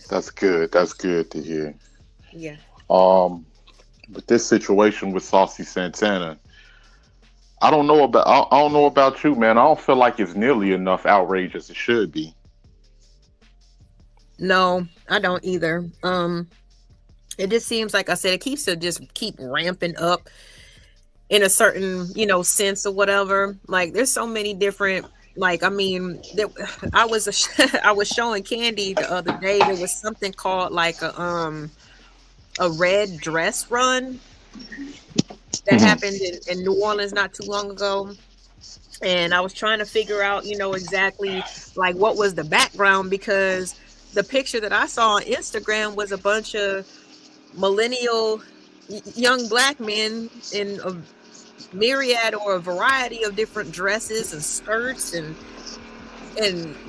That's good to hear. Yeah. But this situation with Saucy Santana, I don't know about you, man. I don't feel like it's nearly enough outrage as it should be. No, I don't either. It just seems like I said, it keep ramping up in a certain, sense or whatever. Like, there's so many different, like, I mean, I was showing Candy the other day. There was something called like a red dress run that happened in New Orleans not too long ago. And I was trying to figure out, exactly like what was the background, because the picture that I saw on Instagram was a bunch of millennial young black men in a myriad or a variety of different dresses and skirts and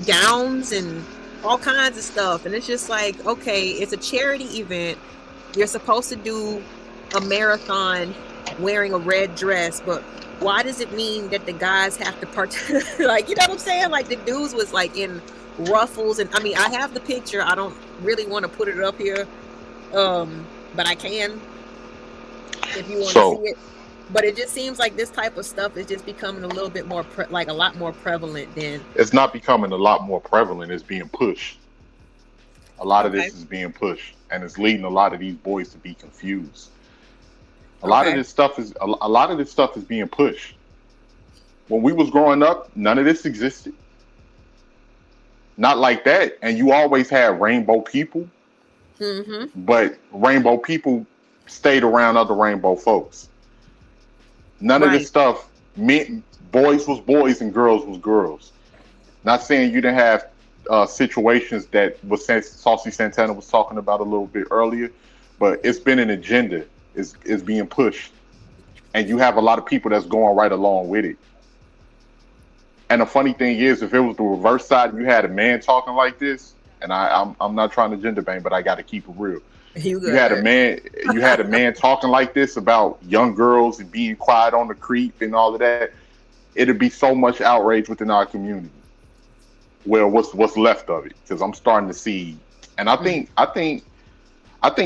gowns and all kinds of stuff. And it's just like, okay, it's a charity event. You're supposed to do a marathon wearing a red dress, but why does it mean that the guys have to like, you know what I'm saying? Like, the dudes was like in ruffles, and I mean, I have the picture. I don't really want to put it up here, but I can if you want to see it. But it just seems like this type of stuff is just becoming a little bit more a lot more prevalent than. It's not becoming a lot more prevalent. It's being pushed. A lot of this is being pushed, and it's leading a lot of these boys to be confused. A lot of this stuff is being pushed. When we was growing up, none of this existed. Not like that. And you always had rainbow people. Mm-hmm. But rainbow people stayed around other rainbow folks. None of this stuff, boys was boys and girls was girls. Not saying you didn't have situations that was Saucy Santana was talking about a little bit earlier, but it's been an agenda is being pushed, and you have a lot of people that's going right along with it. And the funny thing is, if it was the reverse side, you had a man talking like this, and I'm not trying to gender bang, but I got to keep it real. You had a man talking like this about young girls and being quiet on the creep and all of that. It'd be so much outrage within our community. Well, what's left of it? Because I'm starting to see, and I think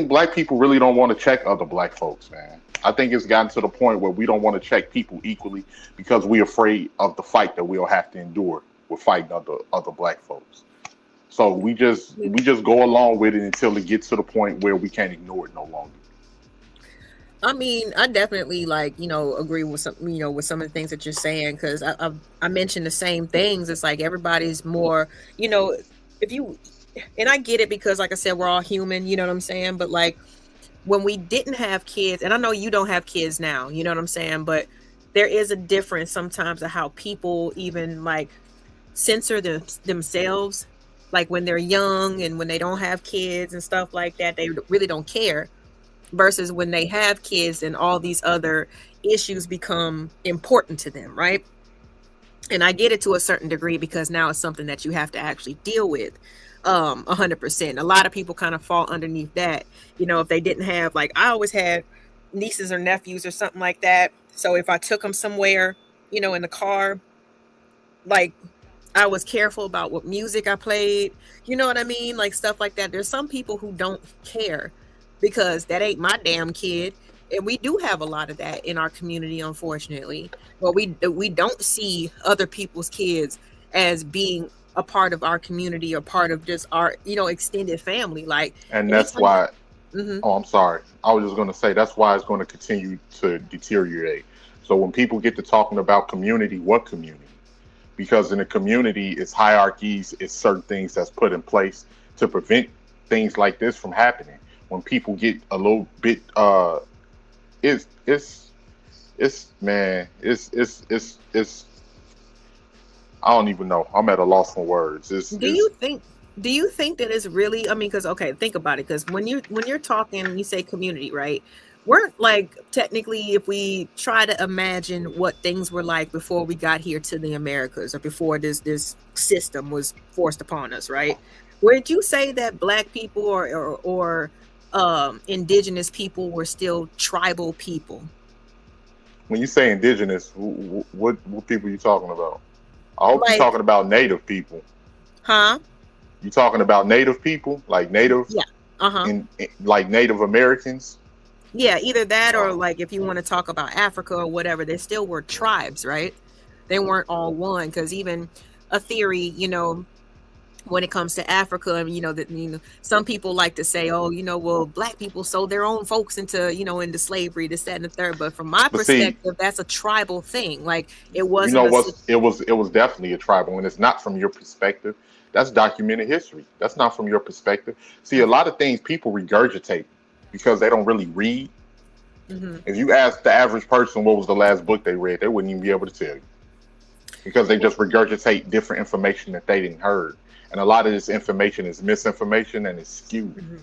black people really don't want to check other black folks, man. I think it's gotten to the point where we don't want to check people equally because we're afraid of the fight that we'll have to endure with fighting other black folks. So we just go along with it until it gets to the point where we can't ignore it no longer. I mean, I definitely agree with some with some of the things that you're saying, because I mentioned the same things. It's like everybody's more, if you, and I get it because like I said, we're all human, you know what I'm saying? But like when we didn't have kids, and I know you don't have kids now, you know what I'm saying? But there is a difference sometimes of how people even like censor themselves, like when they're young and when they don't have kids and stuff like that, they really don't care. Versus when they have kids and all these other issues become important to them, right? And I get it to a certain degree because now it's something that you have to actually deal with 100%. A lot of people kind of fall underneath that. If they didn't have, like, I always had nieces or nephews or something like that. So if I took them somewhere, in the car, like, I was careful about what music I played. You know what I mean? Like stuff like that. There's some people who don't care because that ain't my damn kid. And we do have a lot of that in our community, unfortunately. But we don't see other people's kids as being a part of our community or part of just our, extended family. And that's why, oh, I'm sorry. I was just going to say, that's why it's going to continue to deteriorate. So when people get to talking about community, what community? Because in a community, it's hierarchies, it's certain things that's put in place to prevent things like this from happening. When people get a little bit, it's I don't even know. I'm at a loss for words. Do you think that it's really? I mean, because okay, think about it. Because when you're talking, you say community, right? Weren't like technically, if we try to imagine what things were like before we got here to the Americas or before this system was forced upon us, right? Would you say that Black people or indigenous people were still tribal people? When you say indigenous, what people are you talking about? I hope you're talking about native people. Huh? You talking about native people, like native? Yeah. Like Native Americans? Yeah, either that or like if you want to talk about Africa or whatever, they still were tribes, right? They weren't all one, because even a theory, when it comes to Africa, that some people like to say, oh, well, Black people sold their own folks into slavery, this, that, and the third. But from my perspective, that's a tribal thing. Like it wasn't. It was definitely a tribal, and it's not from your perspective. That's documented history. That's not from your perspective. See, a lot of things people regurgitate because they don't really read. Mm-hmm. If you ask the average person what was the last book they read, they wouldn't even be able to tell you, because they just regurgitate different information that they didn't heard. And a lot of this information is misinformation and it's skewed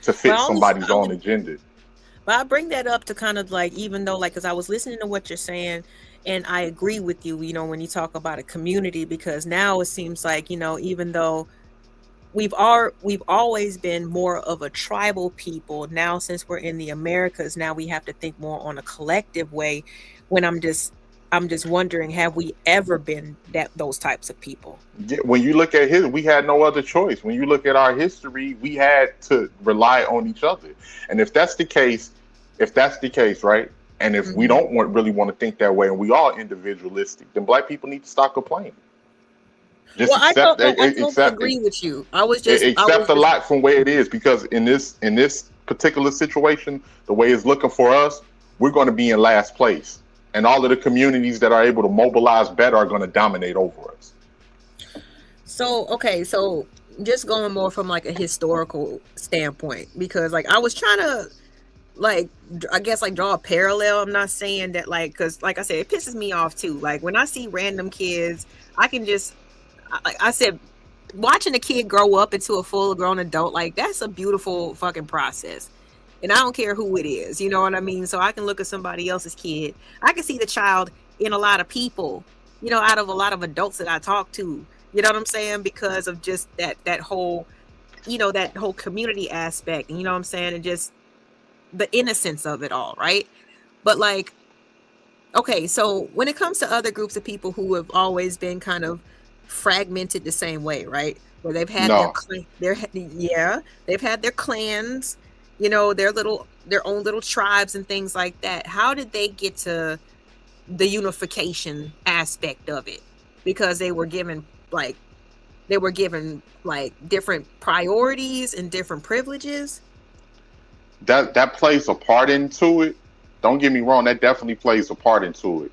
to fit somebody's own agenda. But I bring that up to kind of like, even though because I was listening to what you're saying, and I agree with you, when you talk about a community, because now it seems like, even though we've always been more of a tribal people, now since we're in the Americas, now we have to think more on a collective way. When I'm just wondering, have we ever been those types of people? Yeah, when you look at we had no other choice. When you look at our history, we had to rely on each other. And if that's the case, right? And if we don't really want to think that way, and we are individualistic, then Black people need to stop complaining. I don't agree with you. Accept a lot from where it is, because in this particular situation, the way it's looking for us, we're going to be in last place. And all of the communities that are able to mobilize better are going to dominate over us. So just going more from like a historical standpoint, because like I was trying to like, I guess, like, draw a parallel. I'm not saying that, like, because like I said, it pisses me off too. Like, when I see random kids, I can just, I said, watching a kid grow up into a full grown adult, like, that's a beautiful fucking process. And I don't care who it is, you know what I mean? So I can look at somebody else's kid. I can see the child in a lot of people, you know, out of a lot of adults that I talk to, you know what I'm saying? Because of just that whole, you know, that whole community aspect, you know what I'm saying? And just the innocence of it all, right? But like, okay, so when it comes to other groups of people who have always been kind of fragmented the same way, right? Where they've had No. they've had their clans, you know, their own little tribes and things like that. How did they get to the unification aspect of it? Because they were given like different priorities and different privileges. That plays a part into it. Don't get me wrong, that definitely plays a part into it.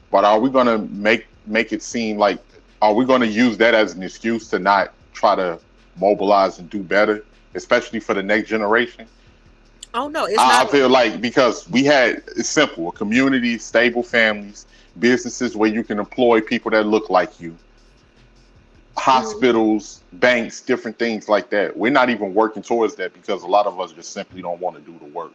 But are we gonna make it seem like, are we gonna use that as an excuse to not try to mobilize and do better, especially for the next generation? Oh no, it's I not. feel like because it's simple, a community, stable families, businesses where you can employ people that look like you, hospitals, banks, different things like that. We're not even working towards that because a lot of us just simply don't want to do the work.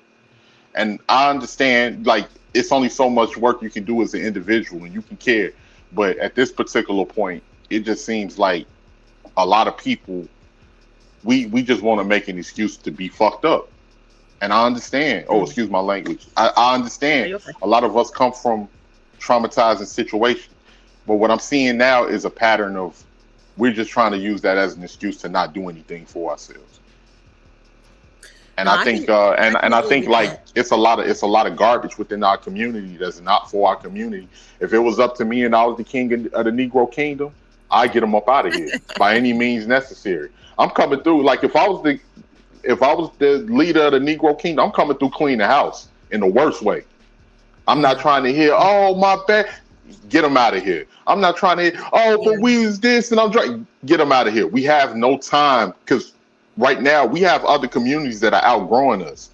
And I understand, like, it's only so much work you can do as an individual and you can care. But at this particular point, it just seems like a lot of people, we just want to make an excuse to be fucked up. And I understand. Oh, excuse my language. I understand. A lot of us come from traumatizing situations. But what I'm seeing now is a pattern of we're just trying to use that as an excuse to not do anything for ourselves. And No, I think like it's a lot of garbage within our community that's not for our community. If it was up to me and I was the king of the Negro Kingdom, I'd get them up out of here by any means necessary. I'm coming through. Like if I was the leader of the Negro Kingdom, I'm coming through clean the house in the worst way. I'm not trying to hear, oh my bad, get them out of here. I'm not trying to hear, oh, but we was this and I'm trying, get them out of here. We have no time because right now we have other communities that are outgrowing us,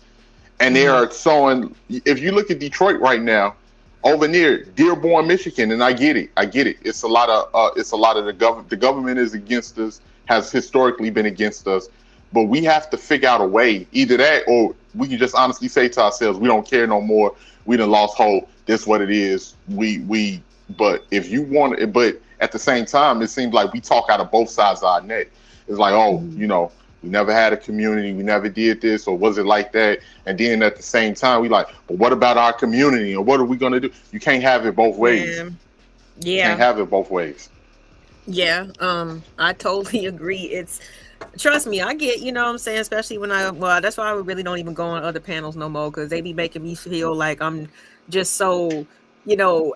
and they are sowing. If you look at Detroit right now, over near Dearborn, Michigan, and I get it. It's a lot of the government is against us, has historically been against us, but we have to figure out a way, either that or we can just honestly say to ourselves, we don't care no more. We done lost hope. This what it is. But if you want it, but at the same time, it seems like we talk out of both sides of our neck. It's like, oh, you know, we never had a community, we never did this, or was it like that? And then at the same time, we like, but what about our community, and what are we gonna do? You can't have it both ways. You can't have it both ways. Yeah, I totally agree. It's, trust me, I get, you know what I'm saying, especially when that's why I really don't even go on other panels no more, because they be making me feel like I'm just so, you know,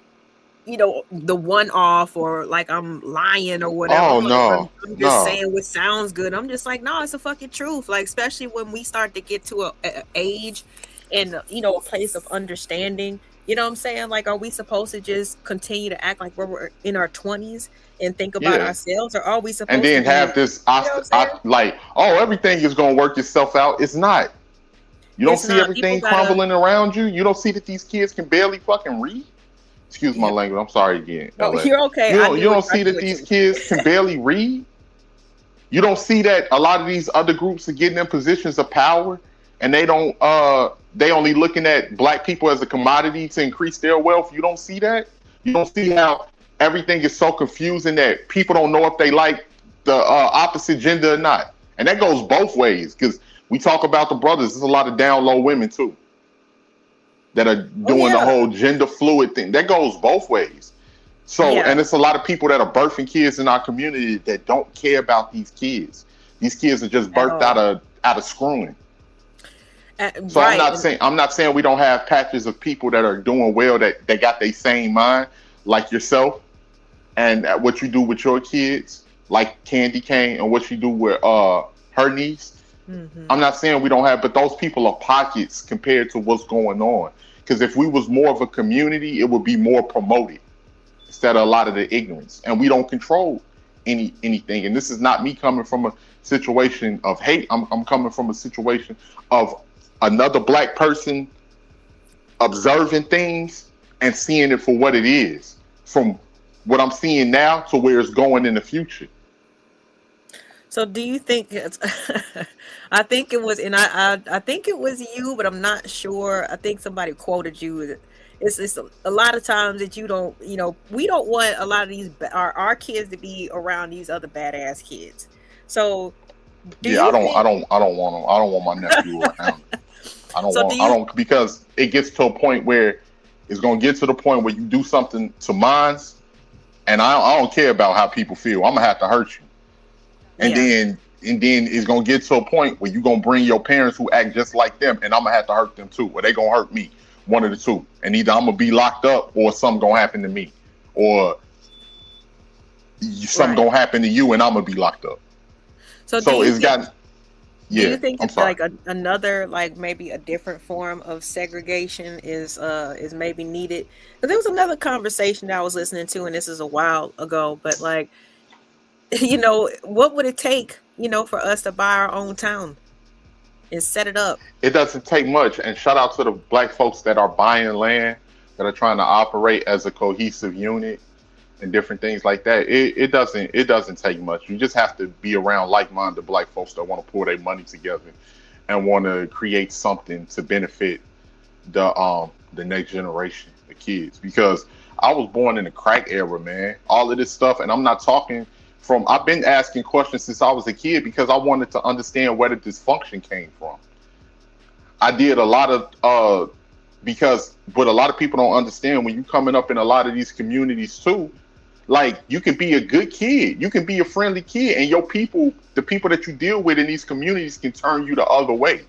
the one off, or like I'm lying or whatever. Oh I'm just saying what sounds good. I'm just like, no, it's the fucking truth. Like, especially when we start to get to a age and, you know, a place of understanding, you know what I'm saying? Like, are we supposed to just continue to act like we're in our 20s and think about ourselves, or are we supposed and then to have this like, oh, everything is gonna work itself out? It's not. You don't see everything crumbling around you. You don't see that these kids can barely fucking read. Excuse my language. I'm sorry again. No, you're okay. You don't see that these kids can barely read. You don't see that a lot of these other groups are getting in positions of power, and they don't. They only looking at black people as a commodity to increase their wealth. You don't see that. You don't see how everything is so confusing that people don't know if they like the opposite gender or not. And that goes both ways, because we talk about the brothers. There's a lot of down low women too that are doing the whole gender fluid thing. That goes both ways. So, and it's a lot of people that are birthing kids in our community that don't care about these kids. These kids are just birthed out of screwing. So right. I'm not saying we don't have patches of people that are doing well, that they got their same mind, like yourself, and what you do with your kids, like Candy Cane, and what you do with her niece. Mm-hmm. I'm not saying we don't have, but those people are pockets compared to what's going on. Because if we was more of a community, it would be more promoted instead of a lot of the ignorance. And we don't control anything. And this is not me coming from a situation of hate. I'm coming from a situation of another black person observing things and seeing it for what it is, from what I'm seeing now to where it's going in the future. So do you think it's I think it was, and I think it was you, but I'm not sure. I think somebody quoted you. It's a lot of times that you don't, we don't want a lot of these our kids to be around these other badass kids. So do Yeah, I you don't, I think don't, I don't want them. I don't want my nephew around. so do I you don't, because it gets to a point where it's gonna get to the point where you do something to mines, and I don't care about how people feel. I'm gonna have to hurt you, and yeah. then it's gonna get to a point where you're gonna bring your parents who act just like them, and I'm gonna have to hurt them too, or they gonna hurt me. One of the two, and either I'm gonna be locked up, or something gonna happen to me, or something Right. gonna happen to you, and I'm gonna be locked up. So So it's got, do you yeah. think I'm that sorry. like another, like maybe a different form of segregation is maybe needed? 'Cause there was another conversation that I was listening to, and this is a while ago, but like what would it take, for us to buy our own town and set it up? It doesn't take much. And shout out to the black folks that are buying land, that are trying to operate as a cohesive unit and different things like that. It doesn't take much. You just have to be around like-minded black folks that want to pull their money together and want to create something to benefit the next generation, the kids. Because I was born in the crack era, man. All of this stuff, and I'm not talking from. I've been asking questions since I was a kid because I wanted to understand where the dysfunction came from. I did a lot of because what a lot of people don't understand, when you coming up in a lot of these communities too, like, you can be a good kid, you can be a friendly kid, and your people, the people that you deal with in these communities, can turn you the other way,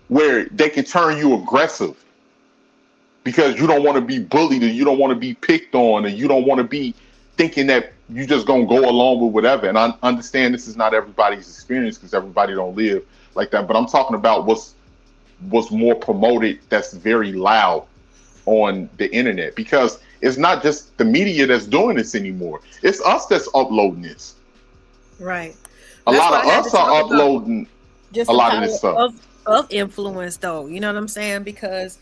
where they can turn you aggressive because you don't want to be bullied, or you don't want to be picked on, or you don't want to be thinking that you just gonna go along with whatever. And I understand this is not everybody's experience because everybody don't live like that, but I'm talking about what's more promoted, that's very loud on the internet, because it's not just the media that's doing this anymore. It's us that's uploading this. Right. A That's lot why of I had to us are talk about uploading just a the lot of this power stuff. of influence, though. You know what I'm saying? Because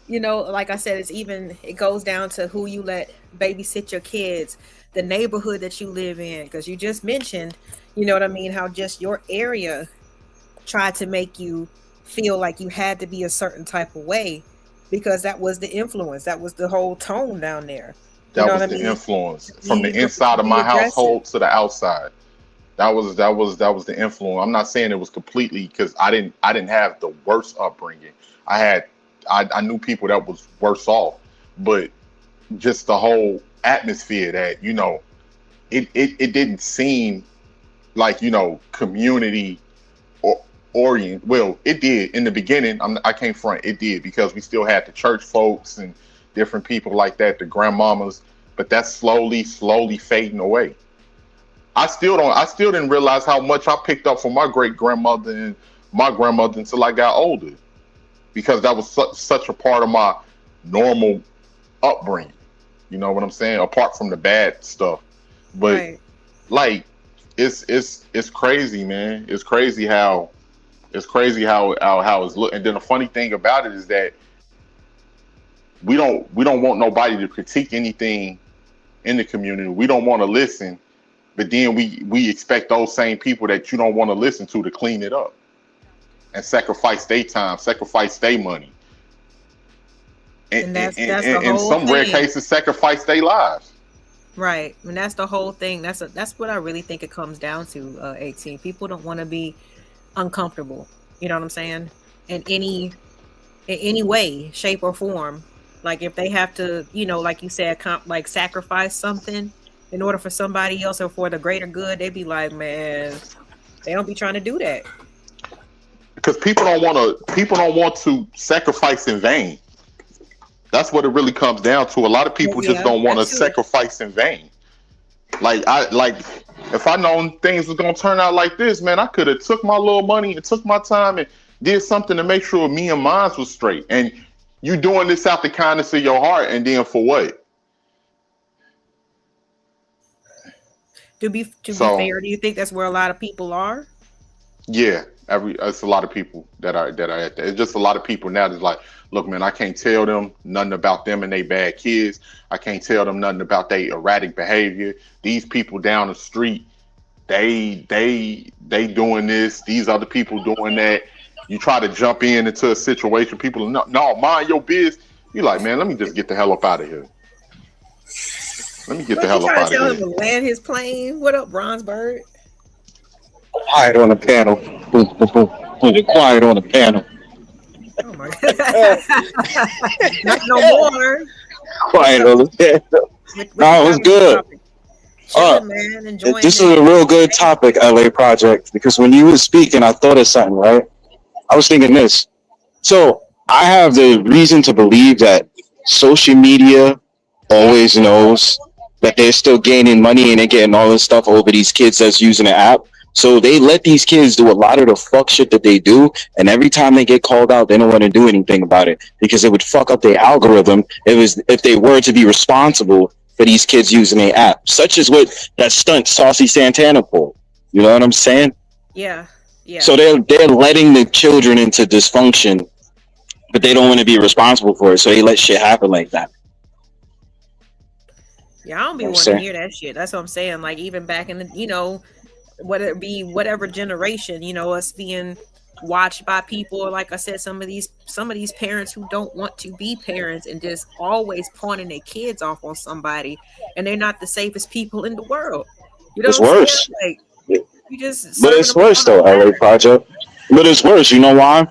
like I said, it goes down to who you let babysit your kids, the neighborhood that you live in. Because you just mentioned, you know what I mean, how just your area tried to make you feel like you had to be a certain type of way because that was the influence, that was the whole tone down there. You That know what was I the mean? influence from the You inside of be my aggressive. household to the outside. That was the influence. I'm not saying it was completely, because I didn't have the worst upbringing. I knew people that was worse off, but just the whole atmosphere that, it didn't seem like, community or orient. Well, it did in the beginning. I can't front, it did, because we still had the church folks and different people like that, the grandmamas, but that's slowly fading away. I still didn't realize how much I picked up from my great grandmother and my grandmother until I got older, because that was such a part of my normal upbringing. You know what I'm saying? Apart from the bad stuff, but Right. like, it's crazy, man. It's crazy how it's look. And then the funny thing about it is that we don't want nobody to critique anything in the community. We don't want to listen, but then we expect those same people that you don't want to listen to clean it up and sacrifice their time, sacrifice their money, and And that's the in whole some rare thing. cases sacrifice their lives. Right. And that's the whole thing. That's what I really think it comes down to, 18. People don't want to be uncomfortable. You know what I'm saying? In any way, shape, or form. Like if they have to, like you said, like sacrifice something in order for somebody else or for the greater good, they be like, man, they don't be trying to do that. Because people don't want to sacrifice in vain. That's what it really comes down to. A lot of people just Yeah, don't want that to too. sacrifice in vain. Like, if I known things was gonna turn out like this, man, I could have took my little money and took my time and did something to make sure me and mine was straight. And you doing this out the kindness of your heart, and then for what? To be So fair, do you think that's where a lot of people are? yeah, It's a lot of people that are at that. It's just a lot of people now that's like, look, man, I can't tell them nothing about them and they bad kids. I can't tell them nothing about their erratic behavior. These people down the street, they doing this. These other people doing that. You try to jump into a situation, people are no, mind your biz. You like, man, let me just get the hell up out of here. Let me get the hell up out of here. Tell him to land his plane. What up, Bronze Bird? Quiet on the panel. Quiet on the panel. Oh my god. Not no more. Quiet on the panel. No, it was good. Man, enjoying this is a real good topic, LA Project, because when you were speaking, I thought of something, right? I was thinking this. So I have the reason to believe that social media always knows that they're still gaining money and they're getting all this stuff over these kids that's using the app. So they let these kids do a lot of the fuck shit that they do, and every time they get called out, they don't want to do anything about it because it would fuck up their algorithm if they were to be responsible for these kids using the app, such as what that stunt Saucy Santana pulled. You know what I'm saying? Yeah. So they're letting the children into dysfunction, but they don't want to be responsible for it, so they let shit happen like that. Yeah, I don't be wanting to hear that shit. That's what I'm saying. Like even back in the, whether it be whatever generation, us being watched by people, like I said, some of these parents who don't want to be parents and just always pointing their kids off on somebody, and they're not the safest people in the world. It's worse. Like, you just but it's worse though, LA Project. But it's worse. You know why?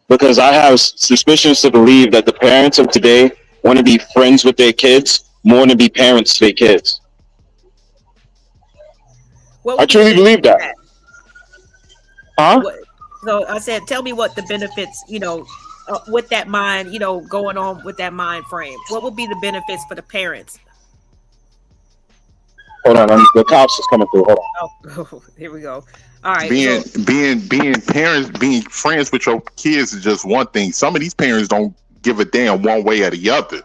Because I have suspicions to believe that the parents of today want to be friends with their kids more than be parents to their kids. I truly believe that. Huh? So I said, tell me what the benefits, with that mind, going on with that mind frame. What would be the benefits for the parents? Hold on, the cops is coming through. Hold on. Oh, here we go. All right. Being parents, being friends with your kids is just one thing. Some of these parents don't give a damn one way or the other.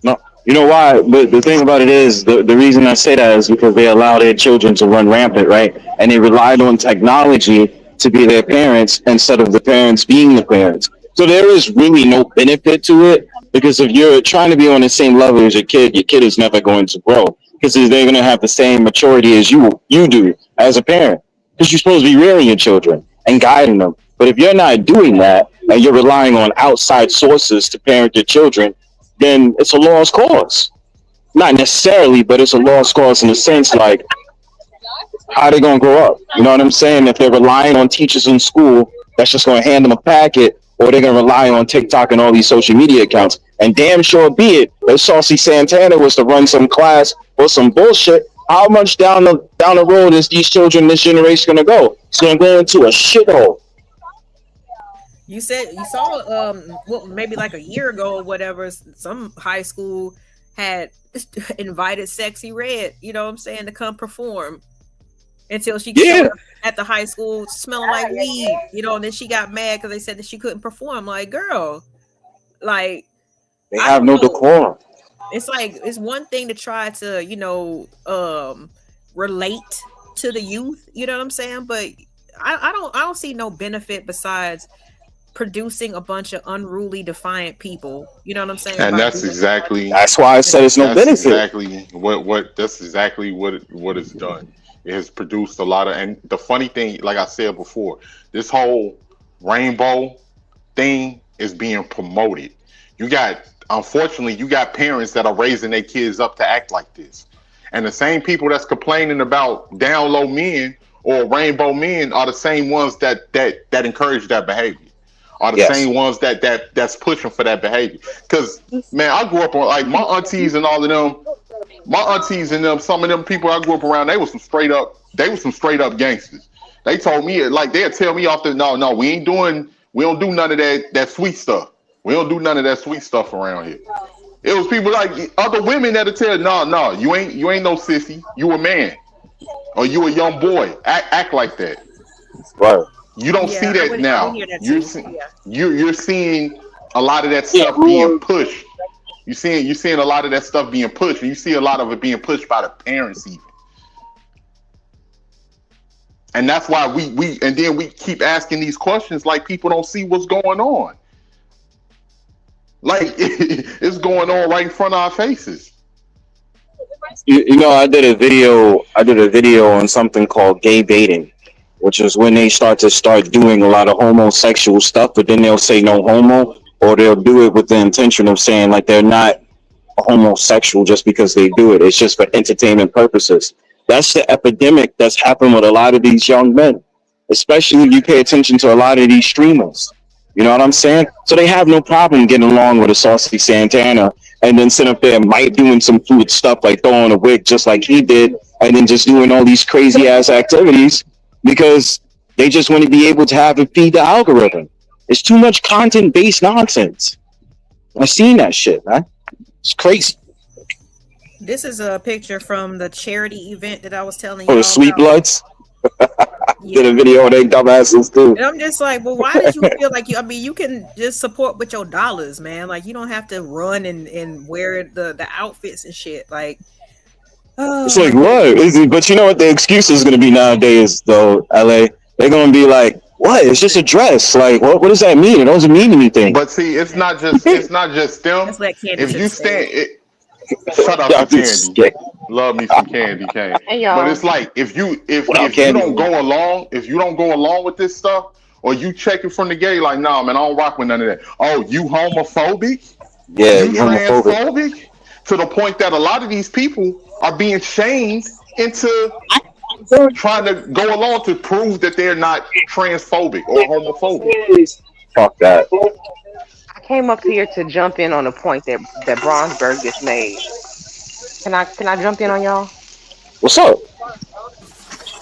No, you know why? But the thing about it is, the reason I say that is because they allow their children to run rampant, right? And they relied on technology to be their parents instead of the parents being the parents. So there is really no benefit to it, because if you're trying to be on the same level as your kid is never going to grow, because they're going to have the same maturity as you do as a parent, because you're supposed to be rearing your children and guiding them. But if you're not doing that and you're relying on outside sources to parent your children, then it's a lost cause. Not necessarily, but it's a lost cause in the sense like, how are they going to grow up? You know what I'm saying? If they're relying on teachers in school, that's just going to hand them a packet, or they're going to rely on TikTok and all these social media accounts. And damn sure be it, if Saucy Santana was to run some class or some bullshit, how much down the road is these children, this generation going to go? It's going to go into a shithole. You said you saw maybe like a year ago or whatever, some high school had invited Sexy Red, to come perform until she showed up at the high school smelling like weed, and then she got mad because they said that she couldn't perform. Like, girl, like they have no decorum. It's like, it's one thing to try to, relate to the youth, you know what I'm saying? But I don't see no benefit besides producing a bunch of unruly, defiant people. You know what I'm saying? And that's why I said it's no benefit. That's exactly what it's done. It has produced a lot of, and the funny thing, like I said before, this whole rainbow thing is being promoted. Unfortunately, you got parents that are raising their kids up to act like this. And the same people that's complaining about down low men or rainbow men are the same ones that encourage that behavior. Are the same ones that's pushing for that behavior. Because, man, I grew up on, like, my aunties and all of them, some of them people I grew up around, they were some straight up gangsters. They told me, like, they'd tell me off the, no, we don't do none of that sweet stuff. We don't do none of that sweet stuff around here. It was people like other women that'd tell, no, you ain't no sissy. You a man. Or you a young boy. Act like that. Right. You don't see that now. You're seeing a lot of that stuff being pushed. You're seeing a lot of that stuff being pushed, and you see a lot of it being pushed by the parents even. And that's why and then we keep asking these questions like people don't see what's going on. Like it's going on right in front of our faces. You know, I did a video on something called gay baiting, which is when they start doing a lot of homosexual stuff, but then they'll say no homo, or they'll do it with the intention of saying like they're not homosexual just because they do it. It's just for entertainment purposes. That's the epidemic that's happened with a lot of these young men, especially if you pay attention to a lot of these streamers. You know what I'm saying? So they have no problem getting along with a Saucy Santana and then sit up there and might doing some fluid stuff like throwing a wig just like he did, and then just doing all these crazy ass activities because they just want to be able to have it feed the algorithm. It's too much content based nonsense. I've seen that shit, man. It's crazy. This is a picture from the charity event that I was telling you Oh, the all Sweet about. Bloods. Did a video on they dumbasses too. And I'm just like, well, why did you feel like you? I mean, you can just support with your dollars, man. Like you don't have to run and wear the outfits and shit. Like, It's like what? But you know what the excuse is going to be nowadays, though, LA. They're going to be like, "What? It's just a dress. Like, what does that mean? It doesn't mean anything." But see, it's not just them. Let's let Candy If you just say stand, shut up, Y'all some just candy. Love me some candy, cane. Hey, y'all. But it's like if you Candy? don't go along with this stuff, or you check it from the gate, like, nah, man, I don't rock with none of that. Oh, you homophobic? Yeah, You homophobic. transphobic? To the point that a lot of these people are being shamed into trying to go along to prove that they're not transphobic or homophobic. Fuck that. I came up here to jump in on a point that Bronsberg just made. Can I jump in on y'all? What's up?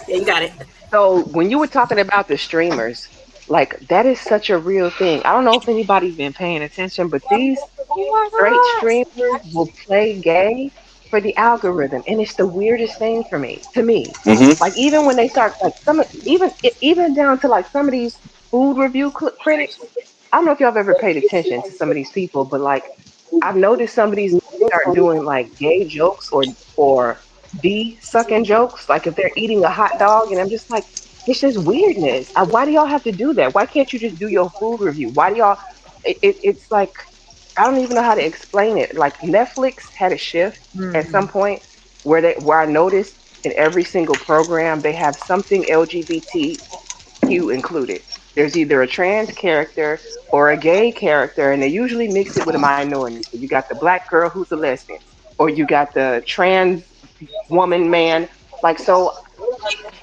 Yeah, you got it. So when you were talking about the streamers, like that is such a real thing. I don't know if anybody's been paying attention, but these straight streamers will play gay for the algorithm, and it's the weirdest thing for me. To me, Mm-hmm. like even when they start like even down to like some of these food review critics. I don't know if y'all have ever paid attention to some of these people, but like I've noticed some of these start doing like gay jokes or D sucking jokes, like if they're eating a hot dog, and I'm just like, it's just weirdness. Why do y'all have to do that? Why can't you just do your food review? Why do y'all? It's like I don't even know how to explain it. Like Netflix had a shift at some point where I noticed in every single program they have something LGBTQ included. There's either a trans character or a gay character, and they usually mix it with a minority. So you got the black girl who's a lesbian, or you got the trans woman, man. Like, so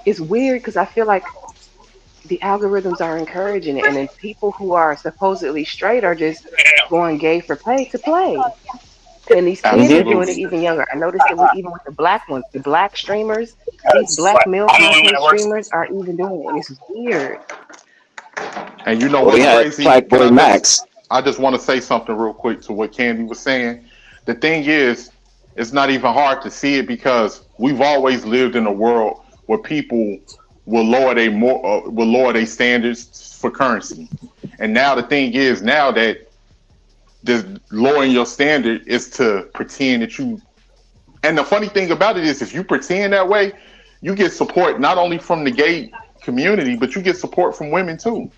it's weird because I feel like the algorithms are encouraging it, and then people who are supposedly straight are just going gay for play to play. And these kids are doing it even younger. I noticed it even with the black ones, the black streamers, these black male content streamers are even doing it. And it's weird. And you know We what's had crazy? Black Boy Max. I just want to say something real quick to what Candy was saying. The thing is, it's not even hard to see it because we've always lived in a world where people will lower their standards for currency. And now the thing is, now that lowering your standard is to pretend that you. And the funny thing about it is, if you pretend that way, you get support not only from the gay community, but you get support from women too.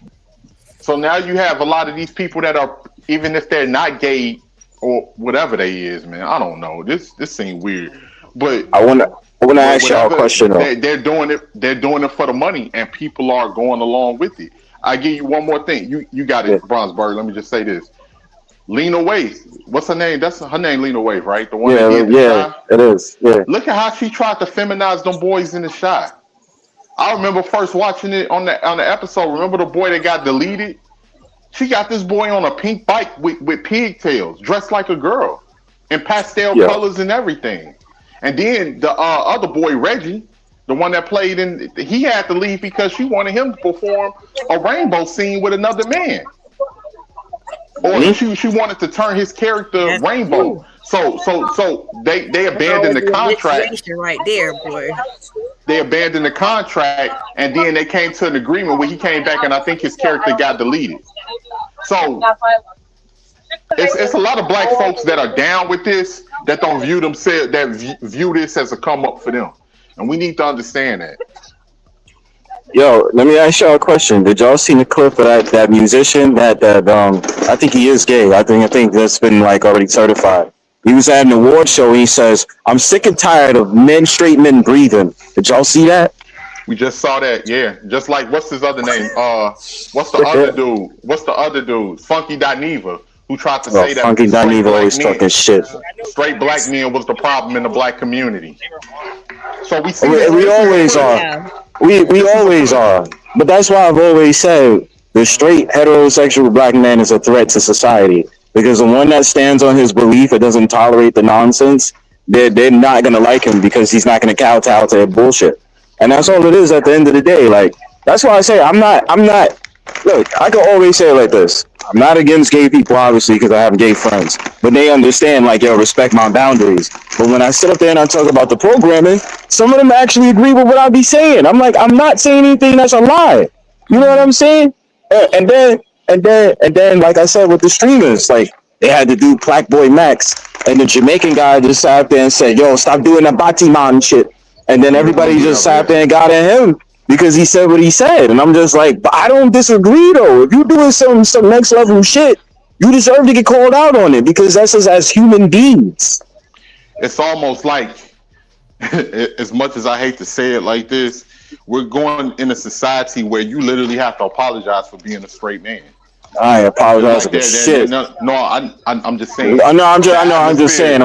So now you have a lot of these people that are, even if they're not gay or whatever they is, man. I don't know. This seems weird, but I wanna ask y'all a question. They're doing it. They're doing it for the money, and people are going along with it. I give you one more thing. You got it, Bronsberg. Let me just say this. Lena Waithe. What's her name? That's her name, Lena Waithe, right? The one that did the Shy? It is. Yeah. Look at how she tried to feminize them boys in the Shy. I remember first watching it on the episode. Remember the boy that got deleted? She got this boy on a pink bike with pigtails, dressed like a girl, in pastel colors and everything. And then the other boy, Reggie, the one that played in, he had to leave because she wanted him to perform a rainbow scene with another man. Or she wanted to turn his character rainbow. So they abandoned the contract right there, boy. They abandoned the contract, and then they came to an agreement where he came back, and I think his character got deleted. So it's a lot of black folks that are down with this, that don't view themselves, that view this as a come up for them, and we need to understand that. Yo, let me ask y'all a question. Did y'all see the clip of that musician that I think he is gay. I think that's been like already certified. He was at an award show. He says, "I'm sick and tired of straight men breathing." Did y'all see that? We just saw that, yeah. Just like what's his other name? What's the other dude? What's the other dude? Funky Dineva, who tried to Well, say that Funky straight Dineva black always talking men, shit. straight black men was the problem in the black community. So we see We, this. we This is a always clip. are. Yeah. We This is a always clip. are. But that's why I've always said the straight heterosexual black man is a threat to society. Because the one that stands on his belief and doesn't tolerate the nonsense, they're not gonna like him because he's not gonna kowtow to their bullshit. And that's all it is at the end of the day. Like that's why I say I'm not look, I can always say it like this. I'm not against gay people, obviously, because I have gay friends. But they understand, like, yo, respect my boundaries. But when I sit up there and I talk about the programming, some of them actually agree with what I be saying. I'm like, I'm not saying anything that's a lie. You know what I'm saying? And then, like I said, with the streamers, like, they had to do Black Boy Max. And the Jamaican guy just sat up there and said, yo, stop doing the Batiman shit. And then everybody just sat there and got at him because he said what he said. And I'm just like, but I don't disagree though. If you're doing some next level shit, you deserve to get called out on it because that's us as human beings. It's almost like, as much as I hate to say it like this, we're going in a society where you literally have to apologize for being a straight man. I apologize Like for shit. I'm just saying. I know. I'm just saying.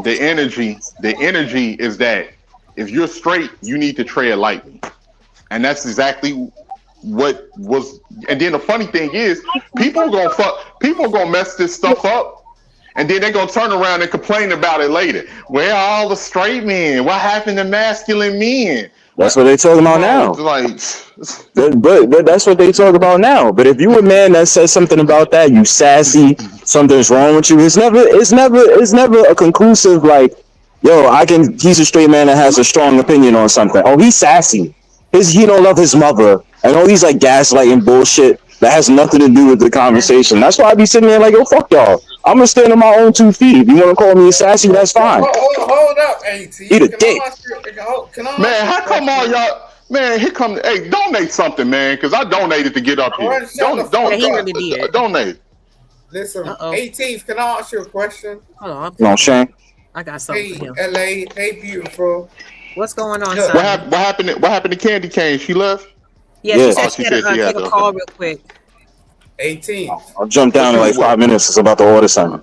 The energy is that if you're straight, you need to tread lightly, and that's exactly what was. And then the funny thing is, people gonna mess this stuff up, and then they're gonna turn around and complain about it later. Where are all the straight men? What happened to masculine men? That's what they talking about now. Like, but that's what they talk about now. But if you a man that says something about that, you sassy, something's wrong with you. It's never a conclusive like, yo, he's a straight man that has a strong opinion on something. Oh, he's sassy. He don't love his mother. And all these like gaslighting bullshit that has nothing to do with the conversation. That's why I be sitting there like, yo, fuck y'all. I'm gonna stand on my own 2 feet. If you wanna call me sassy, that's fine. Hold up, AT. Eat a dick. man, how come all y'all? Man, here come. Hey, donate something, man, because I donated to get up here. Donate. Listen, 18th, can I ask you a question? Hold on. No, Shane. I got something for him. LA, hey, beautiful. What's going on, What happened to Candy Cane? She left? Yeah, she said she had to take a call real quick. 18th. I'll jump down in like 5 minutes. It's about to order something.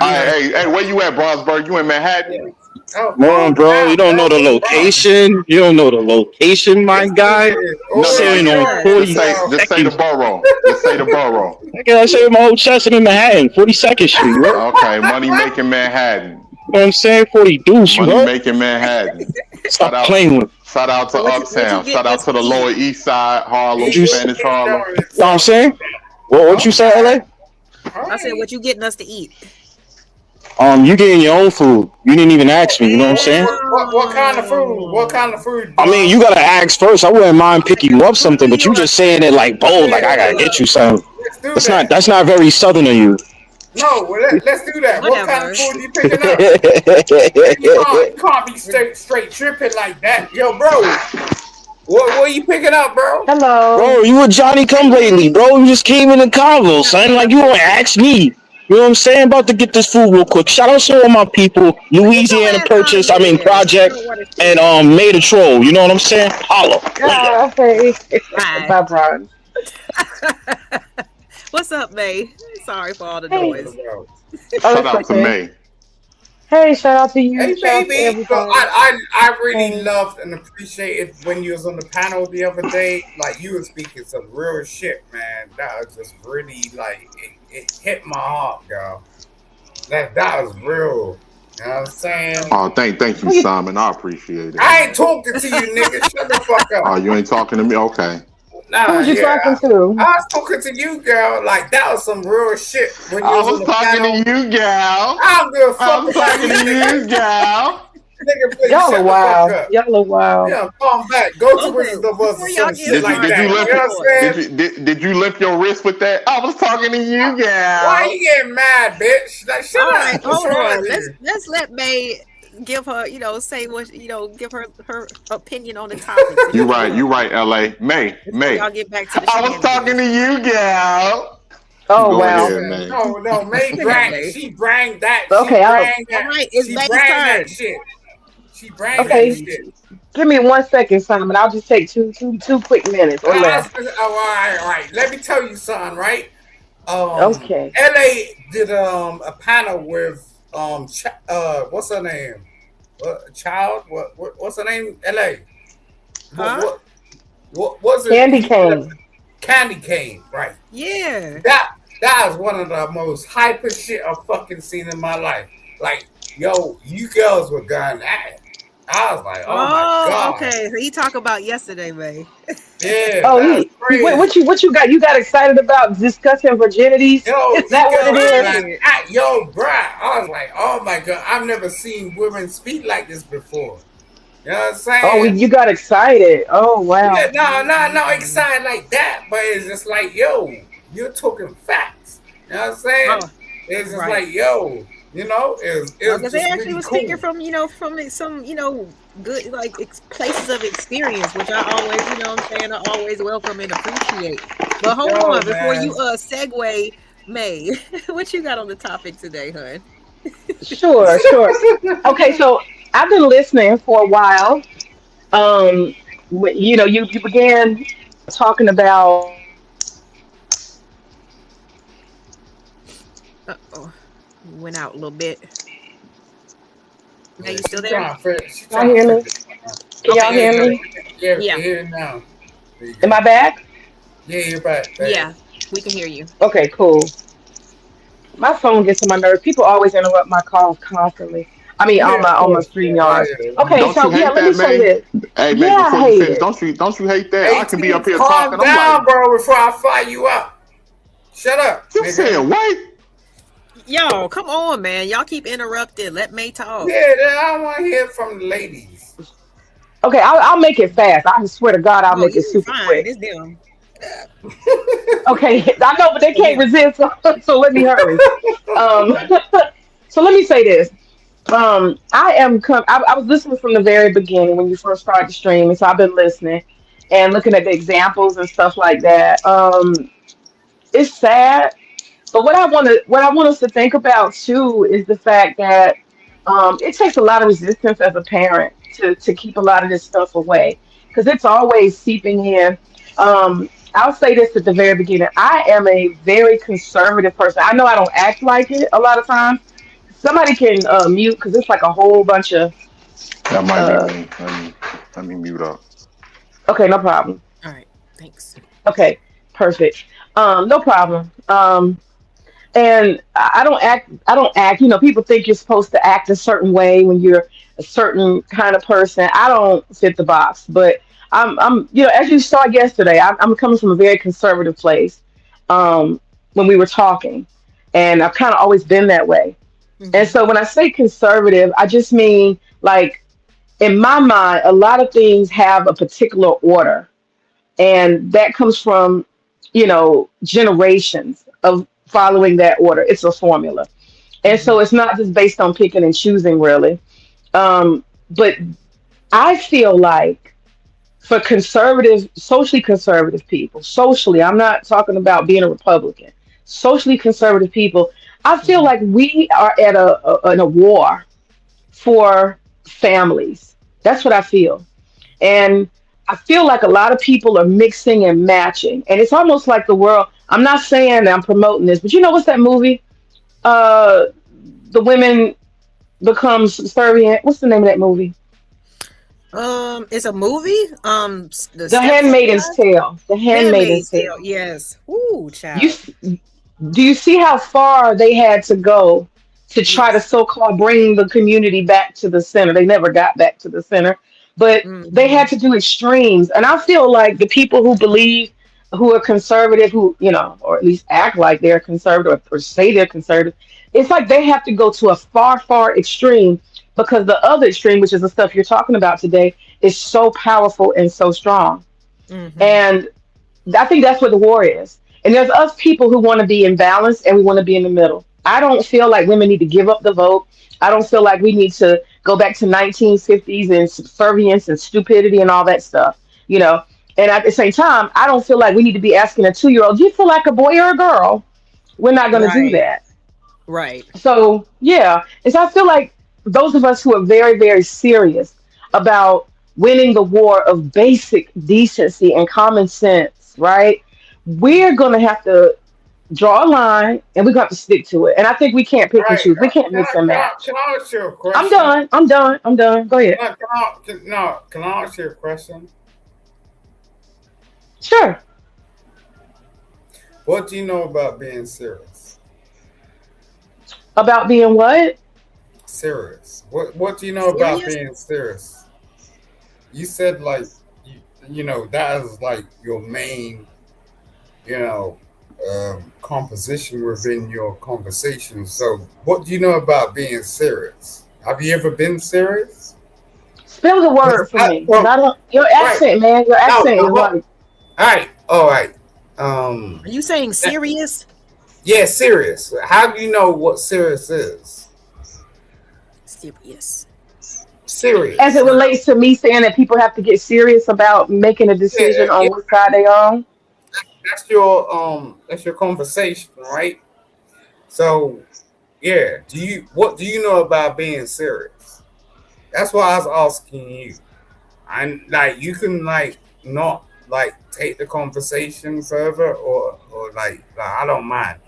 Hey, where you at, Brownsburg? You in Manhattan? Come on, bro. You don't know the location. You don't know the location, my guy. I'm sitting on 40. Just say the borough. Just say the borough. I say my whole chest in Manhattan, 42nd Street. Bro. Okay, money making Manhattan. You know what I'm saying? 40 deuce, you Money making Manhattan. Stop playing with. Shout out to Uptown. Shout out to the Lower East Side, Harlem, Spanish Harlem. You know what I'm saying? What you say, LA? I said, what you getting us to eat? You getting your own food. You didn't even ask me, you know what I'm saying? What kind of food? What kind of food? I mean, you gotta ask first. I wouldn't mind picking you up something, but you just saying it like bold, like I gotta get you something. That's not very southern of you. No, let's do that. What kind of food are you picking up? You can't be straight tripping like that. Yo, bro. What are you picking up, bro? Hello. Bro, you a Johnny come lately, bro. You just came in the convo, son. Like, you want to ask me. You know what I'm saying? About to get this food real quick. Shout out to all my people. Louisiana Purchase, Project, and Made a Troll. You know what I'm saying? Holla. Bye, Brian. What's up, May? Sorry for all the noise. Shout out to May. Hey, shout out to you. Hey, baby. So I really loved and appreciated when you was on the panel the other day. Like, you were speaking some real shit, man. That was just really, like, it hit my heart, girl. That was real. You know what I'm saying? Oh, thank you, Simon. I appreciate it. I ain't talking to you, nigga. Shut the fuck up. Oh, you ain't talking to me? Okay. Nah, Who's you talking to? I was talking to you, girl. Like, that was some real shit. When you I was talking to you, gal. I don't give a fuck. I was talking to you, gal. Nigga, please Y'all shut are the wild. fuck up. Y'all are wild. Yeah, calm back. Go to Wizards of Us or some shit like that. You know what I'm saying? Did you lift your wrist with that? I was talking to you, gal. Why you getting mad, bitch? Like, shut All up. right, hold on. Let's let May give her, say what, give her opinion on the topic You today. right, you right, LA. Before May. y'all get back to the I was talking shenanigans. to you, gal. Oh Go wow. ahead, May. No, May Go ahead, brang. May. She brang that. Okay, All right, it's She May's brang turn. that shit. She brang that okay. shit. Give me 1 second, Simon. I'll just take two quick minutes or less. All right, all right. Let me tell you something, right? Okay. LA did a panel with what's her name? Child? What's her name? LA. Huh? What was it? Candy cane. Candy cane, right? Yeah. That is one of the most hyper shit I've fucking seen in my life. Like, yo, you girls were going at it. I was like, oh my god. Okay. So he talked about yesterday, May. Yeah, Oh, that's crazy. what you got? You got excited about discussing virginities? Yo, Is you that what it girls were is? going at yo, bruh. I was like, oh my god, I've never seen women speak like this before. You know what I'm Oh, saying? you got excited. Oh wow. Yeah, no, excited like that, but it's just like, yo, you're talking facts. You know what I'm saying? Oh, It's just right. like, yo, it was Because they just actually really was cool. speaking from, from some, good like places of experience, which I always, what I'm saying, I always welcome and appreciate. But hold Yo, on, before man. you segue, May, what you got on the topic today, hun? Sure. Okay, so I've been listening for a while. Um, you began talking about Uh-oh. You went out a little bit. May, Yeah, you still she there? trying to figure. She y'all trying to hear me? figure. Can y'all Okay, hear good. me? Yeah, we Yeah. can hear it now. There you Am go. I back? Yeah, you're back. Back. Yeah, we can hear you. Okay, cool. My phone gets on my nerves. People always interrupt my calls constantly. I mean, Yeah, of on my course. stream Yeah. yard. Okay, Don't you so yeah, hate let me that, say May? this. Hey, May, Yeah, I before you hate finish, it. don't you hate that? I can be up 18, here calm talking. I'm like, down, bro, before I fire you up. Shut up, you said nigga. what? Y'all, come on, man. Y'all keep interrupting. Let May talk. Yeah, I want to hear from the ladies. Okay, I'll make it fast. I swear to God, I'll Oh, make it you super fine. quick. It's them. Okay, I know, but they Go can't ahead. resist, so let me hurry. Um, so let me say this. I was listening from the very beginning when you first started the stream, and so I've been listening and looking at the examples and stuff like that. It's sad, but what I want us to think about too is the fact that it takes a lot of resistance as a parent to keep a lot of this stuff away because it's always seeping in. I'll say this at the very beginning. I am a very conservative person. I know I don't act like it a lot of times. Somebody can mute because it's like a whole bunch of. That might be Uh, me. Let me mute up. okay, no problem. All right. Thanks. Okay, perfect. No problem. And I don't act, people think you're supposed to act a certain way when you're a certain kind of person. I don't fit the box, but as you saw yesterday, I'm coming from a very conservative place. When we were talking, and I've kind of always been that way. And Mm-hmm. so when I say conservative, I just mean like in my mind, a lot of things have a particular order, and that comes from generations of following that order. It's a formula, and Mm-hmm. so it's not just based on picking and choosing really. But I feel like for conservative, socially conservative people, socially, I'm not talking about being a Republican, socially conservative people, I feel Mm-hmm. like we are at in a war for families. That's what I feel. And I feel like a lot of people are mixing and matching. And it's almost like the world. I'm not saying that I'm promoting this, but what's that movie? Uh, the women become subservient. What's the name of that movie? It's a movie. The The Stepford Handmaiden's Wives, Tale. The Handmaiden's Handmaid's Tale. Tale. Yes. Ooh, You child. do you see how far they had to go to try to Yes. so-called bring the community back to the center? They never got back to the center, but they Mm-hmm. had to do extremes. And I feel like the people who believe, who are conservative, who or at least act like they're conservative or say they're conservative, it's like they have to go to a far, far extreme because the other extreme, which is the stuff you're talking about today, is so powerful and so strong. Mm-hmm. And I think that's what the war is. And there's us people who want to be in balance and we want to be in the middle. I don't feel like women need to give up the vote. I don't feel like we need to go back to 1950s and subservience and stupidity and all that stuff, you know. And at the same time, I don't feel like we need to be asking a 2-year-old, do you feel like a boy or a girl? We're not going to do Right. that. Right. So yeah, and so I feel like those of us who are very, very serious about winning the war of basic decency and common sense, right? We're gonna have to draw a line and we're gonna have to stick to it. And I think we can't pick and Right. choose. We can't mix and match. Can I ask you a I'm question? done. I'm done. I'm done. Go ahead. Can I ask you a question? Sure. What do you know about being serious? About being what? Serious. What do you know about Serious? being serious? You said like you know that is like your main you know composition within your conversation. So what do you know about being serious? Have you ever been serious? Spell the word for me. Because Well, I don't your right. accent, man. Your No, accent no, is look. like All right. Are you saying serious? Yeah, serious. How do you know what serious is? Serious. as Serious. it relates to me saying that people have to get serious about making a Yeah, decision yeah. on what side they on. That's your conversation, right? So yeah, what do you know about being serious? That's why I was asking you. And like you can like not like take the conversation further or like I don't mind.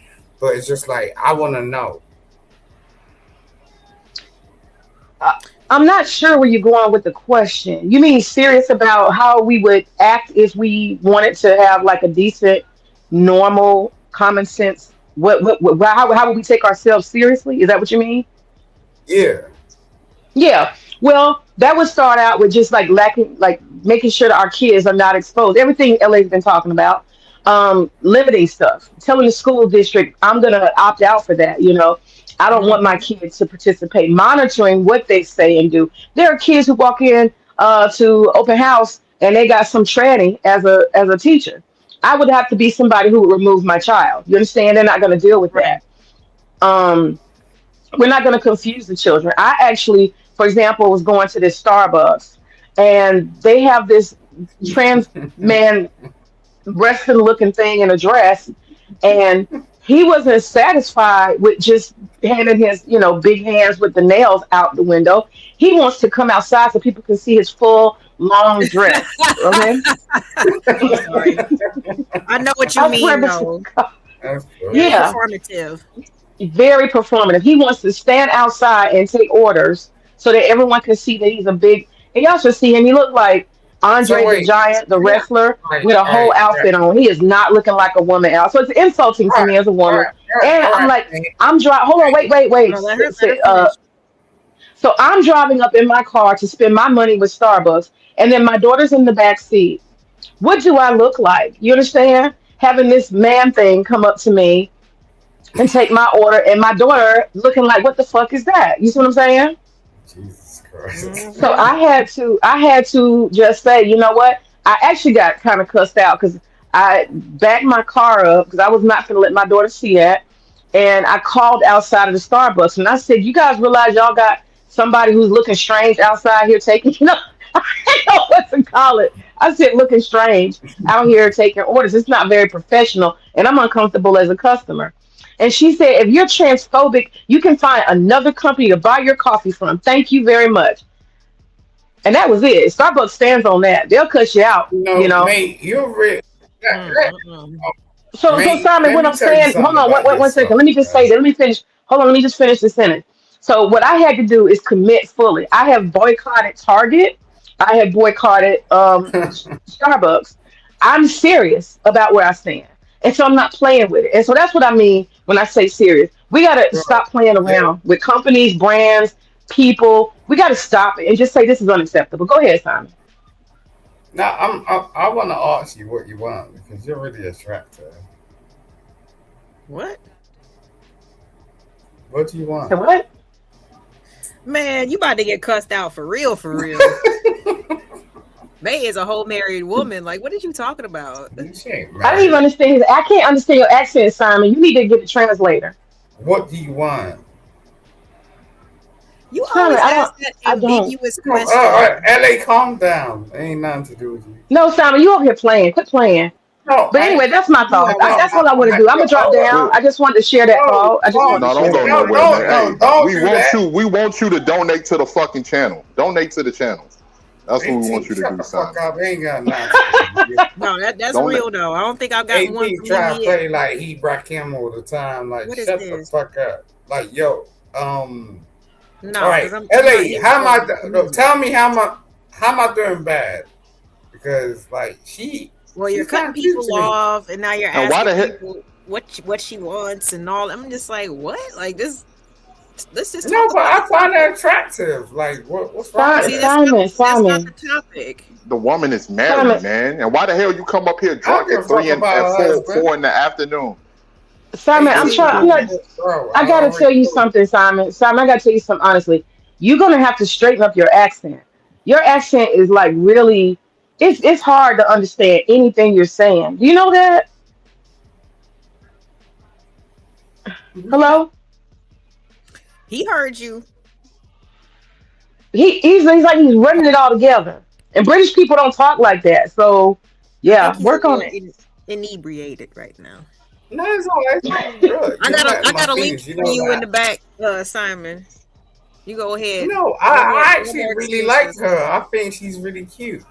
But it's just like I wanna know. I- I'm not sure where you're going with the question. You mean serious about how we would act if we wanted to have like a decent, normal, common sense? How would we take ourselves seriously? Is that what you mean? Yeah. Yeah. Well, that would start out with just like lacking, like making sure that our kids are not exposed. Everything LA's been talking about, limiting stuff, telling the school district, I'm going to opt out for that. You know, I don't want my Hmm. kids to participate, monitoring what they say and do. There are kids who walk in to open house and they got some tranny as a teacher. I would have to be somebody who would remove my child. You understand? They're not going to deal with Right. that. Um, we're not going to confuse the children. I actually, for example, was going to this Starbucks and they have this trans man wrestling looking thing in a dress and he wasn't satisfied with just handing his, you know, big hands with the nails out the window. He wants to come outside so people can see his full long dress. Okay. I'm sorry. I know what you I swear, mean, though. That's Very good. yeah, performative. very performative. He wants to stand outside and take orders so that everyone can see that he's a big. And y'all should see him. He looked like So Andre the wait, Giant, the Yeah. wrestler, right, with a whole right, right, outfit on. He is not looking like a woman out. So it's insulting to right, me as a woman. And all I'm right, like, man. I'm driving. Hold on, wait. No, let her finish. So I'm driving up in my car to spend my money with Starbucks, and then my daughter's in the back seat. What do I look like? You understand? Having this man thing come up to me and take my order, and my daughter looking like, what the fuck is that? You see what I'm saying? Jesus Christ. So Hmm. I had to just say, you know what? I actually got kind of cussed out because I backed my car up because I was not going to let my daughter see that, and I called outside of the Starbucks and I said, you guys realize y'all got somebody who's looking strange outside here taking, you know, I didn't know what to call it. I said, looking strange out here taking orders. It's not very professional, and I'm uncomfortable as a customer. And she said, if you're transphobic, you can find another company to buy your coffee from. Thank you very much. And that was it. Starbucks stands on that. They'll cut you out, you No, know. mate, you're real. Mm-mm. So Mate, Simon, let what me I'm tell you saying, hold something on, about one second. yourself, Let me just say man. that. Let me finish. Hold on, let me just finish the sentence. So what I had to do is commit fully. I have boycotted Target. I have boycotted Starbucks. I'm serious about where I stand. And so I'm not playing with it. And so that's what I mean when I say serious. We gotta Bro, stop playing yeah. around with companies, brands, people. We gotta stop it and just say this is unacceptable. Go ahead, Simon. Now, I want to ask you what you want because you're really attractive. What? What do you So want? what? Man, you about to get cussed out for real, for real. May is a whole married woman. Like, what are you talking about? She ain't I don't even married. understand his. I can't understand your accent, Simon. You need to get a translator. What do you want? You Simon, always ask that I don't. ambiguous No, question. LA, calm down. Ain't nothing to do with you. No, Simon, you over here playing. Quit playing. No, But anyway, that's my You thought. always That's ask all I that. want to do. I'm gonna drop down. We, I just wanted to share that thought. I just wanted no, to don't share go that. nowhere, man. Hey, don't we do want that. you. We want you to donate to the fucking channel. Donate to the channel. That's what we want you to Shut do, the fuck Simon. up. Ain't got nothing. No, that's Donate. real though. I don't think I've got one 18 from him try to yet. play like he Rakim all the time. Like, What is shut the this? fuck up. Like, yo, No, all right, because I'm not LA, into how am I? music. Tell me how am I doing bad? Because like Well, you're she's cutting not cute people to me. off, and now you're And why asking the hell? people what she wants and all. I'm just like, what? Like this? Let's just No, talk but about I the find her topic. attractive. Like, what's wrong with See, that? that's not the topic. The woman is married, Simon, man. And why the hell you come up here I don't drunk give at a fuck about her husband. 4 in the afternoon? Simon, I'm 18 trying. I'm years not. old girl. I I gotta already tell you told you. something, Simon. Simon, I gotta tell you something honestly. You're gonna have to straighten up your accent. Your accent is like really. It's hard to understand anything you're saying. Do you know that? Hello. He heard you. He's like he's running it all together. And British people don't talk like that. So I think yeah, he's a work on little it. inebriated right now. No, it's all right. It's all good. I You're got not a I in my got a link business. You for know you in the that. back, Simon. You go ahead. No, I No actually more really like excuses. her. I think she's really cute.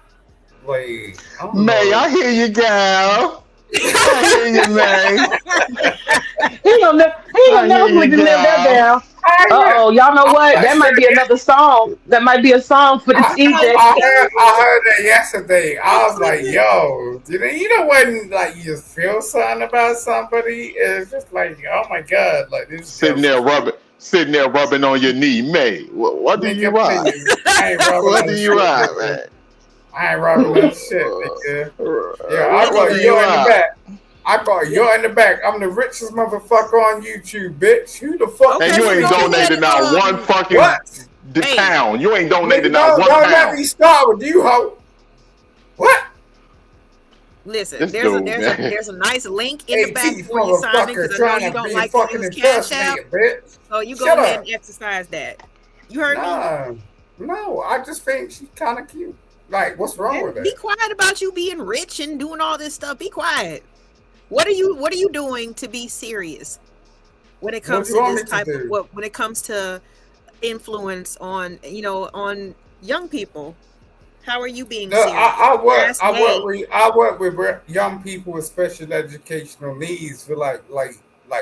Like, I don't May, know. I hear you, gal. I hear you, May. He ain't gonna I never hear you, quickly live that gal. down. I heard, Y'all know I what? heard, That might be another song. That might be a song for the TJ. I heard that yesterday. I was like, yo, you know when like you just feel something about somebody? It's just like, oh my god, like this girl. Sitting there rubbing on your knee, May. What do you Nigga, want? please. I ain't rubbing What on do you shit, want, nigga. man? I ain't rubbing on shit, nigga. Yeah, I What got do Anyway, you you in the want? back. I got you in the back. I'm the richest motherfucker on YouTube, bitch. Who the fuck And okay, you you well ain't go think? ahead donated not one and fucking What? hey, pound. You ain't donated Nigga, not one don't let pound. me start with you, hoe. What? listen, This dude, man. there's a nice link in the back 18th for you, Simon, motherfucker because I know trying you to don't be a like to fucking use Cash App. impersonator, bitch. So you go Shut ahead up. and exercise that. You heard me? No, I just think she's kind of cute. Like, what's wrong with And be that? quiet about you being rich and doing all this stuff. Be quiet. What are you doing to be serious when it What comes do you to want this me to type of do? when it comes to influence on on young people? How are you being No, serious? Ask May. I work with young people with special educational needs for like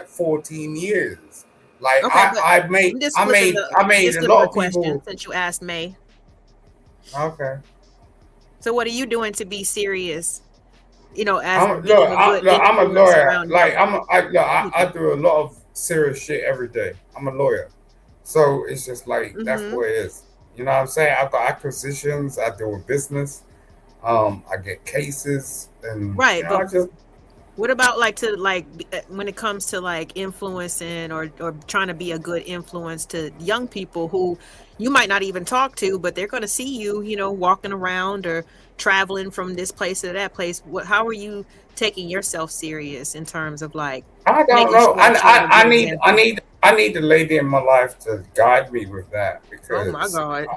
14 years. Like Okay, but I I'm made just a flipping lot the of question people. since you asked May. Okay. So what are you doing to be serious? As I'm being a good look, I'm a influence lawyer. around Like young I people. do a lot of serious shit every day. I'm a lawyer, so it's just like that's Hmm. what it is. You know what I'm saying? I've got acquisitions. I deal with business. I get cases, and Right, I but just what about when it comes to like influencing or trying to be a good influence to young people who you might not even talk to, but they're going to see you, walking around or traveling from this place to that place. How are you taking yourself serious in terms of like I don't making know. sure that you're a good example? I need a lady in my life to guide me with that Oh my because God.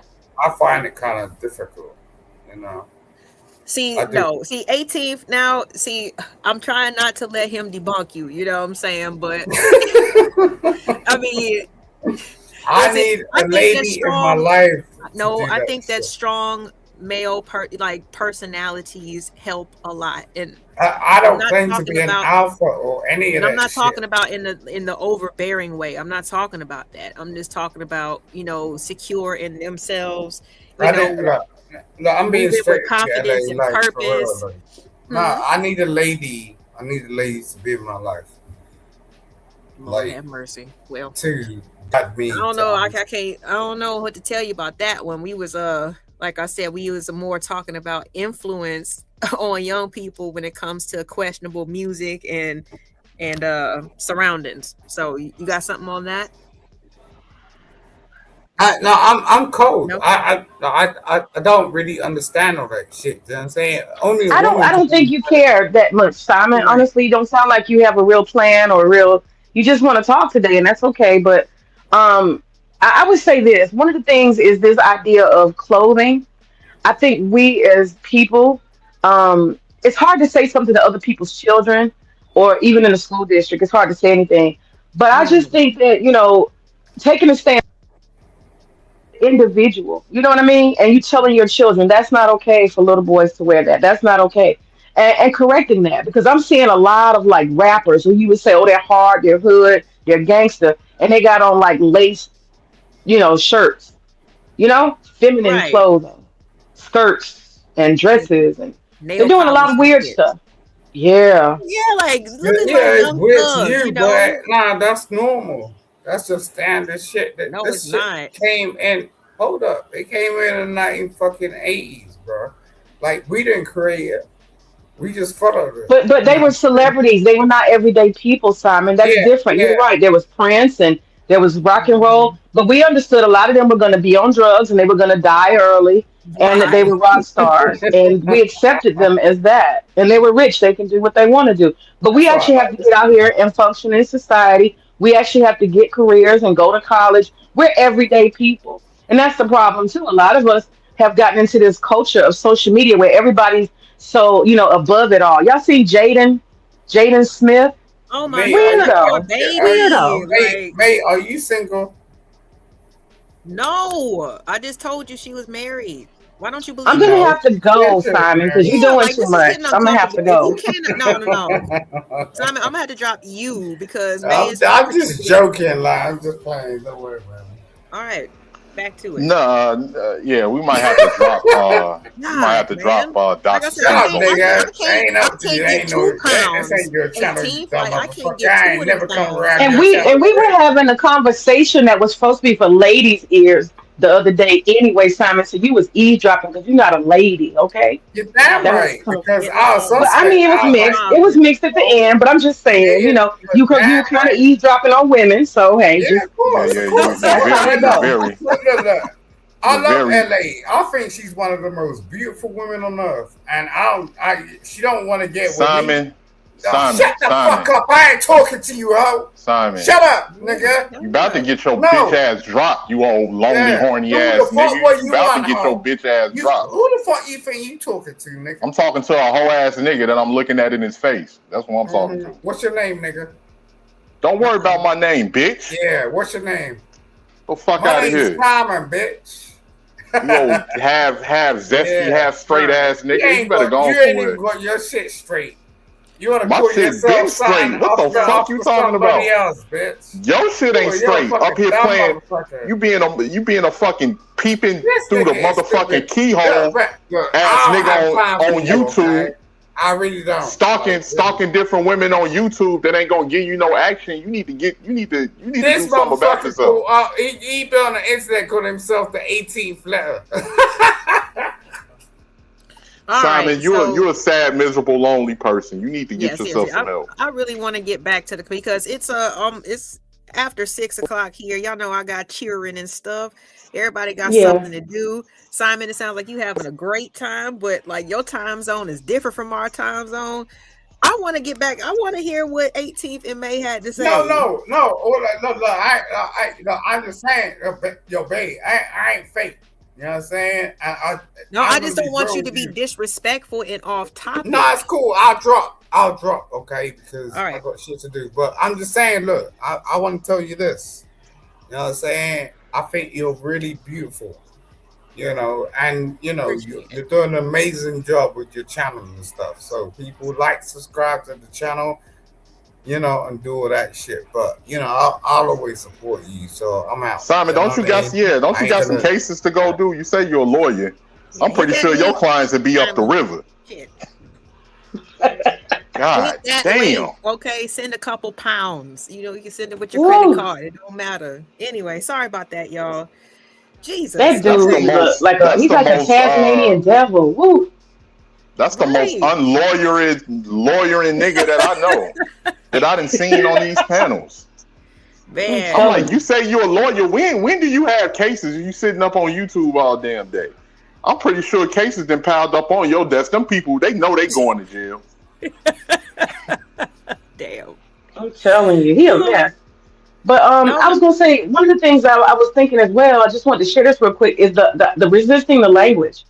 I find it kind of difficult. You know, See, I do. no, see, 18th now, see, I'm trying not to let him debunk you, you know what I'm saying? But I mean, I listen, need I a think that lady in my strong, life to no, do I that think that shit. strong male personalities help a lot. And I I'm don't not claim to talking be an about, alpha or any of and I'm that not shit. talking about in the overbearing way. I'm not talking about that. I'm just talking about, secure in themselves, you I didn't know, look, look, I'm being moving with straight with you, confidence LA, and like for real. purpose. Like, no, Hmm. I need a lady. I need a lady to be in my life, Lord like have mercy. Well, to guide I me don't to know. I can't. I don't know what to tell you about that one. We was like I said, we was more talking about influence on young people when it comes to questionable music and surroundings. So you got something on that? No, I'm cold. No. I don't really understand all that shit. You know what I'm saying? Only a I woman can don't think you care that much, Simon. Right. Honestly, you don't sound like you have a real plan or real. You just want to talk today, and that's okay. But um, I would say this. One of the things is this idea of clothing. I think we as people, it's hard to say something to other people's children or even in the school district. It's hard to say anything. But I just Mm. think that, taking a stand individual, you know what I mean? And you telling your children that's not okay for little boys to wear that. That's not okay. And correcting that because I'm seeing a lot of like rappers who you would say, oh, they're hard, they're hood, they're gangster, and they got on like lace, shirts, feminine Right. clothing, skirts and And dresses, and they're nail doing a lot polish of and weird shit. stuff. Yeah. Yeah, like look at my Yeah, it's young weird to thug, you, you but know? nah, that's normal. That's just standard shit. That No, it's this shit not. came in. Hold up, it came in the 1980s, bro. Like we didn't create it. We just followed it. But You they know were what I'm saying? celebrities. They were not everyday people, Simon. That's Yeah, different. You're yeah. right. There was Prince and there was rock and roll, Mhm. but we understood a lot of them were going to be on drugs and they were going to die early and that they Right. were rock stars. And we accepted them as that. And they were rich. They can do what they want to do. But we That's why I actually have like to this get out movie. here and function in society. We actually have to get careers and go to college. We're everyday people. And that's the problem, too. A lot of us have gotten into this culture of social media where everybody's so, above it all. Y'all see Jaden Smith? Oh my May, God, are that you? poor Weirdo. baby. Weirdo. Like, May, are you single? no, I just told you she was married. Why don't you I'm believe gonna me? No, have to she go, is Simon, because you're married. Yeah, doing like too this is getting much. I'm gonna have uncomfortable. to If you go. can't, no, no, no, Simon, I'm gonna have to drop you because May I'm, is I'm talking too just much. joking, like I'm just playing. Don't worry about it. All right, back to it. No, yeah, we might have to drop. We might God, have to drop. man. Like I Dr. said, I Shut up, can't, Single. I nigga. can't, Ain't I up to you. can't get Ain't no. 2 pounds. This ain't your channel, you 18th, dumb like I can't motherfucker. get I two ain't of them never come things. around And your we channel, and we were bitch. having a conversation that was supposed to be for ladies' ears the other day anyway, Simon. So you was eavesdropping because you're not a lady, okay? You're damn That was right, kind of, because Getting I was all but I suspect. mean, it was I was like, mixed. It was bothered. mixed at the oh, end. But I'm just yeah, saying, yeah, you're you damn kind of right. eavesdropping on women. So hey, Yeah, just Yeah, of yeah, course, of you that's course. how very, it you go. very, Look. I you're love very. LA. I think she's one of the most beautiful women on earth, and she don't want to get with me. Simon, Oh, Simon, shut the fuck Simon, up! I ain't talking to you, ho. Simon. Shut up, Yeah, nigga. You about to yeah. get your bitch No, ass dropped, you old lonely, yeah. horny Do the ass fuck nigga. what You you about to want, get your ho. bitch ass dropped. Who the fuck you think you talking to, nigga? I'm talking to a whole ass nigga that I'm looking at in his face. That's what I'm talking to. What's your name, nigga? Don't worry Uh-oh. about my name, bitch. Yeah, what's your name? Go fuck My out of name's here. Simon, bitch. You old half zesty, Yeah. half straight ass nigga. You better go You on ain't even somewhere. got your shit straight. You wanna My call shit been yourself straight. something What the fuck off you for talking somebody about? else, bitch. Your shit ain't You're a straight. Up fucking here dumb playing, motherfucker. you being a fucking peeping This through the nigga is motherfucking stupid. keyhole Look, ass I don't have nigga time for on you, YouTube, okay? I really don't. stalking different women on YouTube that ain't gonna give you no action. You need to do This something about motherfucker yourself. he be on the internet called himself the 18th letter. All Simon, right, you're so a sad, miserable, lonely person. You need to get yes. yourself some help. I really want to get back to the because it's after 6 o'clock here. Y'all know I got cheering and stuff. Everybody got Yeah. something to do. Simon, it sounds like you having a great time, but like your time zone is different from our time zone. I want to get back. I want to hear what 18th and May had to say. No. Look, I'm just saying, yo, babe, I ain't fake. You know what I'm saying? No, I'm I gonna just be don't want real you to with be you. disrespectful and off topic. No, it's cool. I'll drop, okay? Because All I right. got shit to do. But I'm just saying, look, I want to tell you this. You know what I'm saying? I think you're really beautiful. And Appreciate it. you're doing an amazing job with your channel and stuff. So people like subscribe to the channel, and do all that shit. But I'll always support you. So I'm out. Simon, You know don't you what I got mean? don't I you ain't got some gonna. cases to go do? You say you're a lawyer. Yeah, I'm pretty sure your clients would be up the river. Shit. God Hit that damn. link, okay? Send a couple pounds. You can send it with your credit Woo. card. It don't matter. Anyway, sorry about that, y'all. Jesus. That That's the Okay. dude look most like that's he's the like a most Tasmanian devil. Woo. that's the most Right. lawyering nigga that I know that I done seen on these panels. I'm Man. I'm like, telling you you. say you're a lawyer. When do you have cases? You sitting up on YouTube all damn day. I'm pretty sure cases been piled up on your desk. Them people, they know they going to jail. Damn. I'm telling you, he a mess. But No, I was gonna say one of the things I was thinking as well. I just wanted to share this real quick. Is the resisting the language.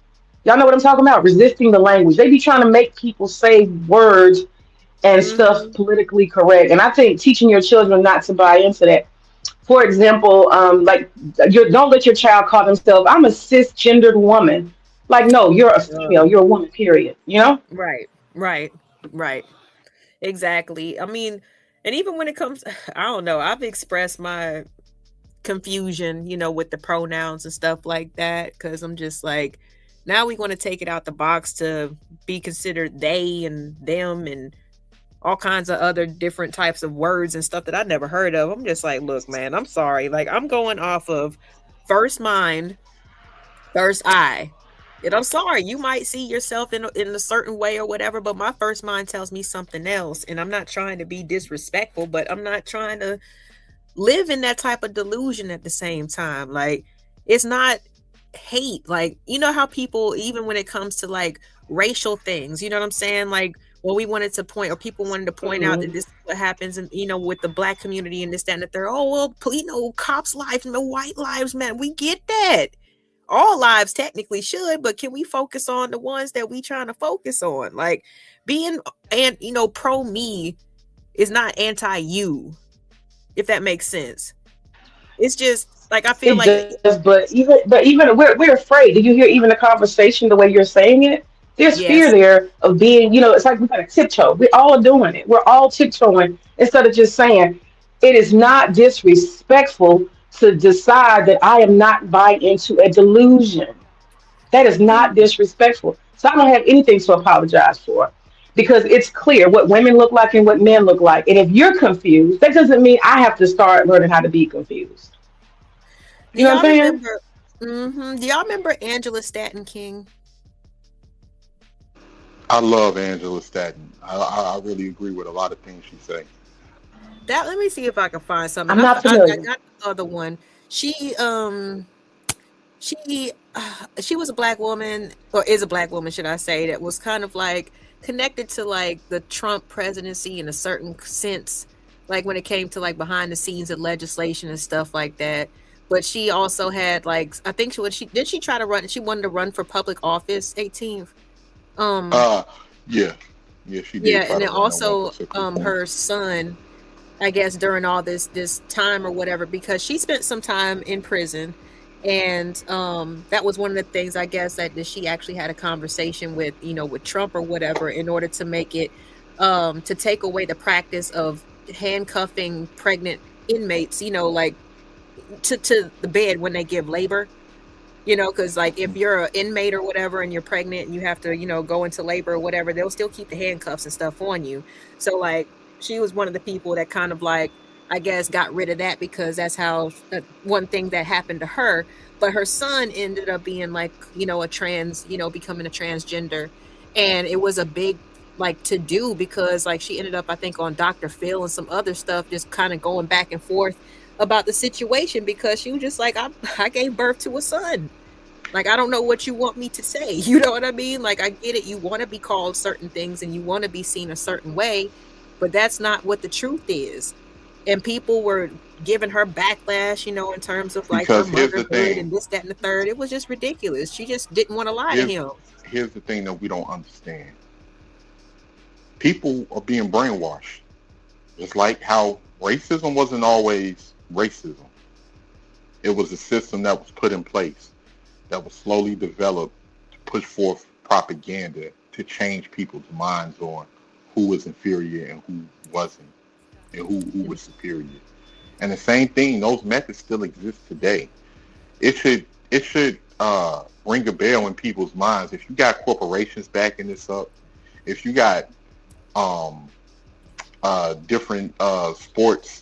Y'all know what I'm talking about? Resisting the language. They be trying to make people say words and stuff mm-hmm. politically correct. And I think teaching your children not to buy into that. For example, like don't let your child call themselves, I'm a cisgendered woman. Like, no, you're a female, you're a woman, period. You know? Right, right, right. Exactly. I mean, and even when it comes, I don't know, I've expressed my confusion, with the pronouns and stuff like that, because I'm just like, now we want to take it out the box to be considered they and them and all kinds of other different types of words and stuff that I never heard of. I'm just like, look, man, I'm sorry. Like, I'm going off of first mind, first eye. And I'm sorry, you might see yourself in a certain way or whatever, but my first mind tells me something else. And I'm not trying to be disrespectful, but I'm not trying to live in that type of delusion at the same time. Like, it's not hate. Like, you know how people, even when it comes to like racial things, you know what I'm saying? Like, well, we wanted to point, or people wanted to point out that this is what happens, and with the black community and this, that, and the third. Oh, well, cops' lives, no white lives, man. We get that. All lives technically should, but can we focus on the ones that we trying to focus on? Like, being and pro me is not anti you, if that makes sense. It's just like, I feel It like, does, but even we're afraid. Did you hear even the conversation the way you're saying it? There's fear yes, there of being, it's like we got to tiptoe. We're all doing it. We're all tiptoeing instead of just saying it is not disrespectful to decide that I am not buying into a delusion. That is not disrespectful. So I don't have anything to apologize for because it's clear what women look like and what men look like. And if you're confused, that doesn't mean I have to start learning how to be confused. do You know what y'all I'm saying? remember? Do y'all remember Angela Staton King? I love Angela Staton. I really agree with a lot of things she say. That, let me see if I can find something. I'm I, not I familiar. got the other one. She she was a black woman, or is a black woman, should I say, that was kind of like connected to like the Trump presidency in a certain sense, like when it came to like behind the scenes of legislation and stuff like that. But she also had like, I think she try to run, she wanted to run for public office 18th. um Uh, yeah, yeah, she yeah, did try and to then run that one for also Supreme Court. her son, I guess, during all this time or whatever, because she spent some time in prison. And that was one of the things, I guess, that she actually had a conversation with, with Trump or whatever, in order to make it to take away the practice of handcuffing pregnant inmates, like to the bed when they give labor. Because like, if you're an inmate or whatever and you're pregnant and you have to, go into labor or whatever, they'll still keep the handcuffs and stuff on you. So like, she was one of the people that kind of like, I guess, got rid of that, because that's how one thing that happened to her. But her son ended up being like, a trans, becoming a transgender. And it was a big like to do, because like she ended up, I think, on Dr. Phil and some other stuff, just kind of going back and forth about the situation, because she was just like, I gave birth to a son. Like, I don't know what you want me to say. You know what I mean? Like, I get it. You want to be called certain things and you want to be seen a certain way, but that's not what the truth is. And people were giving her backlash, in terms of like her Because here's the motherhood and thing. this, that, and the third. It was just ridiculous. She just didn't want to lie to Here's him. here's the thing that we don't understand. People are being brainwashed. It's like how racism wasn't always racism. It was a system that was put in place, that was slowly developed to push forth propaganda to change people's minds on who was inferior and who wasn't, and who was superior. And the same thing, those methods still exist today. It should ring a bell in people's minds. If you got corporations backing this up, if you got um, different sports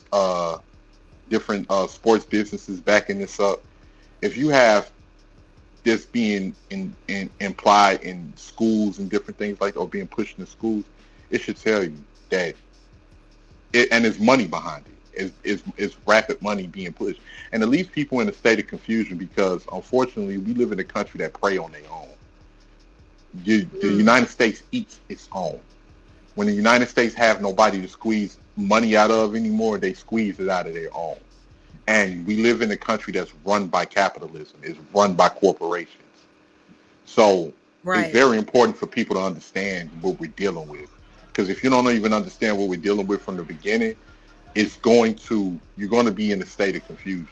businesses backing this up, if you have this being implied in schools and different things like, or being pushed in schools, it should tell you that and there's money behind it. Is rapid money being pushed, and it leaves people in a state of confusion, because unfortunately we live in a country that prey on their own. The United States eats its own. when the United States have nobody to squeeze money out of anymore, they squeeze it out of their own. And we live in a country that's run by capitalism. It's run by corporations. So it's very important for people to understand what we're dealing with. Because if you don't even understand what we're dealing with from the beginning, you're going to be in a state of confusion.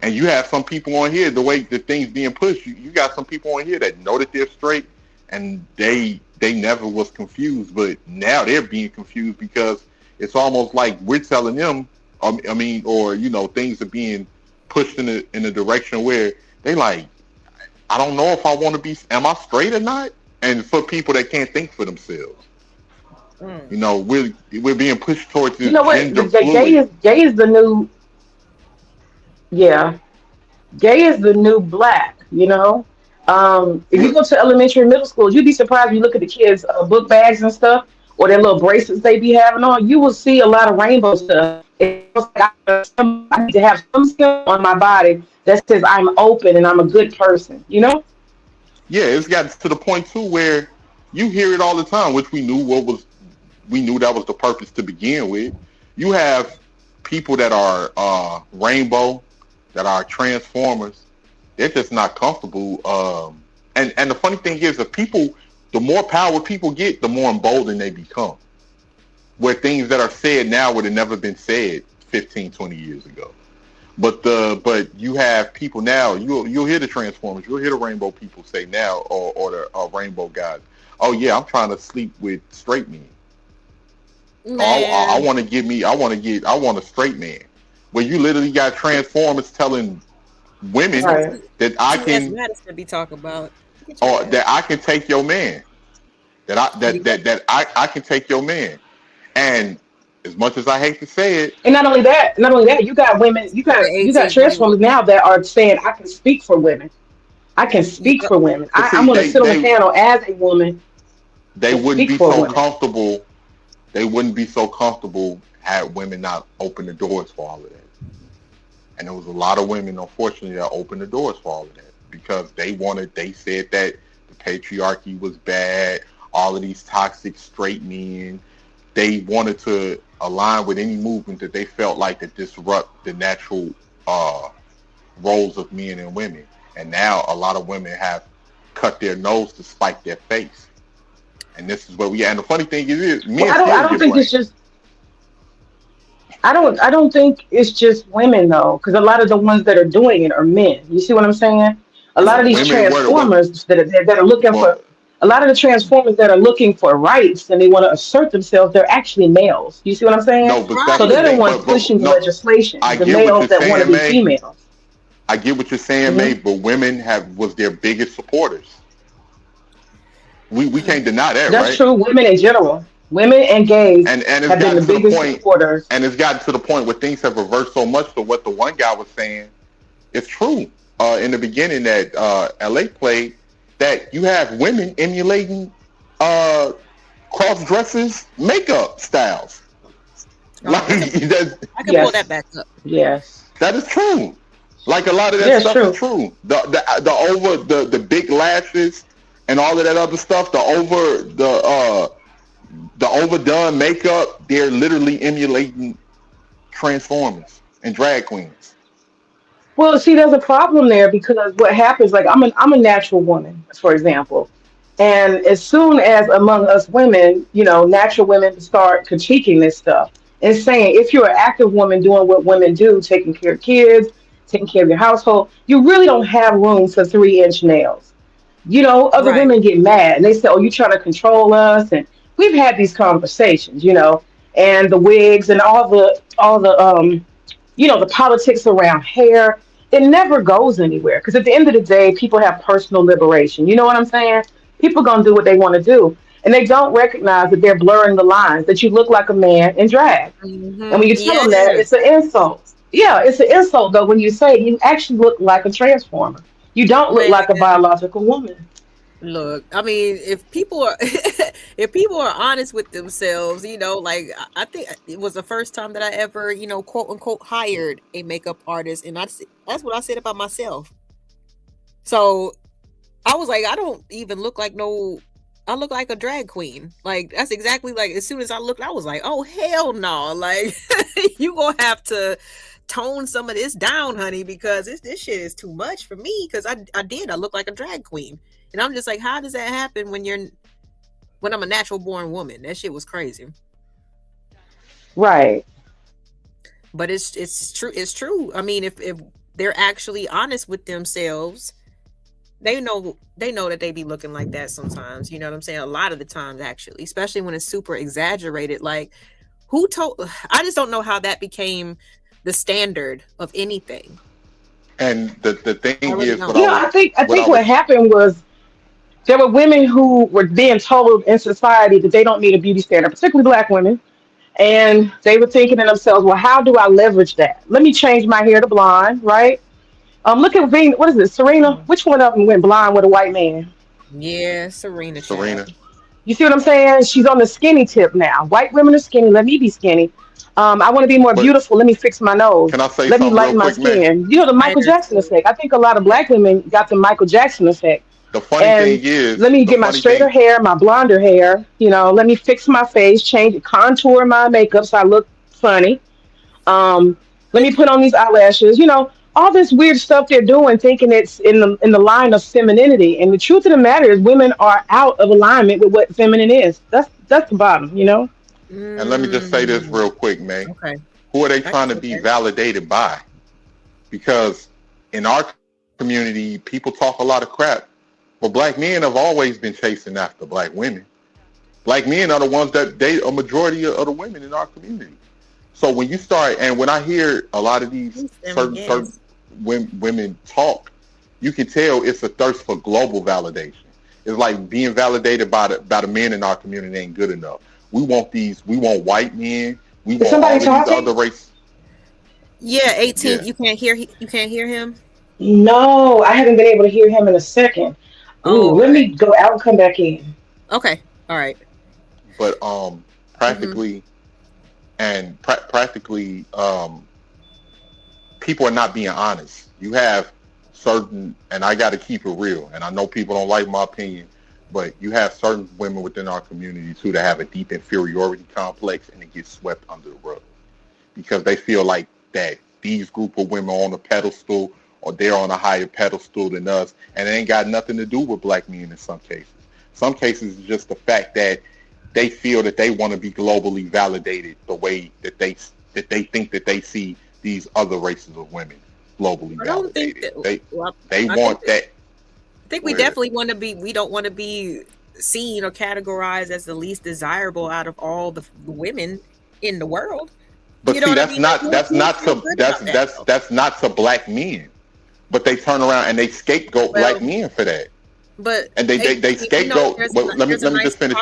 And you have some people on here, the way the things being pushed, you got some people on here that know that they're straight, and they never was confused, but now they're being confused because it's almost like we're telling them, or things are being pushed in a direction where they like, I don't know if I want to be, am I straight or not? And for people that can't think for themselves, we're being pushed towards this gender fluid. Gay is the new, yeah, gay is the new black. If you go to elementary and middle schools, you'd be surprised when you look at the kids' book bags and stuff, or their little bracelets they be having on. You will see a lot of rainbow stuff. It's like I need to have some skill on my body that says I'm open and I'm a good person. Yeah, it's gotten to the point too where you hear it all the time, which we knew that was the purpose to begin with. You have people that are rainbow, that are transformers. They're just not comfortable. And the funny thing is, the more power people get, the more emboldened they become. Where things that are said now would have never been said 15, 20 years ago. But you have people now, you'll hear the transformers, you'll hear the rainbow people say now, or the rainbow guys, oh yeah, I'm trying to sleep with straight men. I want a straight man. Where you literally got transformers telling women that I can be talking about, or that I can take your man, that I can take your man. And as much as I hate to say it, and not only that, you got women, you got transformers now that are saying I can speak for women. I can speak for women. I'm going to sit on the panel as a woman. They wouldn't be so comfortable. They wouldn't be so comfortable had women not opened the doors for all of that. And there was a lot of women, unfortunately, that opened the doors for all of that because they said that the patriarchy was bad, all of these toxic straight men. They wanted to align with any movement that they felt like that disrupt the natural roles of men and women. And now a lot of women have cut their nose to spite their face. And this is where we are. And the funny thing is men I don't think it's just I don't think it's just women though, because a lot of the ones that are doing it are men. You see what I'm saying? A lot of these transformers that are looking for a lot of the transformers that are looking for rights and they want to assert themselves, they're actually males. You see what I'm saying? No, but so they're the ones pushing the legislation. The males that want to be females. I get what you're saying, May, but women was their biggest supporters. We can't deny that, right? That's true. Women in general. Women and gays and have been the biggest supporters. And it's gotten to the point where things have reversed so much to what the one guy was saying. It's true. In the beginning that LA played, that you have women emulating cross-dressers makeup styles. I can pull that back up. Yes. That is true. Like a lot of that stuff is true. The big lashes and all of that other stuff, the overdone makeup, they're literally emulating transformers and drag queens. Well, see, there's a problem there because what happens, like I'm a natural woman, for example, and as soon as among us women, natural women start critiquing this stuff and saying, if you're an active woman doing what women do, taking care of kids, taking care of your household, you really don't have room for 3-inch nails. Other women get mad and they say, oh, you're trying to control us. And we've had these conversations, and the wigs and all the the politics around hair. It never goes anywhere because at the end of the day, people have personal liberation. You know what I'm saying? People going to do what they want to do. And they don't recognize that they're blurring the lines, that you look like a man in drag. Mm-hmm. And when you tell them that, it's an insult. Yeah, it's an insult, though, when you say you actually look like a transformer. You don't look like a biological woman. Look, I mean, if people are honest with themselves, like I think it was the first time that I ever, quote unquote, hired a makeup artist, and that's what I said about myself. So I was like, I don't even look like no I look like a drag queen. Like, that's exactly, like, as soon as I looked, I was like, oh hell no. Like, you gonna have to tone some of this down, honey, because this shit is too much for me. Because I look like a drag queen. And I'm just like, how does that happen when I'm a natural born woman? That shit was crazy. Right. But it's true. I mean, if they're actually honest with themselves, they know that they be looking like that sometimes. You know what I'm saying? A lot of the times, actually, especially when it's super exaggerated. Like, who told? I just don't know how that became the standard of anything. And the thing really is, don't. I think what happened was there were women who were being told in society that they don't need a beauty standard, particularly Black women. And they were thinking to themselves, well, how do I leverage that? Let me change my hair to blonde, right? Look at what is it, Serena? Which one of them went blonde with a white man? Yeah, Serena. Serena. You see what I'm saying? She's on the skinny tip now. White women are skinny. Let me be skinny. I want to be more beautiful. Let me fix my nose. Can I say Let me something lighten real my quick, man? skin. You know, the Michael Jackson effect. I think a lot of Black women got the Michael Jackson effect. The funny thing is, let me get my straighter hair, my blonder hair. You know, let me fix my face, change it, contour my makeup so I look funny. Let me put on these eyelashes. You know, all this weird stuff they're doing, thinking it's in the line of femininity. And the truth of the matter is, women are out of alignment with what feminine is. That's the bottom. You know. And let me just say this real quick, man. Okay. Who are they trying to be validated by? Because in our community, people talk a lot of crap, but Black men have always been chasing after Black women. Black men are the ones that date a majority of the women in our community. So when you start, and when I hear a lot of these certain women talk, you can tell it's a thirst for global validation. It's like being validated by the men in our community ain't good enough. We want white men. We want all of these other races. Yeah, 18. Yeah. You can't hear him? No, I haven't been able to hear him in a second. Ooh, let me go out and come back in. Okay. All right. But practically people are not being honest. You have certain, and I got to keep it real, and I know people don't like my opinion, but you have certain women within our community too that have a deep inferiority complex, and it gets swept under the rug because they feel like that these group of women are on a pedestal, or they're on a higher pedestal than us, and it ain't got nothing to do with Black men in some cases. Some cases it's just the fact that they feel that they want to be globally validated the way that they think that they see these other races of women globally validated. They want that. I think we definitely want to be. We don't want to be seen or categorized as the least desirable out of all the women in the world. But see, that's not to Black men. But they turn around and they scapegoat Black men for that. But and they scapegoat. Let me just finish.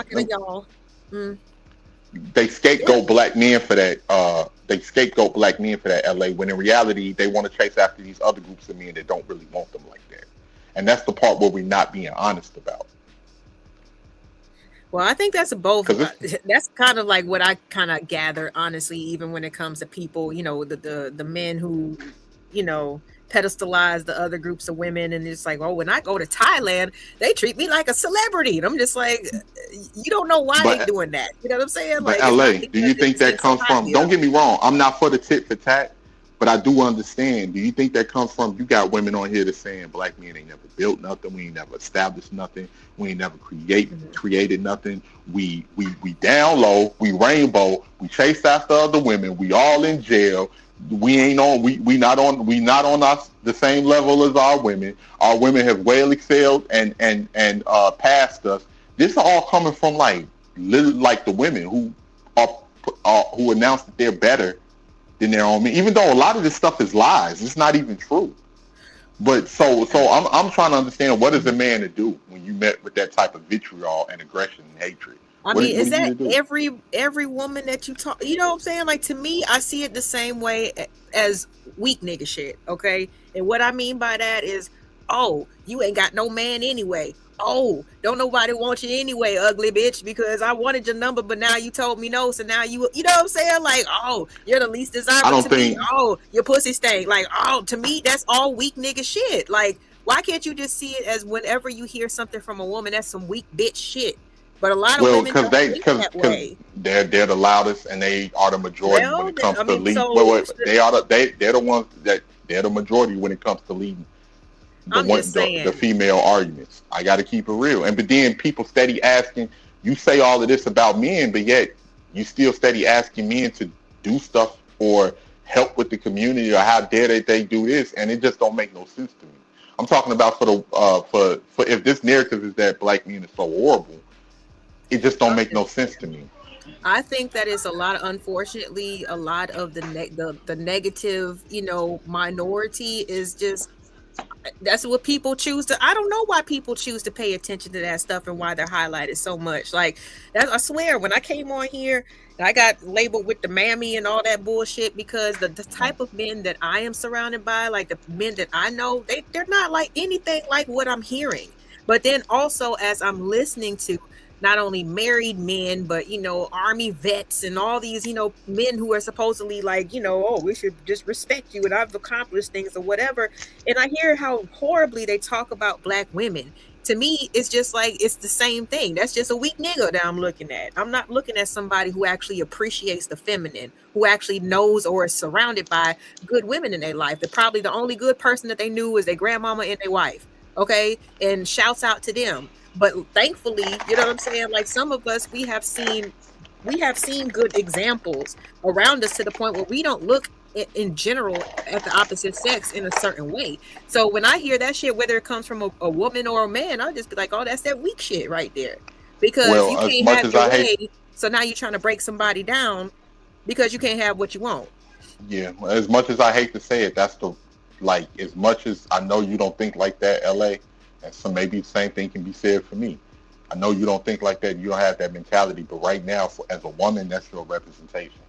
They scapegoat Black men for that. They scapegoat Black men for that, LA, when in reality they want to chase after these other groups of men that don't really want them like that. And that's the part where we're not being honest about. Well, I think that's both. That's kind of like what I kind of gather, honestly, even when it comes to people, you know, the men who, you know, pedestalize the other groups of women, and it's like, oh, when I go to Thailand, they treat me like a celebrity, and I'm just like, you don't know why they're doing that. You know what I'm saying? But like, LA, do you think that comes from? Don't get me wrong, I'm not for the tit for tat, but I do understand. Do you think that comes from? You got women on here that's saying Black men ain't never built nothing, we ain't never established nothing, we ain't never created nothing. We down low, we rainbow, we chase after other women, we all in jail. We ain't on. We not on the same level as our women. Our women have well excelled and passed us. This is all coming from like the women who announce that they're better than their own men. Even though a lot of this stuff is lies, it's not even true. But so I'm trying to understand, what is a man to do when you met with that type of vitriol and aggression and hatred? I mean, is that every woman that you talk, you know what I'm saying? Like, to me, I see it the same way as weak nigga shit, okay? And what I mean by that is, oh, you ain't got no man anyway. Oh, don't nobody want you anyway, ugly bitch, because I wanted your number, but now you told me no, so now you know what I'm saying? Like, oh, you're the least desirable to me. Oh, your pussy stank. Like, oh, to me, that's all weak nigga shit. Like, why can't you just see it as whenever you hear something from a woman, that's some weak bitch shit? But a lot of Well, women because don't they think because that way. they're the loudest and they are the majority when Well, it comes I to mean, lead. so They're the ones that they're the majority when it comes to leading I'm just the saying. female arguments. I got to keep it real. And but then people steady asking. You say all of this about men, but yet you still steady asking men to do stuff or help with the community or how dare they do this, and it just don't make no sense to me. I'm talking about for the for if this narrative is that black men is so horrible, it just don't I'm make just no sense to me. I think that is a lot of, unfortunately, a lot of the negative, minority is just that's what people choose to. I don't know why people choose to pay attention to that stuff and why they're highlighted so much. Like that, I swear, when I came on here, I got labeled with the mammy and all that bullshit because the type of men that I am surrounded by, like the men that I know, they're not like anything like what I'm hearing. But then also as I'm listening to not only married men, but army vets and all these, men who are supposedly like, oh, we should just respect you and I've accomplished things or whatever. And I hear how horribly they talk about black women. To me, it's just like it's the same thing. That's just a weak nigga that I'm looking at. I'm not looking at somebody who actually appreciates the feminine, who actually knows or is surrounded by good women in their life. They're probably the only good person that they knew was their grandmama and their wife. Okay. And shouts out to them. But thankfully, you know what I'm saying? Like some of us, we have seen good examples around us to the point where we don't look in general at the opposite sex in a certain way. So when I hear that shit, whether it comes from a woman or a man, I'll just be like, oh, that's that weak shit right there. Because you Well, as can't much have as your I hate, way. So now you're trying to break somebody down because you can't have what you want. yeah, as much as I hate to say it, that's the like. As much as I know you don't think like that, LA, and so maybe the same thing can be said for me. I know you don't think like that. You don't have that mentality, but right now, as a woman, that's your representation.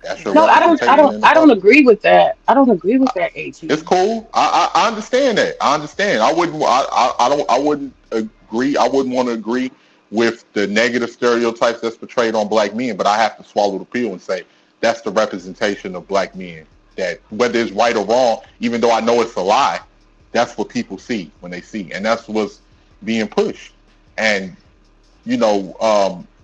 That's your No, representation in the I don't public. agree with that. I don't agree with that, It's 18. cool. I understand that. I understand. I wouldn't agree. I wouldn't want to agree with the negative stereotypes that's portrayed on black men, but I have to swallow the pill and say that's the representation of black men. That whether it's right or wrong, even though I know it's a lie, that's what people see when they see, and that's what's being pushed. And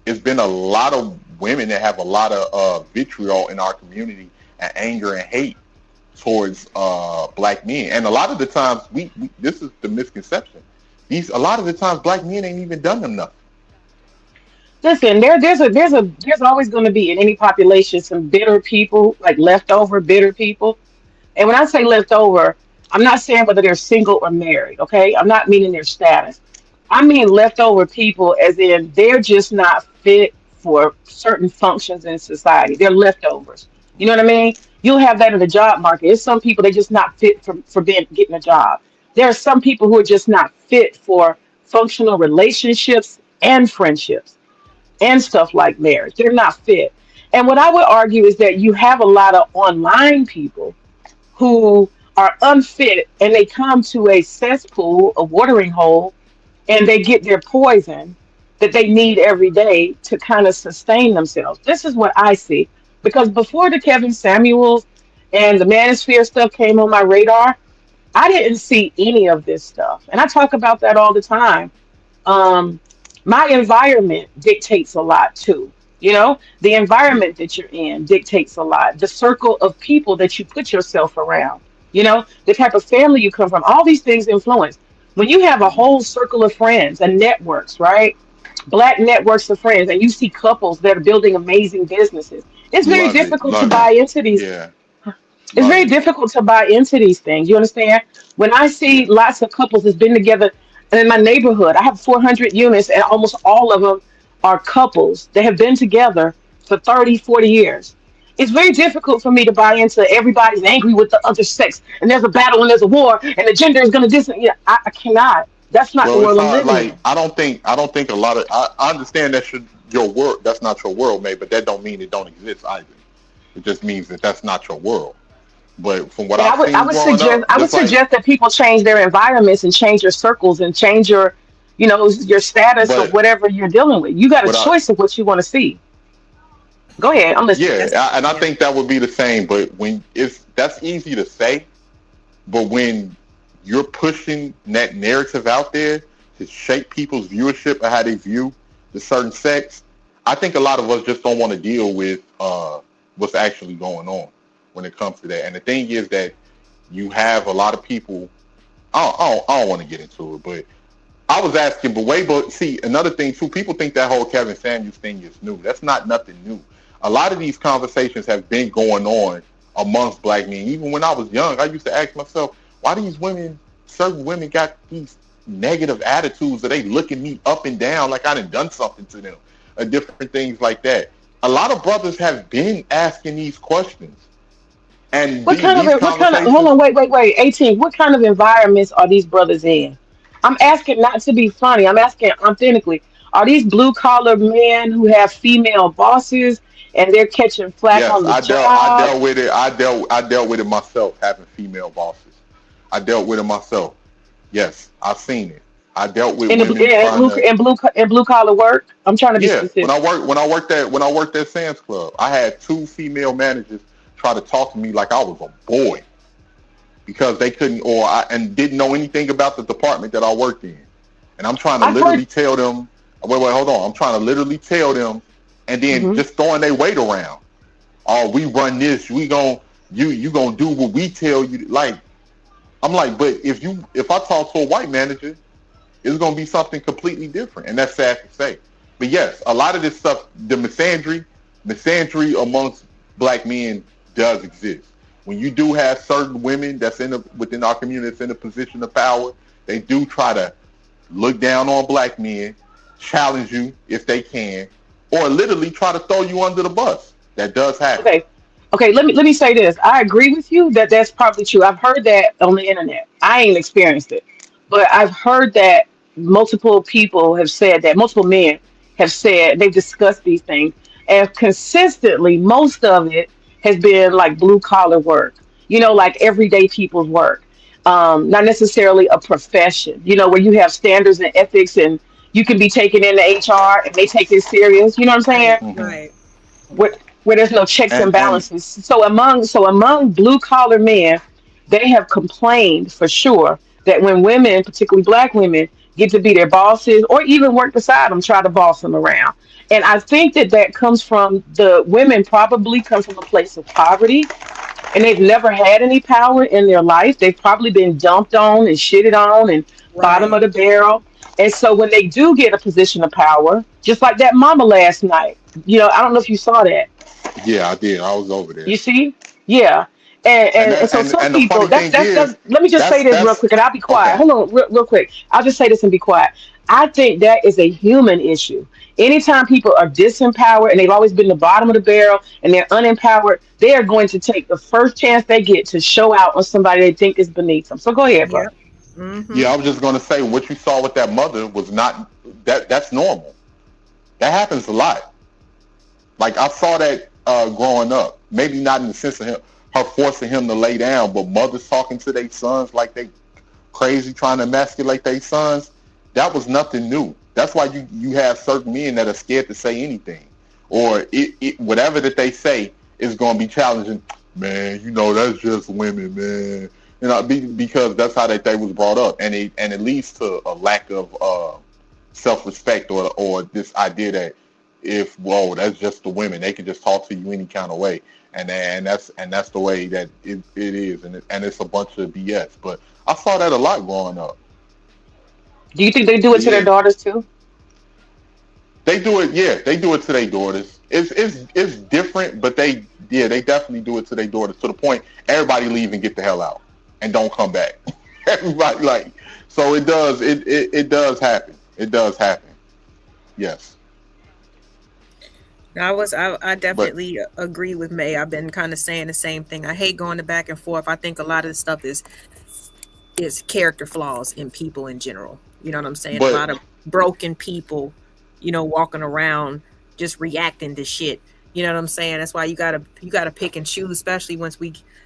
it's been a lot of women that have a lot of vitriol in our community and anger and hate towards black men. And a lot of the times, we this is the misconception. A lot of the times, black men ain't even done them nothing. Listen, there's always going to be in any population some bitter people, like leftover bitter people. And when I say leftover, I'm not saying whether they're single or married, okay? I'm not meaning their status. I mean leftover people as in they're just not fit for certain functions in society. They're leftovers. You know what I mean? You'll have that in the job market. It's some people they just not fit for getting a job. There are some people who are just not fit for functional relationships and friendships and stuff like marriage. They're not fit. And what I would argue is that you have a lot of online people who are unfit and they come to a cesspool, a watering hole, and they get their poison that they need every day to kind of sustain themselves. This is what I see. Because before the Kevin Samuels and the Manosphere stuff came on my radar, I didn't see any of this stuff. And I talk about that all the time. um, my environment dictates a lot too. The environment that you're in dictates a lot. The circle of people that you put yourself around, the type of family you come from, all these things influence. When you have a whole circle of friends and networks, right? Black networks of friends, and you see couples that are building amazing businesses, it's very Love it, difficult to love it. buy into these. Yeah, It's love very it. difficult to buy into these things. You understand? When I see Yeah. lots of couples that's been together in my neighborhood, I have 400 units, and almost all of them are couples that have been together for 30, 40 years. It's very difficult for me to buy into everybody's angry with the other sex, and there's a battle and there's a war, and the gender is going to dis. Yeah, I cannot. That's not the Well, it's world I'm hard. living Like in. I don't think a lot of. I understand that your world. That's not your world, mate. But that don't mean it don't exist either. It just means that that's not your world. But from what Yeah, I've I seen would growing suggest up, just like, that people change their environments and change your circles and change your status of but whatever you're dealing with. You got a what I, choice of what you want to see. Go ahead, I'm listening. That's and I yeah. think that would be the same. But when that's easy to say, but when you're pushing that narrative out there to shape people's viewership of how they view the certain sex. I think a lot of us just don't want to deal with what's actually going on when it comes to that. And the thing is that you have a lot of people. I don't want to get into it, but I was asking, but see, another thing too, people think that whole Kevin Samuels thing is new. That's not nothing new. A lot of these conversations have been going on amongst black men. Even when I was young, I used to ask myself, why certain women got these negative attitudes that they looking me up and down like I done something to them, or different things like that. A lot of brothers have been asking these questions. And what kind of, hold on, wait, 18. What kind of environments are these brothers in? I'm asking not to be funny. I'm asking authentically. Are these blue collar men who have female bosses and they're catching flack yes, on the I job? dealt with it. I dealt with it myself, having female bosses. I dealt with it myself. Yes, I've seen it. I dealt with women trying to blue collar work. I'm trying to be yeah. When specific. I worked at Sam's Club, I had 2 female managers try to talk to me like I was a boy because they couldn't and didn't know anything about the department that I worked in. And I'm trying to literally tell them, wait, hold on. I'm trying to literally tell them, and then just throwing their weight around. Oh, we run this. You gonna do what we tell you. Like, I'm like, but if I talk to a white manager, it's gonna be something completely different, and that's sad to say. But yes, a lot of this stuff, the misandry amongst black men does exist. When you do have certain women that's within our community that's in a position of power, they do try to look down on black men, challenge you if they can, or literally try to throw you under the bus. That does happen. Okay. Let me say this. I agree with you that that's probably true. I've heard that on the internet. I ain't experienced it, but I've heard that multiple people have said that. Multiple men have said they've discussed these things, and consistently, most of it has been like blue collar work. Like everyday people's work. Not necessarily a profession. Where you have standards and ethics, and you can be taken into HR and they take it serious. You know what I'm saying? Right. Where there's no checks and balances. So among blue collar men, they have complained for sure that when women, particularly black women, get to be their bosses or even work beside them, try to boss them around. And I think that comes from the women probably come from a place of poverty and they've never had any power in their life. They've probably been dumped on and shitted on and bottom of the barrel. And so when they do get a position of power, just like that mama last night, I don't know if you saw that. Yeah, I did. I was over there. You see? Yeah. And so some people, let me just say this real quick and I'll be quiet. Okay. Hold on, real quick. I'll just say this and be quiet. I think that is a human issue. Anytime people are disempowered and they've always been the bottom of the barrel and they're unempowered, they are going to take the first chance they get to show out on somebody they think is beneath them. So go ahead, bro. Yeah, I was just going to say what you saw with that mother was not that's normal. That happens a lot. Like I saw that growing up. Maybe not in the sense of her forcing him to lay down, but mothers talking to their sons like they crazy, trying to emasculate their sons. That was nothing new. That's why you have certain men that are scared to say anything, or whatever that they say is going to be challenging. Man, that's just women, man. Because that's how they was brought up, and it leads to a lack of self-respect or this idea that that's just the women, they can just talk to you any kind of way, and that's the way that it is, and it's a bunch of BS. But I saw that a lot growing up. Do you think they do it to their daughters too? They do it, yeah. They do it to their daughters. It's different, but they definitely do it to their daughters to the point everybody leave and get the hell out and don't come back. Everybody so it does happen. It does happen. Yes. I definitely agree with May. I've been kind of saying the same thing. I hate going back and forth. I think a lot of the stuff is character flaws in people in general. You know what I'm saying? A lot of broken people, walking around just reacting to shit. You know what I'm saying? That's why you gotta pick and choose, especially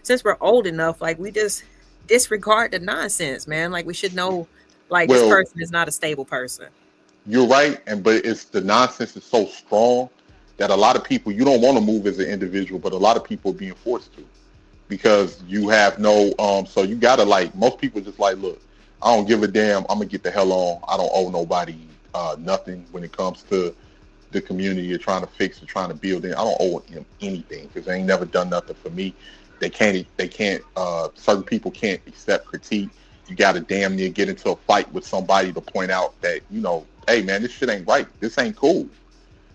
since we're old enough, like we just disregard the nonsense, man. Like we should know, this person is not a stable person. You're right, but it's the nonsense is so strong that a lot of people, you don't want to move as an individual, but a lot of people are being forced to, because you have no so you gotta most people just look, I don't give a damn. I'm gonna get the hell on. I don't owe nobody nothing when it comes to the community you're trying to fix or trying to build in. I don't owe him anything because they ain't never done nothing for me. They can't certain people can't accept critique. You got to damn near get into a fight with somebody to point out that, you know, hey man, this shit ain't right. This ain't cool.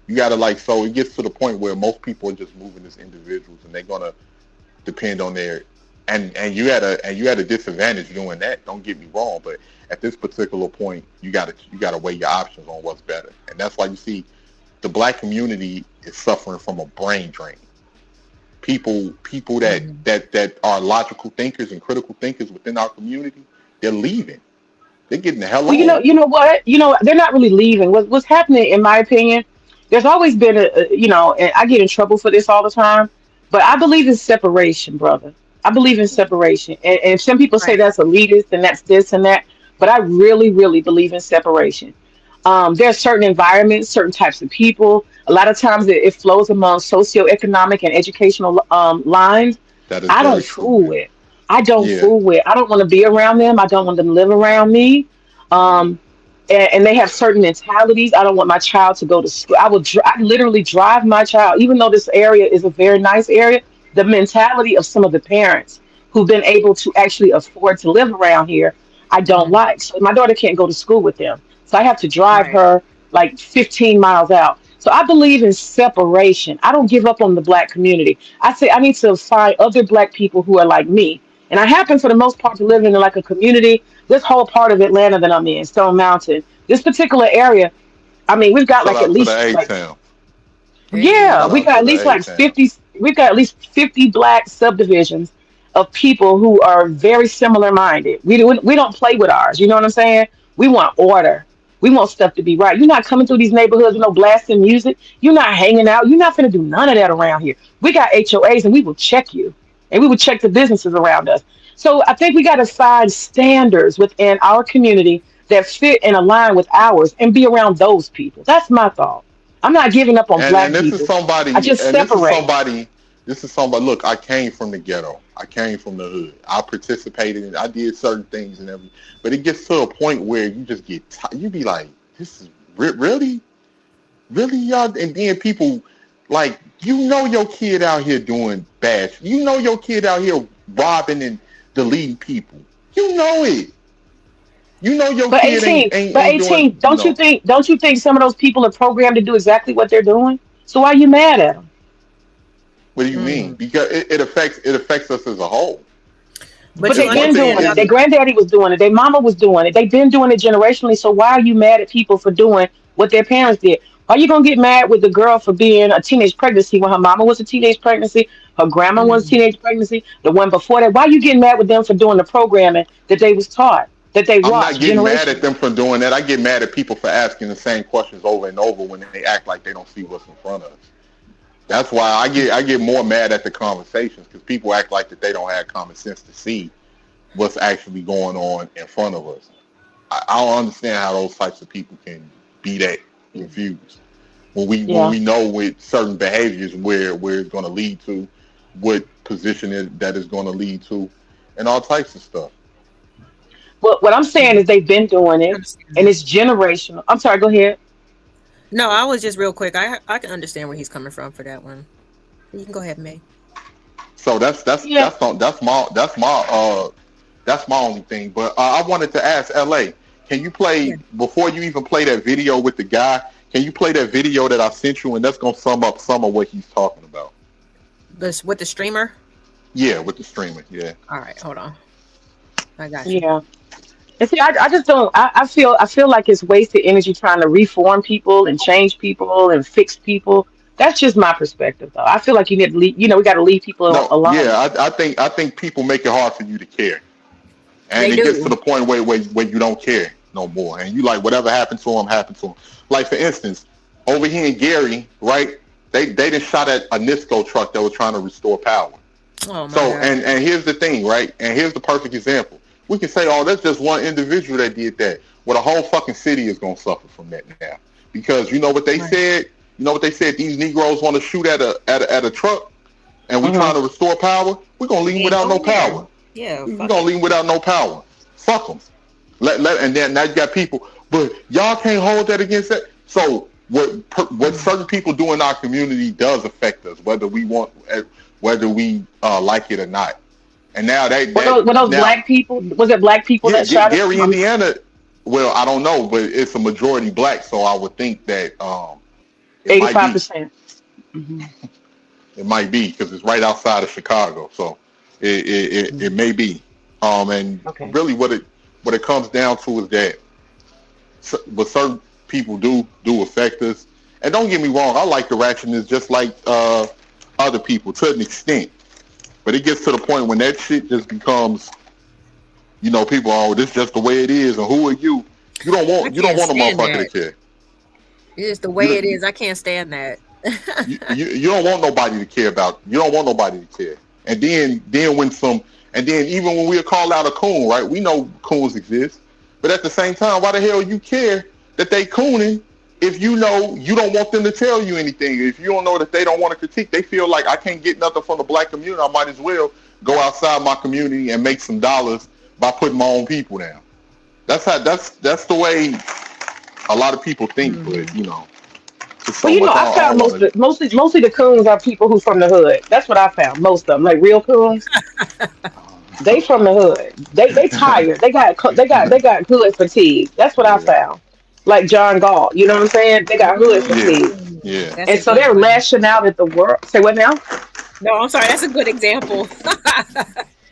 You got to like, so it gets to the point where most people are just moving as individuals and they're going to depend on their, and you at a disadvantage doing that. Don't get me wrong, but at this particular point, you got to weigh your options on what's better. And that's why you see the black community is suffering from a brain drain. People that are logical thinkers and critical thinkers within our community, they're leaving. They're getting the hell Well, on. you know what? They're not really leaving. What's happening, in my opinion, there's always been and I get in trouble for this all the time, but I believe in separation, brother. I believe in separation. And some people say Right. that's elitist and that's this and that, but I really, really believe in separation. There are certain environments, certain types of people. A lot of times it flows among socioeconomic and educational lines. That is I don't very true, fool man. with. I don't Yeah. fool with. I don't want to be around them. I don't want them to live around me. Um, and they have certain mentalities. I don't want my child to go to school. I literally drive my child, even though this area is a very nice area. The mentality of some of the parents who've been able to actually afford to live around here, I don't Mhm. like. So my daughter can't go to school with them, so I have to drive Right. her like 15 miles out. So I believe in separation. I don't give up on the black community. I say I need to find other black people who are like me. And I happen for the most part to live in like a community, this whole part of Atlanta that I'm in, Stone Mountain, this particular area. I mean, we've got Shout like at out to the least like A-Town. yeah, Shout Hey. we out got to at the least like A-Town. 50, we've got at least 50 black subdivisions of people who are very similar minded. We don't play with ours. You know what I'm saying? We want order. We want stuff to be right. You're not coming through these neighborhoods, blasting music. You're not hanging out. You're not going to do none of that around here. We got HOAs and we will check you. And we will check the businesses around us. So I think we got to find standards within our community that fit and align with ours and be around those people. That's my thought. I'm not giving up on And black this is people. I somebody, just separate. this is somebody, look, I came from the ghetto. I came from the hood. I participated in, I did certain things and everything. But it gets to a point where you just get, you be like, this is really? Really, y'all? And then people, like, your kid out here doing bad. Your kid out here robbing and deleting people. You know it. Your But kid 18, ain't doing, don't you think some of those people are programmed to do exactly what they're doing? So why are you mad at them? what do you mean? Mm. Because it affects us as a whole. But But you Because they've one been thing doing understand it. though. Their isn't, granddaddy was doing it. Their mama was doing it. They've been doing it generationally. So why are you mad at people for doing what their parents did? Are you gonna get mad with the girl for being a teenage pregnancy when her mama was a teenage pregnancy, her grandma was a Mm. teenage pregnancy, the one before that? Why are you getting mad with them for doing the programming that they was taught, that they I'm not watched getting mad at generationally? them for doing that. I get mad at people for asking the same questions over and over when they act like they don't see what's in front of us. That's why I get more mad at the conversations because people act like that they don't have common sense to see what's actually going on in front of us. I don't understand how those types of people can be that confused when Yeah. we know with certain behaviors where it's going to lead to, what position that is going to lead to, and all types of stuff. But what I'm saying Mm. is they've been doing I it, understand and that. it's generational. I'm sorry. Go ahead. No, I was just real quick. I can understand where he's coming from for that one. You can go ahead, May. So that's that's Yeah. that's not- that's my only thing. But I wanted to ask LA, can you Yeah. play before you even play that video with the guy? Can you play that video that I sent you, and that's gonna sum up some of what he's talking about? This with the streamer. Yeah, with the streaming. Yeah. All right, hold on. I got you. Yeah. And see, I just don't. I feel like it's wasted energy trying to reform people and change people and fix people. That's just my perspective, though. I feel like you need to leave. We got to leave people No. alone. Yeah. I think people make it hard for you to care, and They it gets to do. the point where you don't care no more, and you like whatever happened to him happened to him. Like for instance, over here in Gary, right? They just shot at a Nisco truck that was trying to restore power. Oh my So, God. and here's the thing, right? And here's the perfect example. We can say, oh, that's just one individual that did that. Well, the whole fucking city is going to suffer from that now. Because you know what they Right. said? You know what they said? These Negroes want to shoot at a truck, and we Hmm. trying to restore power. We're going to leave He them ain't without no going there. power. Yeah, We're fuck going to it. leave them without no power. Fuck them. And then now you got people, but y'all can't hold that against that. So what certain people do in our community does affect us, whether we like it or not. And now were those black people? Was it black people that shot Gary, him? Indiana. Well, I don't know, but it's a majority black, so I would think that 85%. It might be because it's right outside of Chicago, so it may be. And really, what it comes down to is that what certain people do affect us. And don't get me wrong, I like the ratchetness just like other people to an extent, but it gets to the point when that shit just becomes, people, oh, this is just the way it is, and who are you? You don't want a motherfucker to care. It's the way it is. I can't stand that. you don't want nobody to care about. You don't want nobody to care. And then even when we call out a coon, right? We know coons exist, but at the same time, why the hell you care that they cooning if you know you don't want them to tell you anything? If you don't know that they don't want to critique, they feel like I can't get nothing from the black community, I might as well go outside my community and make some dollars by putting my own people down. That's the way a lot of people think, but Well, I found mostly the coons are people who from the hood. That's what I found. Most of them, like real coons, they from the hood. They tired. They got hood fatigue. That's what I found. Like John Gall, you know what I'm saying? They got hood fatigue. Yeah. And so they're lashing out at the world. Say what now? No, I'm sorry. That's a good example.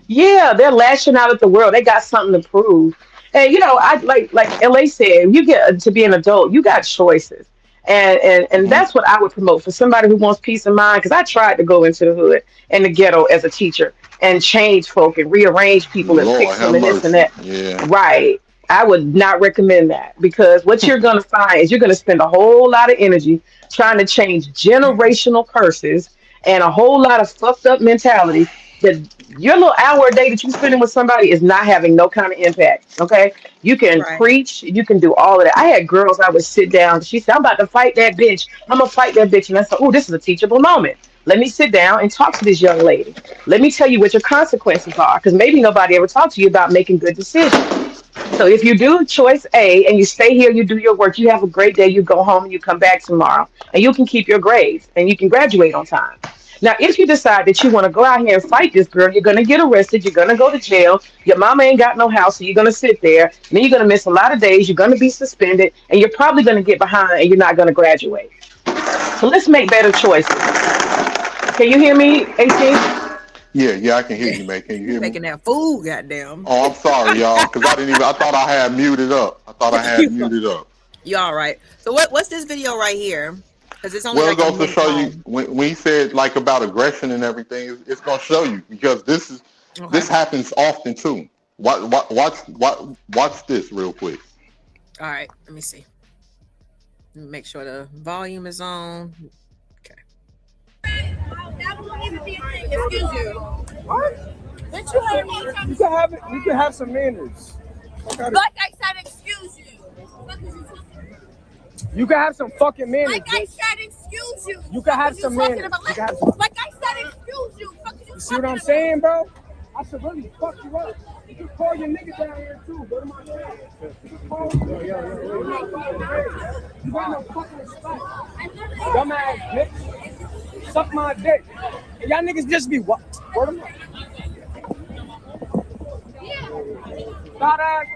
Yeah, they're lashing out at the world. They got something to prove. And I like LA said, you get to be an adult, you got choices. And that's what I would promote for somebody who wants peace of mind. Because I tried to go into the hood and the ghetto as a teacher and change folk and rearrange people and fix them and this and that. Yeah. Right. I would not recommend that, because what you're going to find is you're going to spend a whole lot of energy trying to change generational curses and a whole lot of fucked up mentality that your little hour a day that you're spending with somebody is not having no kind of impact. Okay. You can preach, you can do all of that. I had girls, I would sit down. She said, I'm about to fight that bitch. I'm going to fight that bitch. And I said, oh, this is a teachable moment. Let me sit down and talk to this young lady. Let me tell you what your consequences are, because maybe nobody ever talked to you about making good decisions. So if you do choice A and you stay here, you do your work, you have a great day, you go home and you come back tomorrow, and you can keep your grades and you can graduate on time. Now, if you decide that you want to go out here and fight this girl, you're going to get arrested, you're going to go to jail, your mama ain't got no house, so you're going to sit there, and then you're going to miss a lot of days, you're going to be suspended, and you're probably going to get behind and you're not going to graduate. So let's make better choices. Can you hear me, 18? Yeah, I can hear you, man. Can you hear me? Making that food, goddamn. Oh, I'm sorry, y'all, because I thought I had muted up. You all right? So what's this video right here? Because it's only it goes to show you when he said like about aggression and everything. It's going to show you, because this happens often too. Watch this real quick. All right, let me see. Let me make sure the volume is on. That won't even be a thing. Excuse you. What? Didn't you hear me? You can have some manners. Like I said, excuse you. You can have some fucking manners. Like I said, excuse you. You can have some manners. Like I said, excuse you. You see what I'm saying, bro? I should really fuck you up. You can call your nigga down here too. Go to my crib. You got no fucking respect. Dumbass bitch. Suck my dick. And y'all niggas just be what? Word of mouth.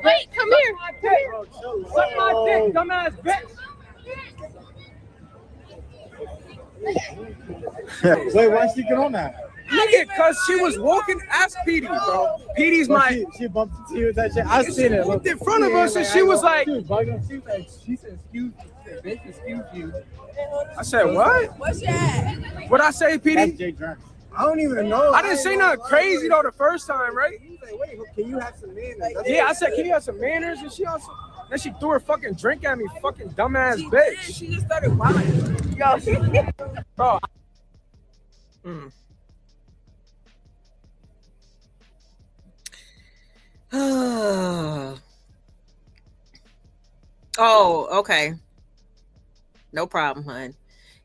Wait, come here. Suck my dick, dumbass bitch. Wait, why she get on that? Nigga, cause she was walking. Ask Petey, bro. Petey's my. She bumped into you with that shit. I seen it. Looked in front of us, and she was like. She said, excuse you. I said, what? What's that? What'd I say, Petey? Jay Drunk. I don't even know. I didn't say nothing crazy though the first time, right? Wait, can you have some manners? Yeah, I said, can you have some manners? And she also. Then she threw her fucking drink at me, fucking dumbass bitch. She just started whining. Yo, bro. Oh, okay. No problem, hun.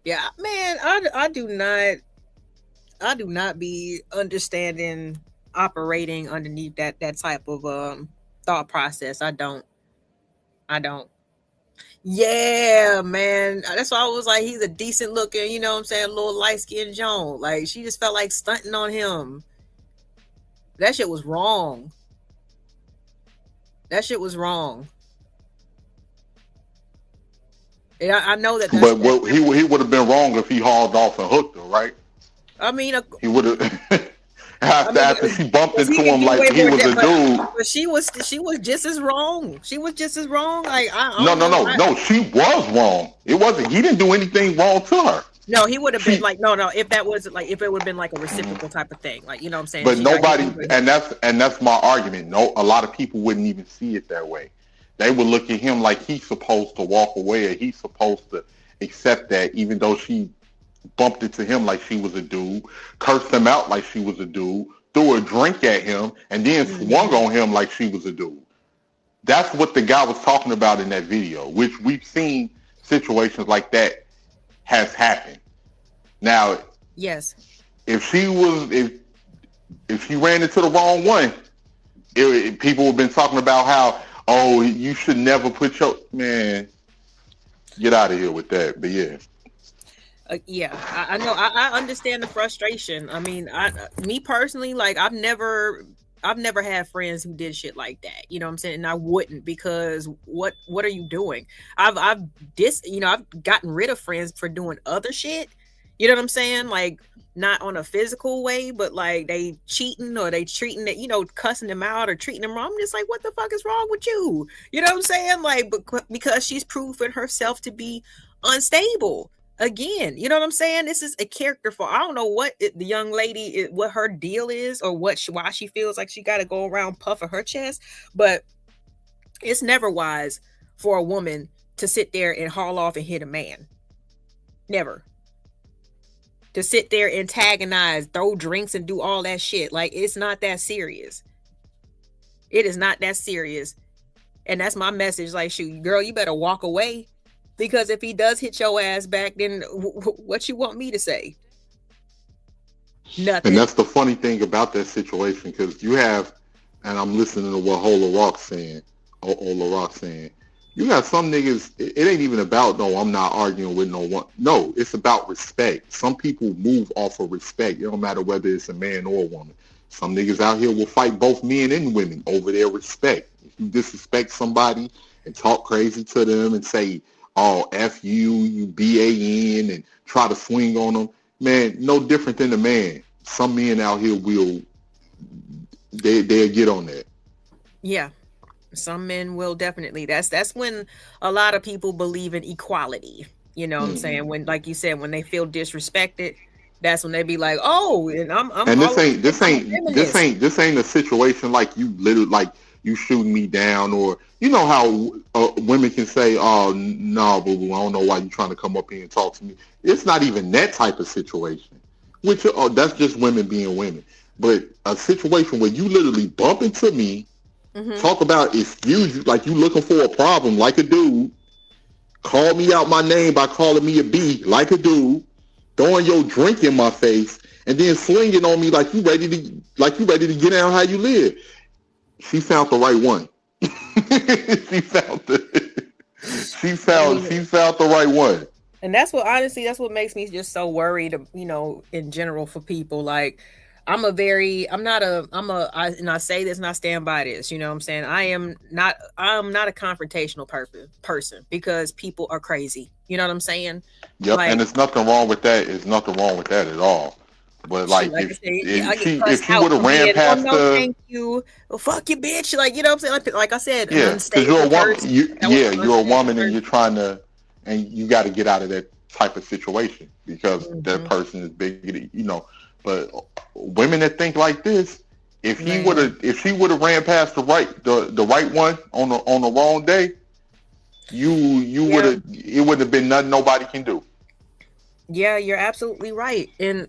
Yeah, man, I do not be understanding operating underneath that type of thought process. I don't. Yeah, man. That's why I was like, he's a decent looking, you know what I'm saying, little light skinned Joan. Like, she just felt like stunting on him. That shit was wrong. That shit was wrong. And I know that. But he would have been wrong if he hauled off and hooked her, right? I mean, he would have. After she bumped into him like he was a dude. But she was just as wrong. She was just as wrong. Like No. She was wrong. It wasn't. He didn't do anything wrong to her. No, he would have been like no. If that was like if it would have been like a reciprocal type of thing, like you know what I'm saying. But nobody, and that's my argument. No, a lot of people wouldn't even see it that way. They would look at him like he's supposed to walk away, or he's supposed to accept that, even though she bumped into him like she was a dude, cursed him out like she was a dude, threw a drink at him, and then swung on him like she was a dude. That's what the guy was talking about in that video, which we've seen situations like that has happened. Now, yes, if she ran into the wrong one, people have been talking about how, oh, you should never put your man. Get out of here with that. But yeah. I know. I understand the frustration. I mean, me personally, like I've never had friends who did shit like that. You know what I'm saying? And I wouldn't, because what are you doing? I've gotten rid of friends for doing other shit. You know what I'm saying? Like not on a physical way, but like they cheating or they treating it, cussing them out or treating them wrong. I'm just like, what the fuck is wrong with you? You know what I'm saying? Like, because she's proven herself to be unstable. Again, you know what I'm saying? This is a character for, I don't know what the young lady, what her deal is, or why she feels like she got to go around puffing her chest. But it's never wise for a woman to sit there and haul off and hit a man. Never. To sit there, antagonize, throw drinks and do all that shit. Like, it's not that serious. It is not that serious. And that's my message. Like, shoot, girl, you better walk away. Because if he does hit your ass back, then what you want me to say? Nothing. And that's the funny thing about that situation, because you have, and I'm listening to what Ola Rock saying, you got some niggas, it ain't even about, no, I'm not arguing with no one. No, it's about respect. Some people move off of respect. It don't matter whether it's a man or a woman. Some niggas out here will fight both men and women over their respect. If you disrespect somebody and talk crazy to them and say, oh, F you BAN, and try to swing on them, man, no different than a man. Some men out here they'll get on that. Yeah. Some men will definitely. That's when a lot of people believe in equality. You know what I'm saying? When, like you said, when they feel disrespected, that's when they be like, oh, and I'm and this ain't a situation like you literally, like you shooting me down, or you know how women can say, oh, no, boo-boo, I don't know why you trying to come up here and talk to me. It's not even that type of situation, which that's just women being women. But a situation where you literally bump into me, talk about excuse you, like you looking for a problem like a dude, call me out my name by calling me a B like a dude, throwing your drink in my face, and then slinging on me like you ready to get down how you live. She found the right one. she found the right one. And that's what makes me just so worried, in general for people. Like, and I say this and I stand by this, you know what I'm saying? I'm not a confrontational person, because people are crazy. You know what I'm saying? Yep, and there's nothing wrong with that. There's nothing wrong with that at all. But like, if she would have ran past thank you, well, fuck you, bitch. Like, you know what I'm saying? Like I said, yeah, because you're a woman. You're a woman, and you're trying to, and you got to get out of that type of situation because that person is bigoted, But women that think like this, if she would have ran past the right one on the wrong day, would have, it wouldn't have been nothing nobody can do. Yeah, you're absolutely right. And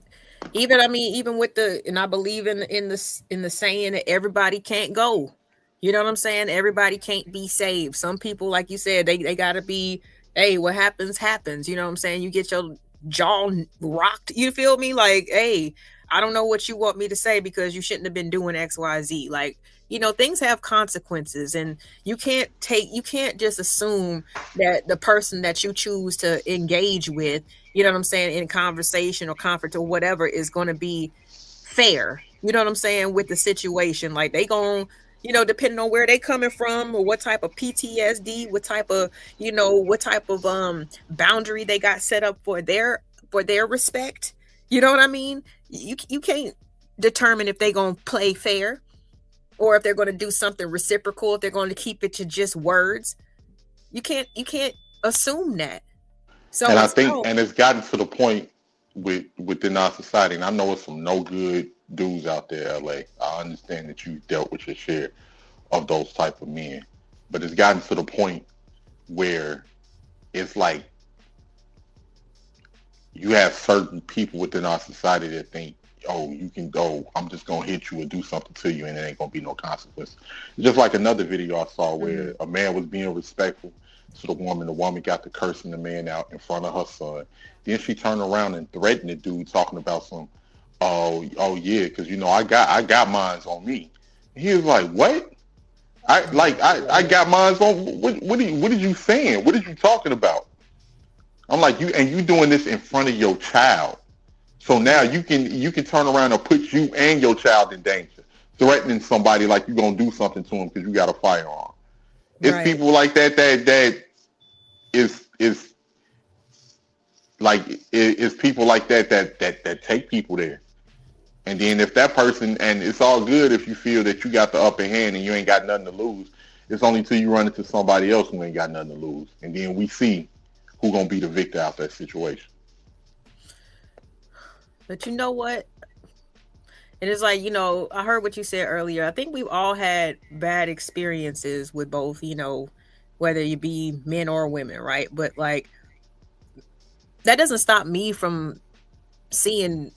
even with and I believe in the saying that everybody can't go. You know what I'm saying? Everybody can't be saved. Some people, like you said, they gotta be, hey, what happens. You know what I'm saying? You get your jaw rocked. You feel me? Like, hey, I don't know what you want me to say because you shouldn't have been doing XYZ. Like, things have consequences, and you can't just assume that the person that you choose to engage with, you know what I'm saying, in conversation or conference or whatever is going to be fair. You know what I'm saying, with the situation. Like, they gon', depending on where they coming from or what type of PTSD, what type of boundary they got set up for their respect. You know what I mean? You can't determine if they gonna play fair or if they're gonna do something reciprocal, if they're going to keep it to just words. You can't assume that. So And I think, and it's gotten to the point within our society, and I know it's some no good dudes out there, LA. I understand that you've dealt with your share of those type of men, but it's gotten to the point where it's like you have certain people within our society that think, oh, you can go, I'm just going to hit you or do something to you and there ain't going to be no consequence. Just like another video I saw where a man was being respectful to the woman got to cursing the man out in front of her son. Then she turned around and threatened the dude talking about some, oh yeah, because I got mines on me. He was like, what? I got mines on. What are you saying? What are you talking about? I'm like, you doing this in front of your child. So now you can turn around and put you and your child in danger, threatening somebody like you're gonna do something to them because you got a firearm. It's people like that is people like that take people there. And then if that person, and it's all good if you feel that you got the upper hand and you ain't got nothing to lose, it's only till you run into somebody else who ain't got nothing to lose. And then we see who gonna be the victor out that situation. But you know what? And it's like, I heard what you said earlier. I think we've all had bad experiences with both, whether you be men or women, right? But like, that doesn't stop me from seeing,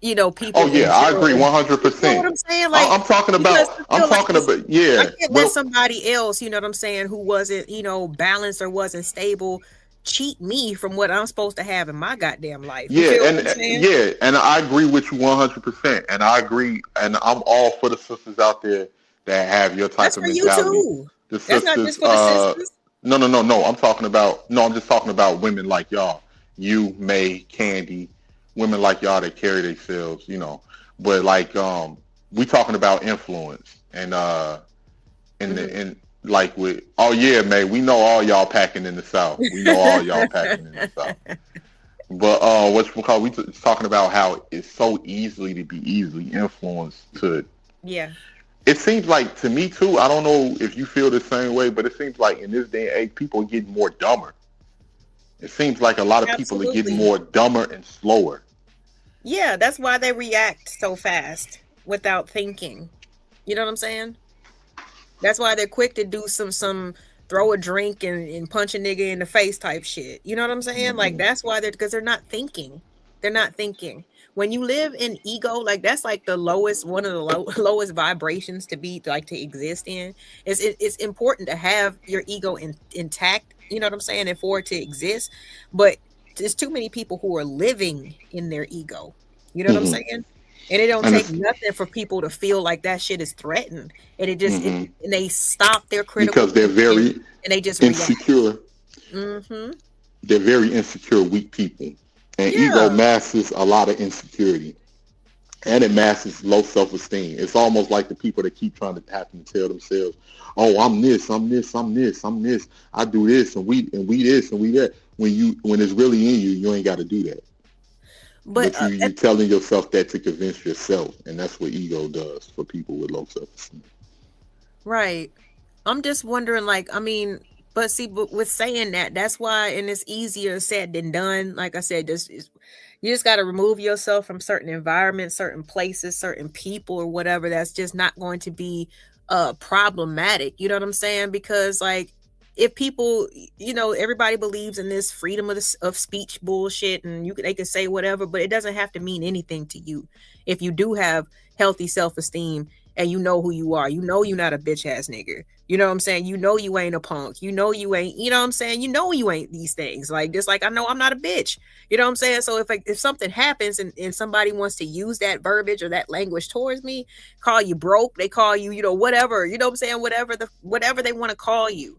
people. Oh yeah, I agree 100%. You know what I'm saying? Like, I'm talking about, yeah. I can't let somebody else, you know what I'm saying, who wasn't, balanced or wasn't stable, cheat me from what I'm supposed to have in my goddamn life. Yeah, and I agree with you 100%. And I agree, and I'm all for the sisters out there that have your type of mentality. You too. The That's sisters, not just for the sisters. No. I'm just talking about women like y'all. You, May, Candy, women like y'all that carry themselves, But like, we talking about influence and like with, oh yeah, May, we know all y'all packing in the South. We know all y'all packing in the South. But we talking about how it's so easily to be easily influenced to. Yeah. It seems like to me too. I don't know if you feel the same way, but it seems like in this day and age, people are getting more dumber. It seems like a lot of people are getting more dumber and slower. Yeah, that's why they react so fast without thinking. You know what I'm saying? That's why they're quick to do some throw a drink and punch a nigga in the face type shit. You know what I'm saying? Mm-hmm. Like, that's why because they're not thinking. They're not thinking. When you live in ego, like, that's like the lowest, one of the lowest vibrations to exist in. It's important to have your ego intact. You know what I'm saying? And for it to exist. But there's too many people who are living in their ego. You know what I'm saying? And it don't take nothing for people to feel like that shit is threatened. And it just, and they stop their critical because they're very and they just insecure. They're very insecure, weak people. And ego masks a lot of insecurity. And it masks low self-esteem. It's almost like the people that keep trying to happen to tell themselves, oh, I'm this, I'm this, I'm this, I'm this. I do this and we this and we that. When it's really in you, you ain't got to do that. But you're telling yourself that to convince yourself, and that's what ego does for people with low self-esteem. Right. I'm just wondering, but with saying that, that's why, and it's easier said than done. Like I said, you just got to remove yourself from certain environments, certain places, certain people, or whatever. That's just not going to be problematic. You know what I'm saying? Because if people, everybody believes in this freedom of speech bullshit, and they can say whatever, but it doesn't have to mean anything to you if you do have healthy self-esteem and you know who you are. You know you're not a bitch ass nigga. You know what I'm saying? You know you ain't a punk. You know you ain't, you know what I'm saying? You know you ain't these things. Like, just like I know I'm not a bitch. You know what I'm saying? So if something happens and somebody wants to use that verbiage or that language towards me, call you broke, they call you, whatever, you know what I'm saying? Whatever they want to call you.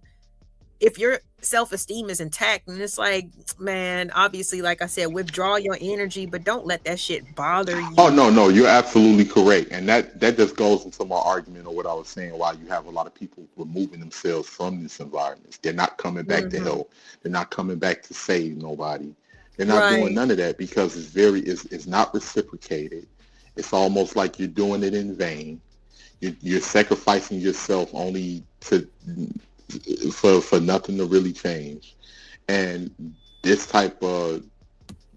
If your self-esteem is intact, and it's like, man, obviously, like I said, withdraw your energy, but don't let that shit bother Oh you. no, you're absolutely correct, and that just goes into my argument or what I was saying. Why you have a lot of people removing themselves from this environment. They're not coming back to help. They're not coming back to save nobody. They're not doing Right. none of that because it's not reciprocated. It's almost like you're doing it in vain. You're sacrificing yourself only for nothing to really change. And this type of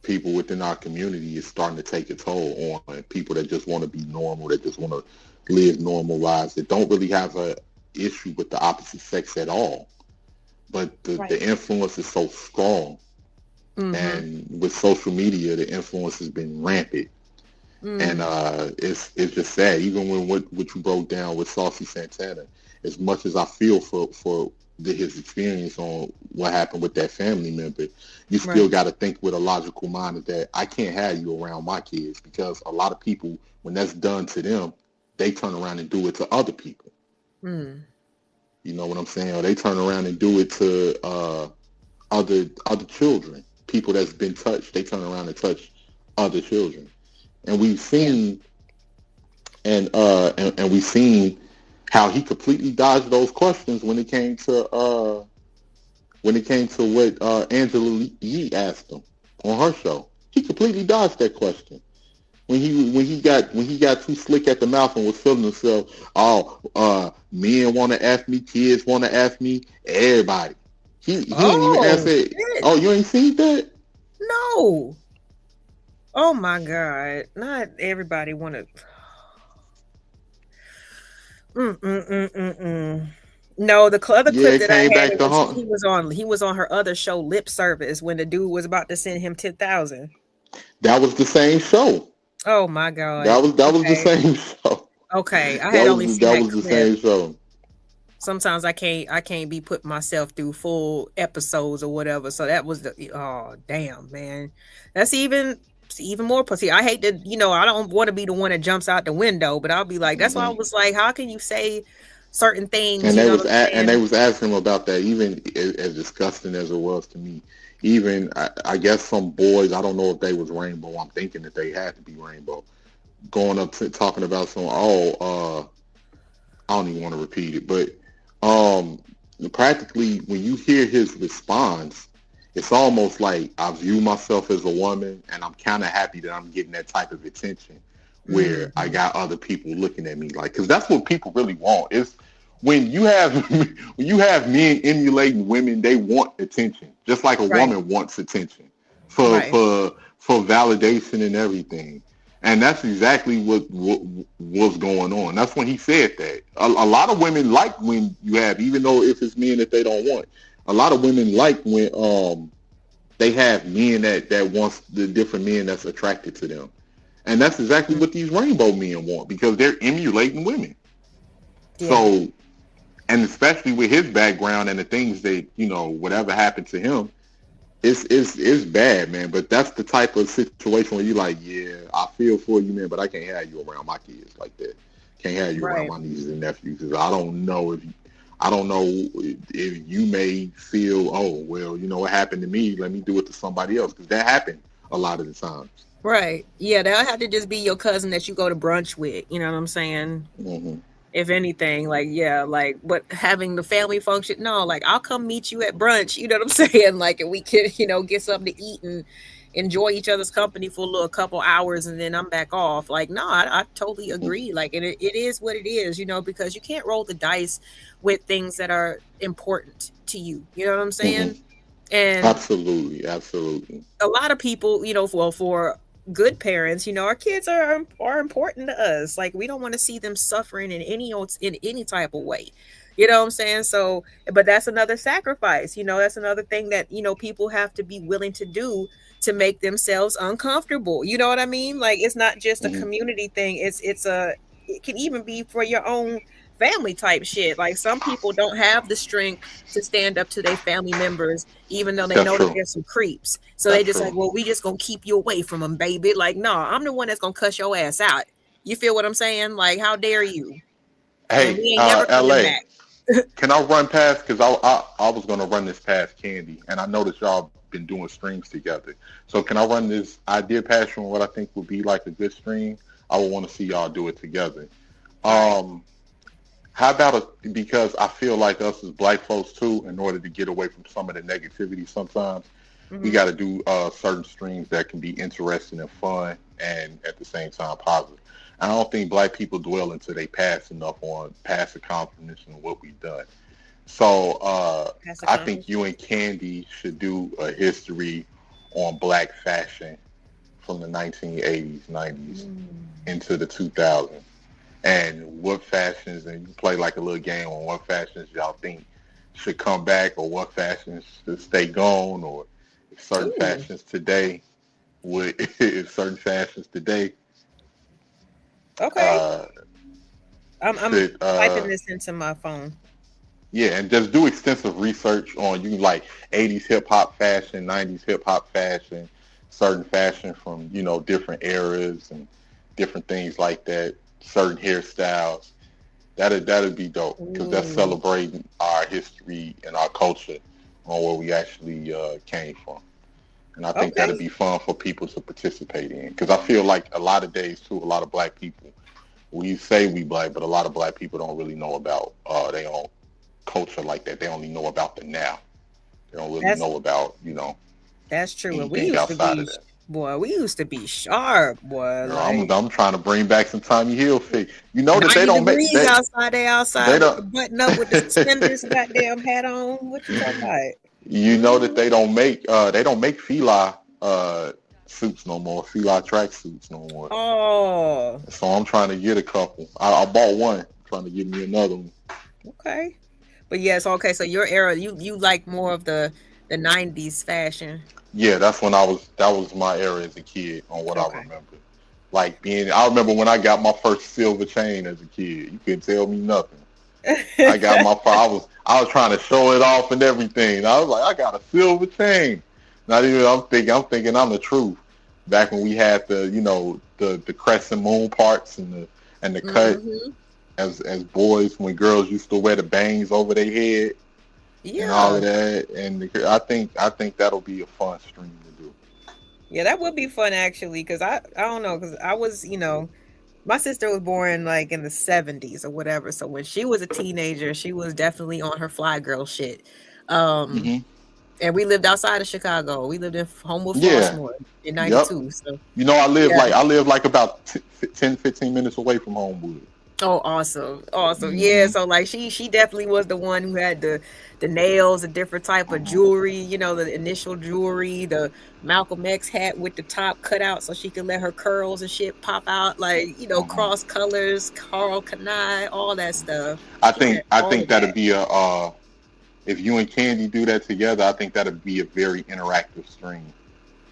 people within our community is starting to take a toll on people that just want to be normal, that just want to live normal lives, that don't really have a issue with the opposite sex at all. But the influence is so strong. And with social media, the influence has been rampant. And it's just sad. Even when what you broke down with Saucy Santana, as much as I feel for his experience on what happened with that family member, you still got to think with a logical mind that I can't have you around my kids, because a lot of people, when that's done to them, they turn around and do it to other people. You know what I'm saying? Or they turn around and do it to other children, people that's been touched. They turn around and touch other children. And we've seen, and we've seen how he completely dodged those questions when it came to what Angela Yee asked him on her show. He completely dodged that question when he got too slick at the mouth and was feeling himself. Men want to ask me, kids want to ask me, everybody. He didn't even answer it. Shit. Oh, you ain't seen that? No. Oh my God. Not everybody want to. No, the other Yeah, clip it that I came had, back it to was haunt. he was on her other show, Lip Service, when the dude was about to send him 10,000. That was the same show. Oh my God. That was the Okay. same show. Okay. I had only seen That that was the clip. same show. Sometimes I can't be putting myself through full episodes or whatever. So that was oh damn, man. That's even more pussy. I hate to, I don't want to be the one that jumps out the window, but I'll be like, that's why I was like, how can you say certain things, And you they know was what I'm and they saying? was asking him about that, even as disgusting as it was to me. Even I guess some boys, I don't know if they was rainbow. I'm thinking that they had to be rainbow. Going up to talking about some I don't even want to repeat it, but practically when you hear his response, it's almost like I view myself as a woman, and I'm kind of happy that I'm getting that type of attention, where I got other people looking at me like, because that's what people really want. Is when you have men emulating women, they want attention, just like a Right. woman wants attention for Right. for for validation and everything. And that's exactly what was going on. That's when he said that. A lot of women like when you have, even though if it's men that they don't want, a lot of women like when they have men that wants the different men that's attracted to them. And that's exactly what these rainbow men want, because they're emulating women. Yeah. So, and especially with his background and the things that, whatever happened to him, it's bad, man. But that's the type of situation where you're like, yeah, I feel for you, man, but I can't have you around my kids like that. Can't have you around Right. my nieces and nephews, because I don't know if you may feel, oh, well, what happened to me, let me do it to somebody else, because that happened a lot of the times. Right. Yeah, they'll have to just be your cousin that you go to brunch with. You know what I'm saying? If anything, like, yeah, like, but having the family function, no, like, I'll come meet you at brunch. You know what I'm saying? Like, and we can, get something to eat and enjoy each other's company for a couple hours, and then I'm back off. Like, no, I totally agree. Like, and it is what it is, because you can't roll the dice with things that are important to you. You know what I'm saying? And Absolutely. a lot of people, for good parents, our kids are important to us. Like, we don't want to see them suffering in any type of way. You know what I'm saying? So, but that's another sacrifice. That's another thing that people have to be willing to do to make themselves uncomfortable. You know what I mean? Like, it's not just a community thing. It's it can even be for your own family type shit. Like some people don't have the strength to stand up to their family members, even though they That's know that true. there's some creeps. So they That's just like, true. well, we just gonna keep you away from them, baby. Like, no, I'm the one that's gonna cuss your ass out. You feel what I'm saying? Like, how dare you? And Hey, we ain't never coming LA, back. can I run past? Because I was gonna run this past Candy, and I noticed y'all been doing streams together. So can I run this idea past you on what I think would be like a good stream? I would want to see y'all do it together. How about because I feel like us as black folks too, in order to get away from some of the negativity sometimes, we got to do certain streams that can be interesting and fun and at the same time positive. I don't think black people dwell until they pass enough on past accomplishments and what we've done. So I think you and Candy should do a history on black fashion from the 1980s, 90s into the 2000s. And what fashions, and you play like a little game on what fashions y'all think should come back or what fashions should stay gone, or if certain fashions today would, if certain fashions today I'm should, typing this into my phone. yeah, and just do extensive research on you like 80s hip hop fashion, 90s hip hop fashion, certain fashion from, you know, different eras and different things like that, certain hairstyles. That'd be dope because that's celebrating our history and our culture on where we actually came from. And I think that'd be fun for people to participate in because I feel like a lot of days too, a lot of black people, we say we black, but a lot of black people don't really know about their own culture like that. They only know about the now. They don't really know about, you know, that's true. And we anything used to outside be, of that. boy, we used to be sharp, boy. You know, Like I'm trying to bring back some Tommy Hilfiger. You know that 90 they don't make degrees outside. They outside with the don't. button up with the suspenders, goddamn hat on. What you talking about? You know that they don't make Fila suits no more, Fila track suits no more. Oh, So I'm trying to get a couple. I bought one, trying to get me another one. okay. But yes, okay. So your era, you like more of the 90s fashion. Yeah, that was my era as a kid on what I remember. Like I remember when I got my first silver chain as a kid. You couldn't tell me nothing. I got I was trying to show it off and everything. I was like, I got a silver chain. Not even I'm thinking I'm the truth. Back when we had the, you know, the crescent moon parts and the cut as boys, when girls used to wear the bangs over their head and all of that. And I think that'll be a fun stream to do. Yeah, that would be fun actually, because I don't know, because I was, you know, my sister was born like in the 70s or whatever. So when she was a teenager, she was definitely on her fly girl shit. And we lived outside of Chicago. We lived in Homewood, Flossmoor in 92. So you know, I live like about 10, 15 minutes away from Homewood. Oh, awesome. Yeah, so like she definitely was the one who had the nails, a different type of jewelry, you know, the initial jewelry, the Malcolm X hat with the top cut out so she could let her curls and shit pop out, like, you know, cross colors, Carl Kanai, all that stuff. I think that'd be if you and Candy do that together, I think that'd be a very interactive stream.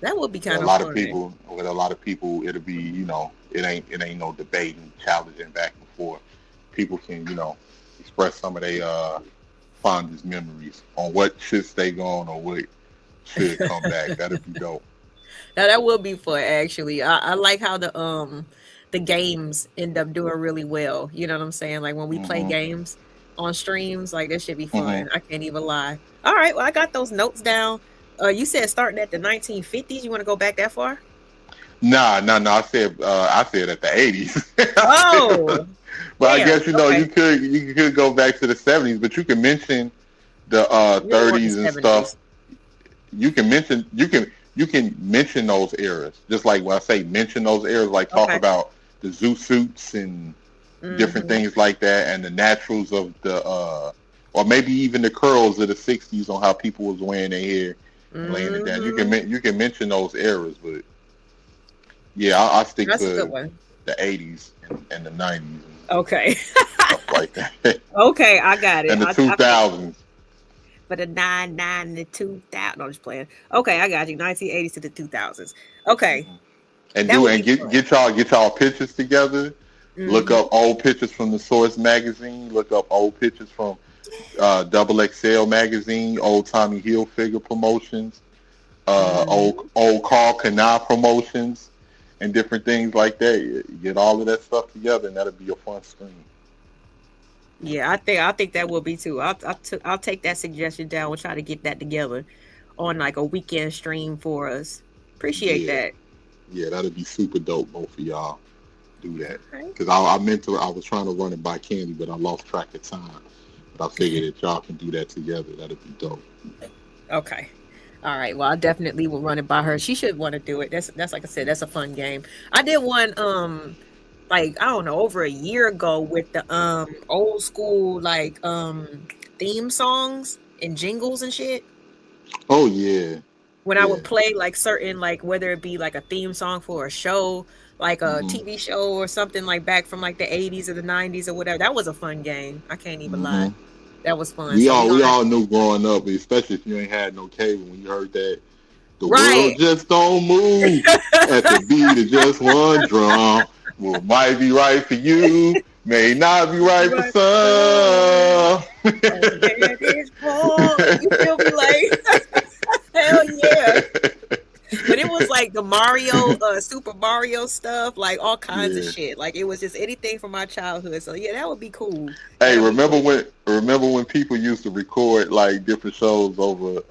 That would be kind of a lot fun. With a lot of people, it'll be, you know, it ain't no debating, challenging back and forth. People can, you know, express some of their fondest memories on what should stay gone or what should come back. That'd be dope. Now that would be fun actually. I like how the games end up doing really well. You know what I'm saying? Like when we play games on streams, like that should be fun. I can't even lie. All right, well I got those notes down. You said starting at the 1950s. You want to go back that far? Nah. I said at the 80s. Oh, but I guess, you know, you could go back to the 70s, but you can mention the 30s and stuff. You can mention those eras. Just like when I say mention those eras, like talk about the zoo suits and different things like that, and the naturals of the or maybe even the curls of the 60s on how people was wearing their hair and laying it down. You can mention those eras, but yeah, I stick to the 80s and the 90s. Okay. Stuff like that. Okay, I got it. And the 2000s. But the 99, the 2000. No, I'm just playing. Okay, I got you. 1980s to the 2000s. Okay. And get y'all pictures together Look up old pictures from the Source magazine. Look up old pictures from Double XL magazine, old Tommy Hilfiger promotions, old Carl Canal promotions, and different things like that. You get all of that stuff together, and that'll be a fun stream. Yeah, I think that will be too. I'll take that suggestion down. We'll try to get that together on like a weekend stream for us. Appreciate that. Yeah, that'll be super dope. Both of y'all do that, because I was trying to run it by Candy, but I lost track of time. But I figured that y'all can do that together. That'd be dope. Okay. All right. Well, I definitely will run it by her. She should want to do it. That's like I said, that's a fun game. I did one like I don't know, over a year ago with the old school like theme songs and jingles and shit. Oh yeah. When I would play like certain, like whether it be like a theme song for a show, like a TV show or something like back from like the 80s or the 90s or whatever. That was a fun game. I can't even lie. That was fun. We all knew growing up, especially if you ain't had no cable, when you heard that the world just don't move at the beat of just one drum. What might be right for you may not be right for some. You feel me like hell yeah. But it was like the Mario, Super Mario stuff, like all kinds of shit. Like it was just anything from my childhood. So yeah, that would be cool. Hey, remember when people used to record like different shows over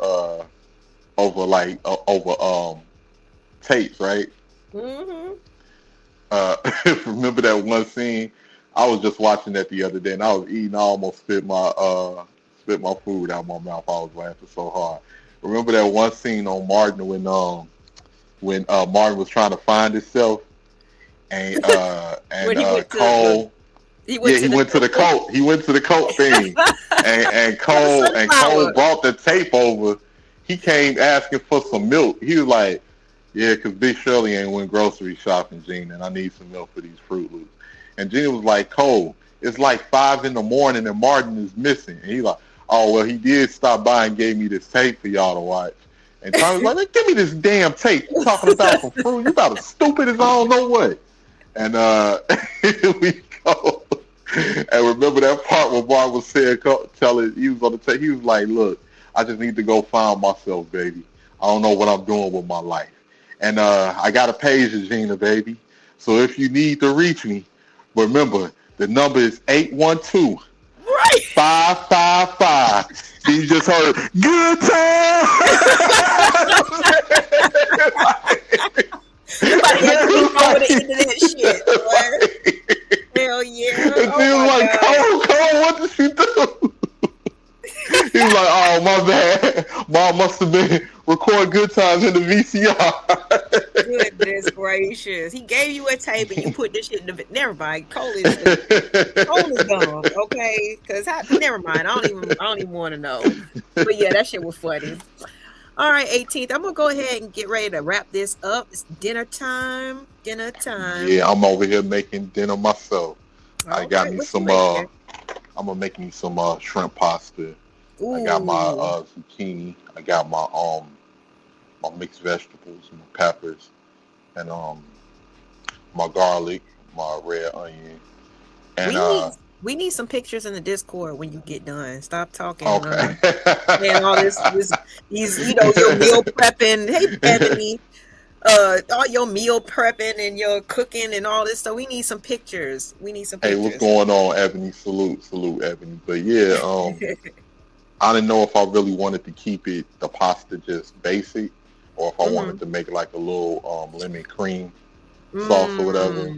tapes, right? Remember that one scene? I was just watching that the other day, and I was eating. I almost spit my food out my mouth. I was laughing so hard. Remember that one scene on Martin when Martin was trying to find himself, and Cole. He went to the coat thing, and Cole brought the tape over. He came asking for some milk. He was like, "Yeah, because Big Shirley ain't went grocery shopping, Gene, and I need some milk for these Fruit Loops." And Gina was like, "Cole, it's like 5 a.m. and Martin is missing." And he's like, "Oh, well, he did stop by and gave me this tape for y'all to watch." And Tommy's like, "Give me this damn tape. You talking about some fruit? You about as stupid as I don't know what." And here we go. And remember that part where Martin was saying, telling, he was on the tape, he was like, "Look, I just need to go find myself, baby. I don't know what I'm doing with my life. And I got a pager, Gina, baby. So if you need to reach me, remember, the number is 812 555. You just heard, good time. Somebody had to reach over the internet shit. Hell yeah. And she was like, Cole, what did she do? He was like, "Oh, my bad. Mom must have been recording Good Times in the VCR." Goodness gracious. He gave you a tape and you put this shit in the... Never mind. Cole is gone, okay? Because never mind. I don't even want to know. But yeah, that shit was funny. All right, 18th. I'm going to go ahead and get ready to wrap this up. It's dinner time. Dinner time. Yeah, I'm over here making dinner myself. Okay, I got me some... I'm going to make me some shrimp pasta. Ooh. I got my zucchini. I got my mixed vegetables, my peppers, and my garlic, my red onion. And we need some pictures in the Discord when you get done. Stop talking. Okay. And all this your meal prepping. Hey, Ebony. All your meal prepping and your cooking and all this. So we need some pictures. Hey, what's going on, Ebony? Salute, Ebony. But yeah, I didn't know if I really wanted to keep the pasta just basic, or if I wanted to make like a little lemon cream sauce or whatever.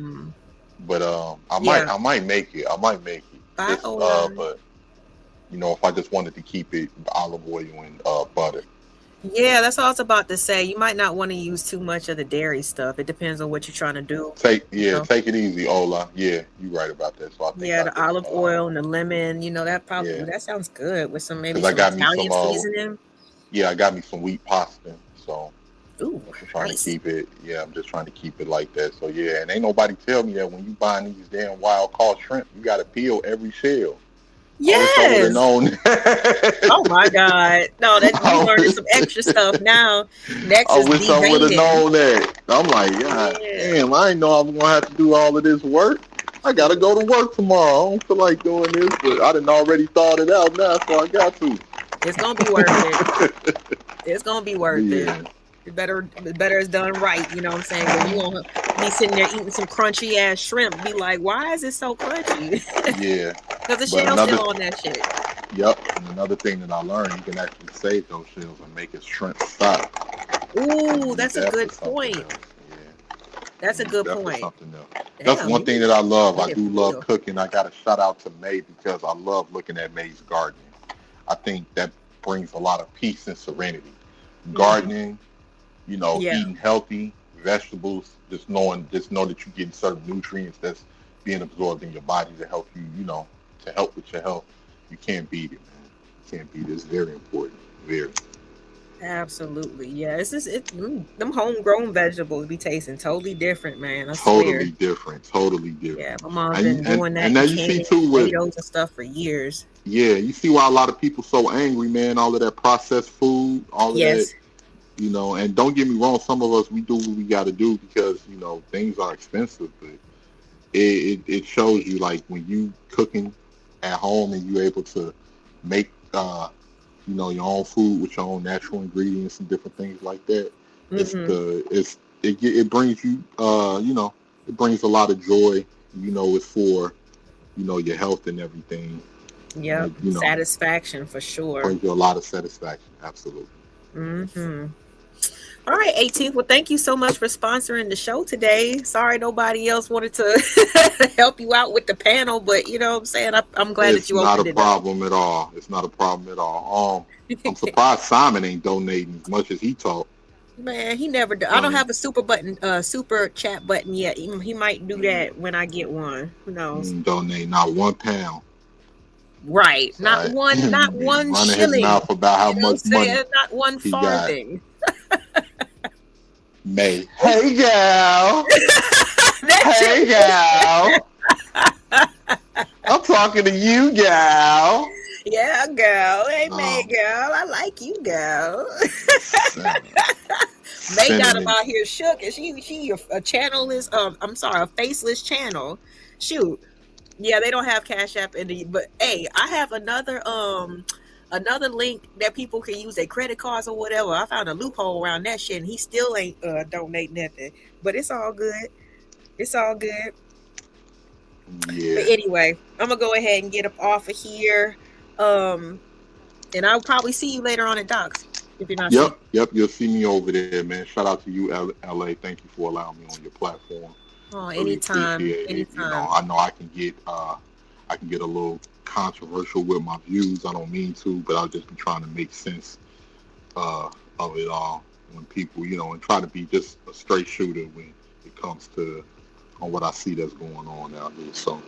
But I might make it. But if I just wanted to keep it olive oil and butter. Yeah, that's all I was about to say. You might not want to use too much of the dairy stuff. It depends on what you're trying to do. Take it easy, Ola. Yeah, you're right about that. So I think the olive oil and the lemon, that sounds good with some Italian seasoning. Yeah, I got me some wheat pasta. So I'm trying to keep it. Yeah, I'm just trying to keep it like that. So yeah, and ain't nobody tell me that when you buying these damn wild caught shrimp, you got to peel every shell. Yes. Oh my God! No, that you learning some extra stuff now. Next I wish I would have known that. I'm like, God damn, I didn't know I was gonna have to do all of this work. I gotta go to work tomorrow. I don't feel like doing this, but I done already thought it out now, so I got to. It's gonna be worth it. It's gonna be worth Yeah. it. It better it's done right. You know what I'm saying? 'Cause you gonna be sitting there eating some crunchy ass shrimp. Be like, why is it so crunchy? Yeah. Because the But shell's another, still on that shit. yep. And another thing that I learned, you can actually save those shells and make it shrimp stock. Ooh, that's a That good for something point. else. Yeah. That's a good That for point. something else. That's Damn, one you thing that I love. did I it do for love real. cooking. I got to shout out to May because I love looking at May's gardening. I think that brings a lot of peace and serenity. Gardening, you know, Yeah. eating healthy vegetables, just know that you're getting certain nutrients that's being absorbed in your body to help you, you know, to help with your health. You can't beat it, man. You can't beat it. It's very important. Very. Absolutely. Yeah. Them homegrown vegetables be tasting totally different, man. I Totally swear. different. Totally Yeah, different. my mom's been doing that And now and you see canning too with tomatoes and stuff for years. yeah, you see why a lot of people so angry, man. All of that processed food, all of that, Yes. you know. And don't get me wrong, some of us we do what we got to do because you know things are expensive, but it shows you like when you cooking at home and you're able to make you know your own food with your own natural ingredients and different things like that. It brings you you know it brings a lot of joy. You know, it's for you know your health and everything. Yep. You know, Satisfaction for sure. brings you a lot of satisfaction. Absolutely. All right, 18th. Well, thank you so much for sponsoring the show today. Sorry nobody else wanted to help you out with the panel, but you know what I'm saying? I'm glad that It's you not opened a it up. problem at all. It's not a problem at all. I'm surprised Simon ain't donating as much as he talked. Man, he never do. I don't have a super chat button yet. He might do that when I get one. Who knows? Donate not £1. Right. Right. Not Be one running his shilling. mouth about how You know what much I'm money saying? Not one he got. farthing. May. Hey, gal. That Hey, shit- gal. I'm talking to you, gal. Yeah, girl. Hey, May, girl. I like you, girl. May got him out here shook, and she a channel is I'm sorry, a faceless channel. Shoot, yeah, they don't have Cash App but hey, I have another link that people can use their credit cards or whatever. I found a loophole around that shit, and he still ain't donate nothing. But it's all good. It's all good. Yeah. But anyway, I'm gonna go ahead and get up off of here. And I'll probably see you later on at Docs if you're not sure. Yep. You'll see me over there, man. Shout out to you, LA. Thank you for allowing me on your platform. Oh, Really anytime. appreciate it. You know I can get a little controversial with my views. I don't mean to, but I'll just be trying to make sense of it all when people, you know, and try to be just a straight shooter when it comes to on what I see that's going on out here. So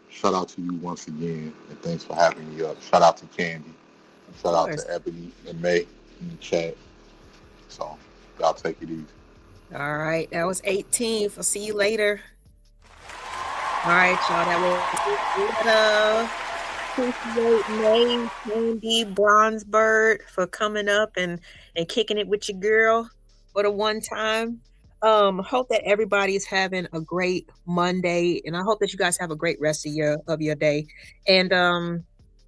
shout out to you once again, and thanks for having me up. Shout out to Candy, and shout out to Ebony and May in the chat. So y'all take it easy. All right, that was 18th. I'll see you later. All right, y'all. That was appreciate May, Candy, Bronzebird for coming up and kicking it with your girl for the one time. Hope that everybody is having a great Monday, and I hope that you guys have a great rest of your day. And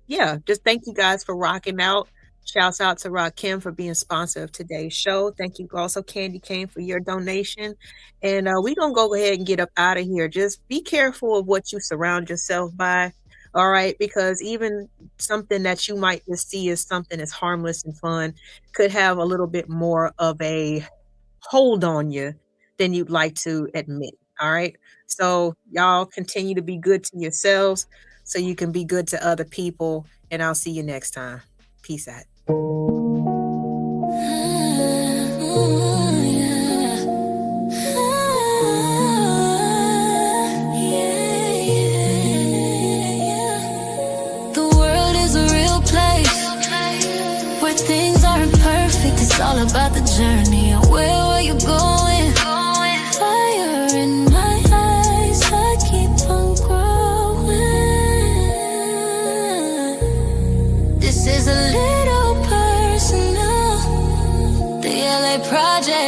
yeah, just thank you guys for rocking out. Shouts out to Rakim for being sponsor of today's show. Thank you also, Candy Cane, for your donation. And we're going to go ahead and get up out of here. Just be careful of what you surround yourself by. All right. Because even something that you might just see as something that's harmless and fun could have a little bit more of a hold on you than you'd like to admit. All right. So y'all continue to be good to yourselves so you can be good to other people. And I'll see you next time. Peace out. The world is a real place where things aren't perfect. It's all about the journey. And where are you going? Fire in my eyes, I keep on growing. This is a little personal. The LA project.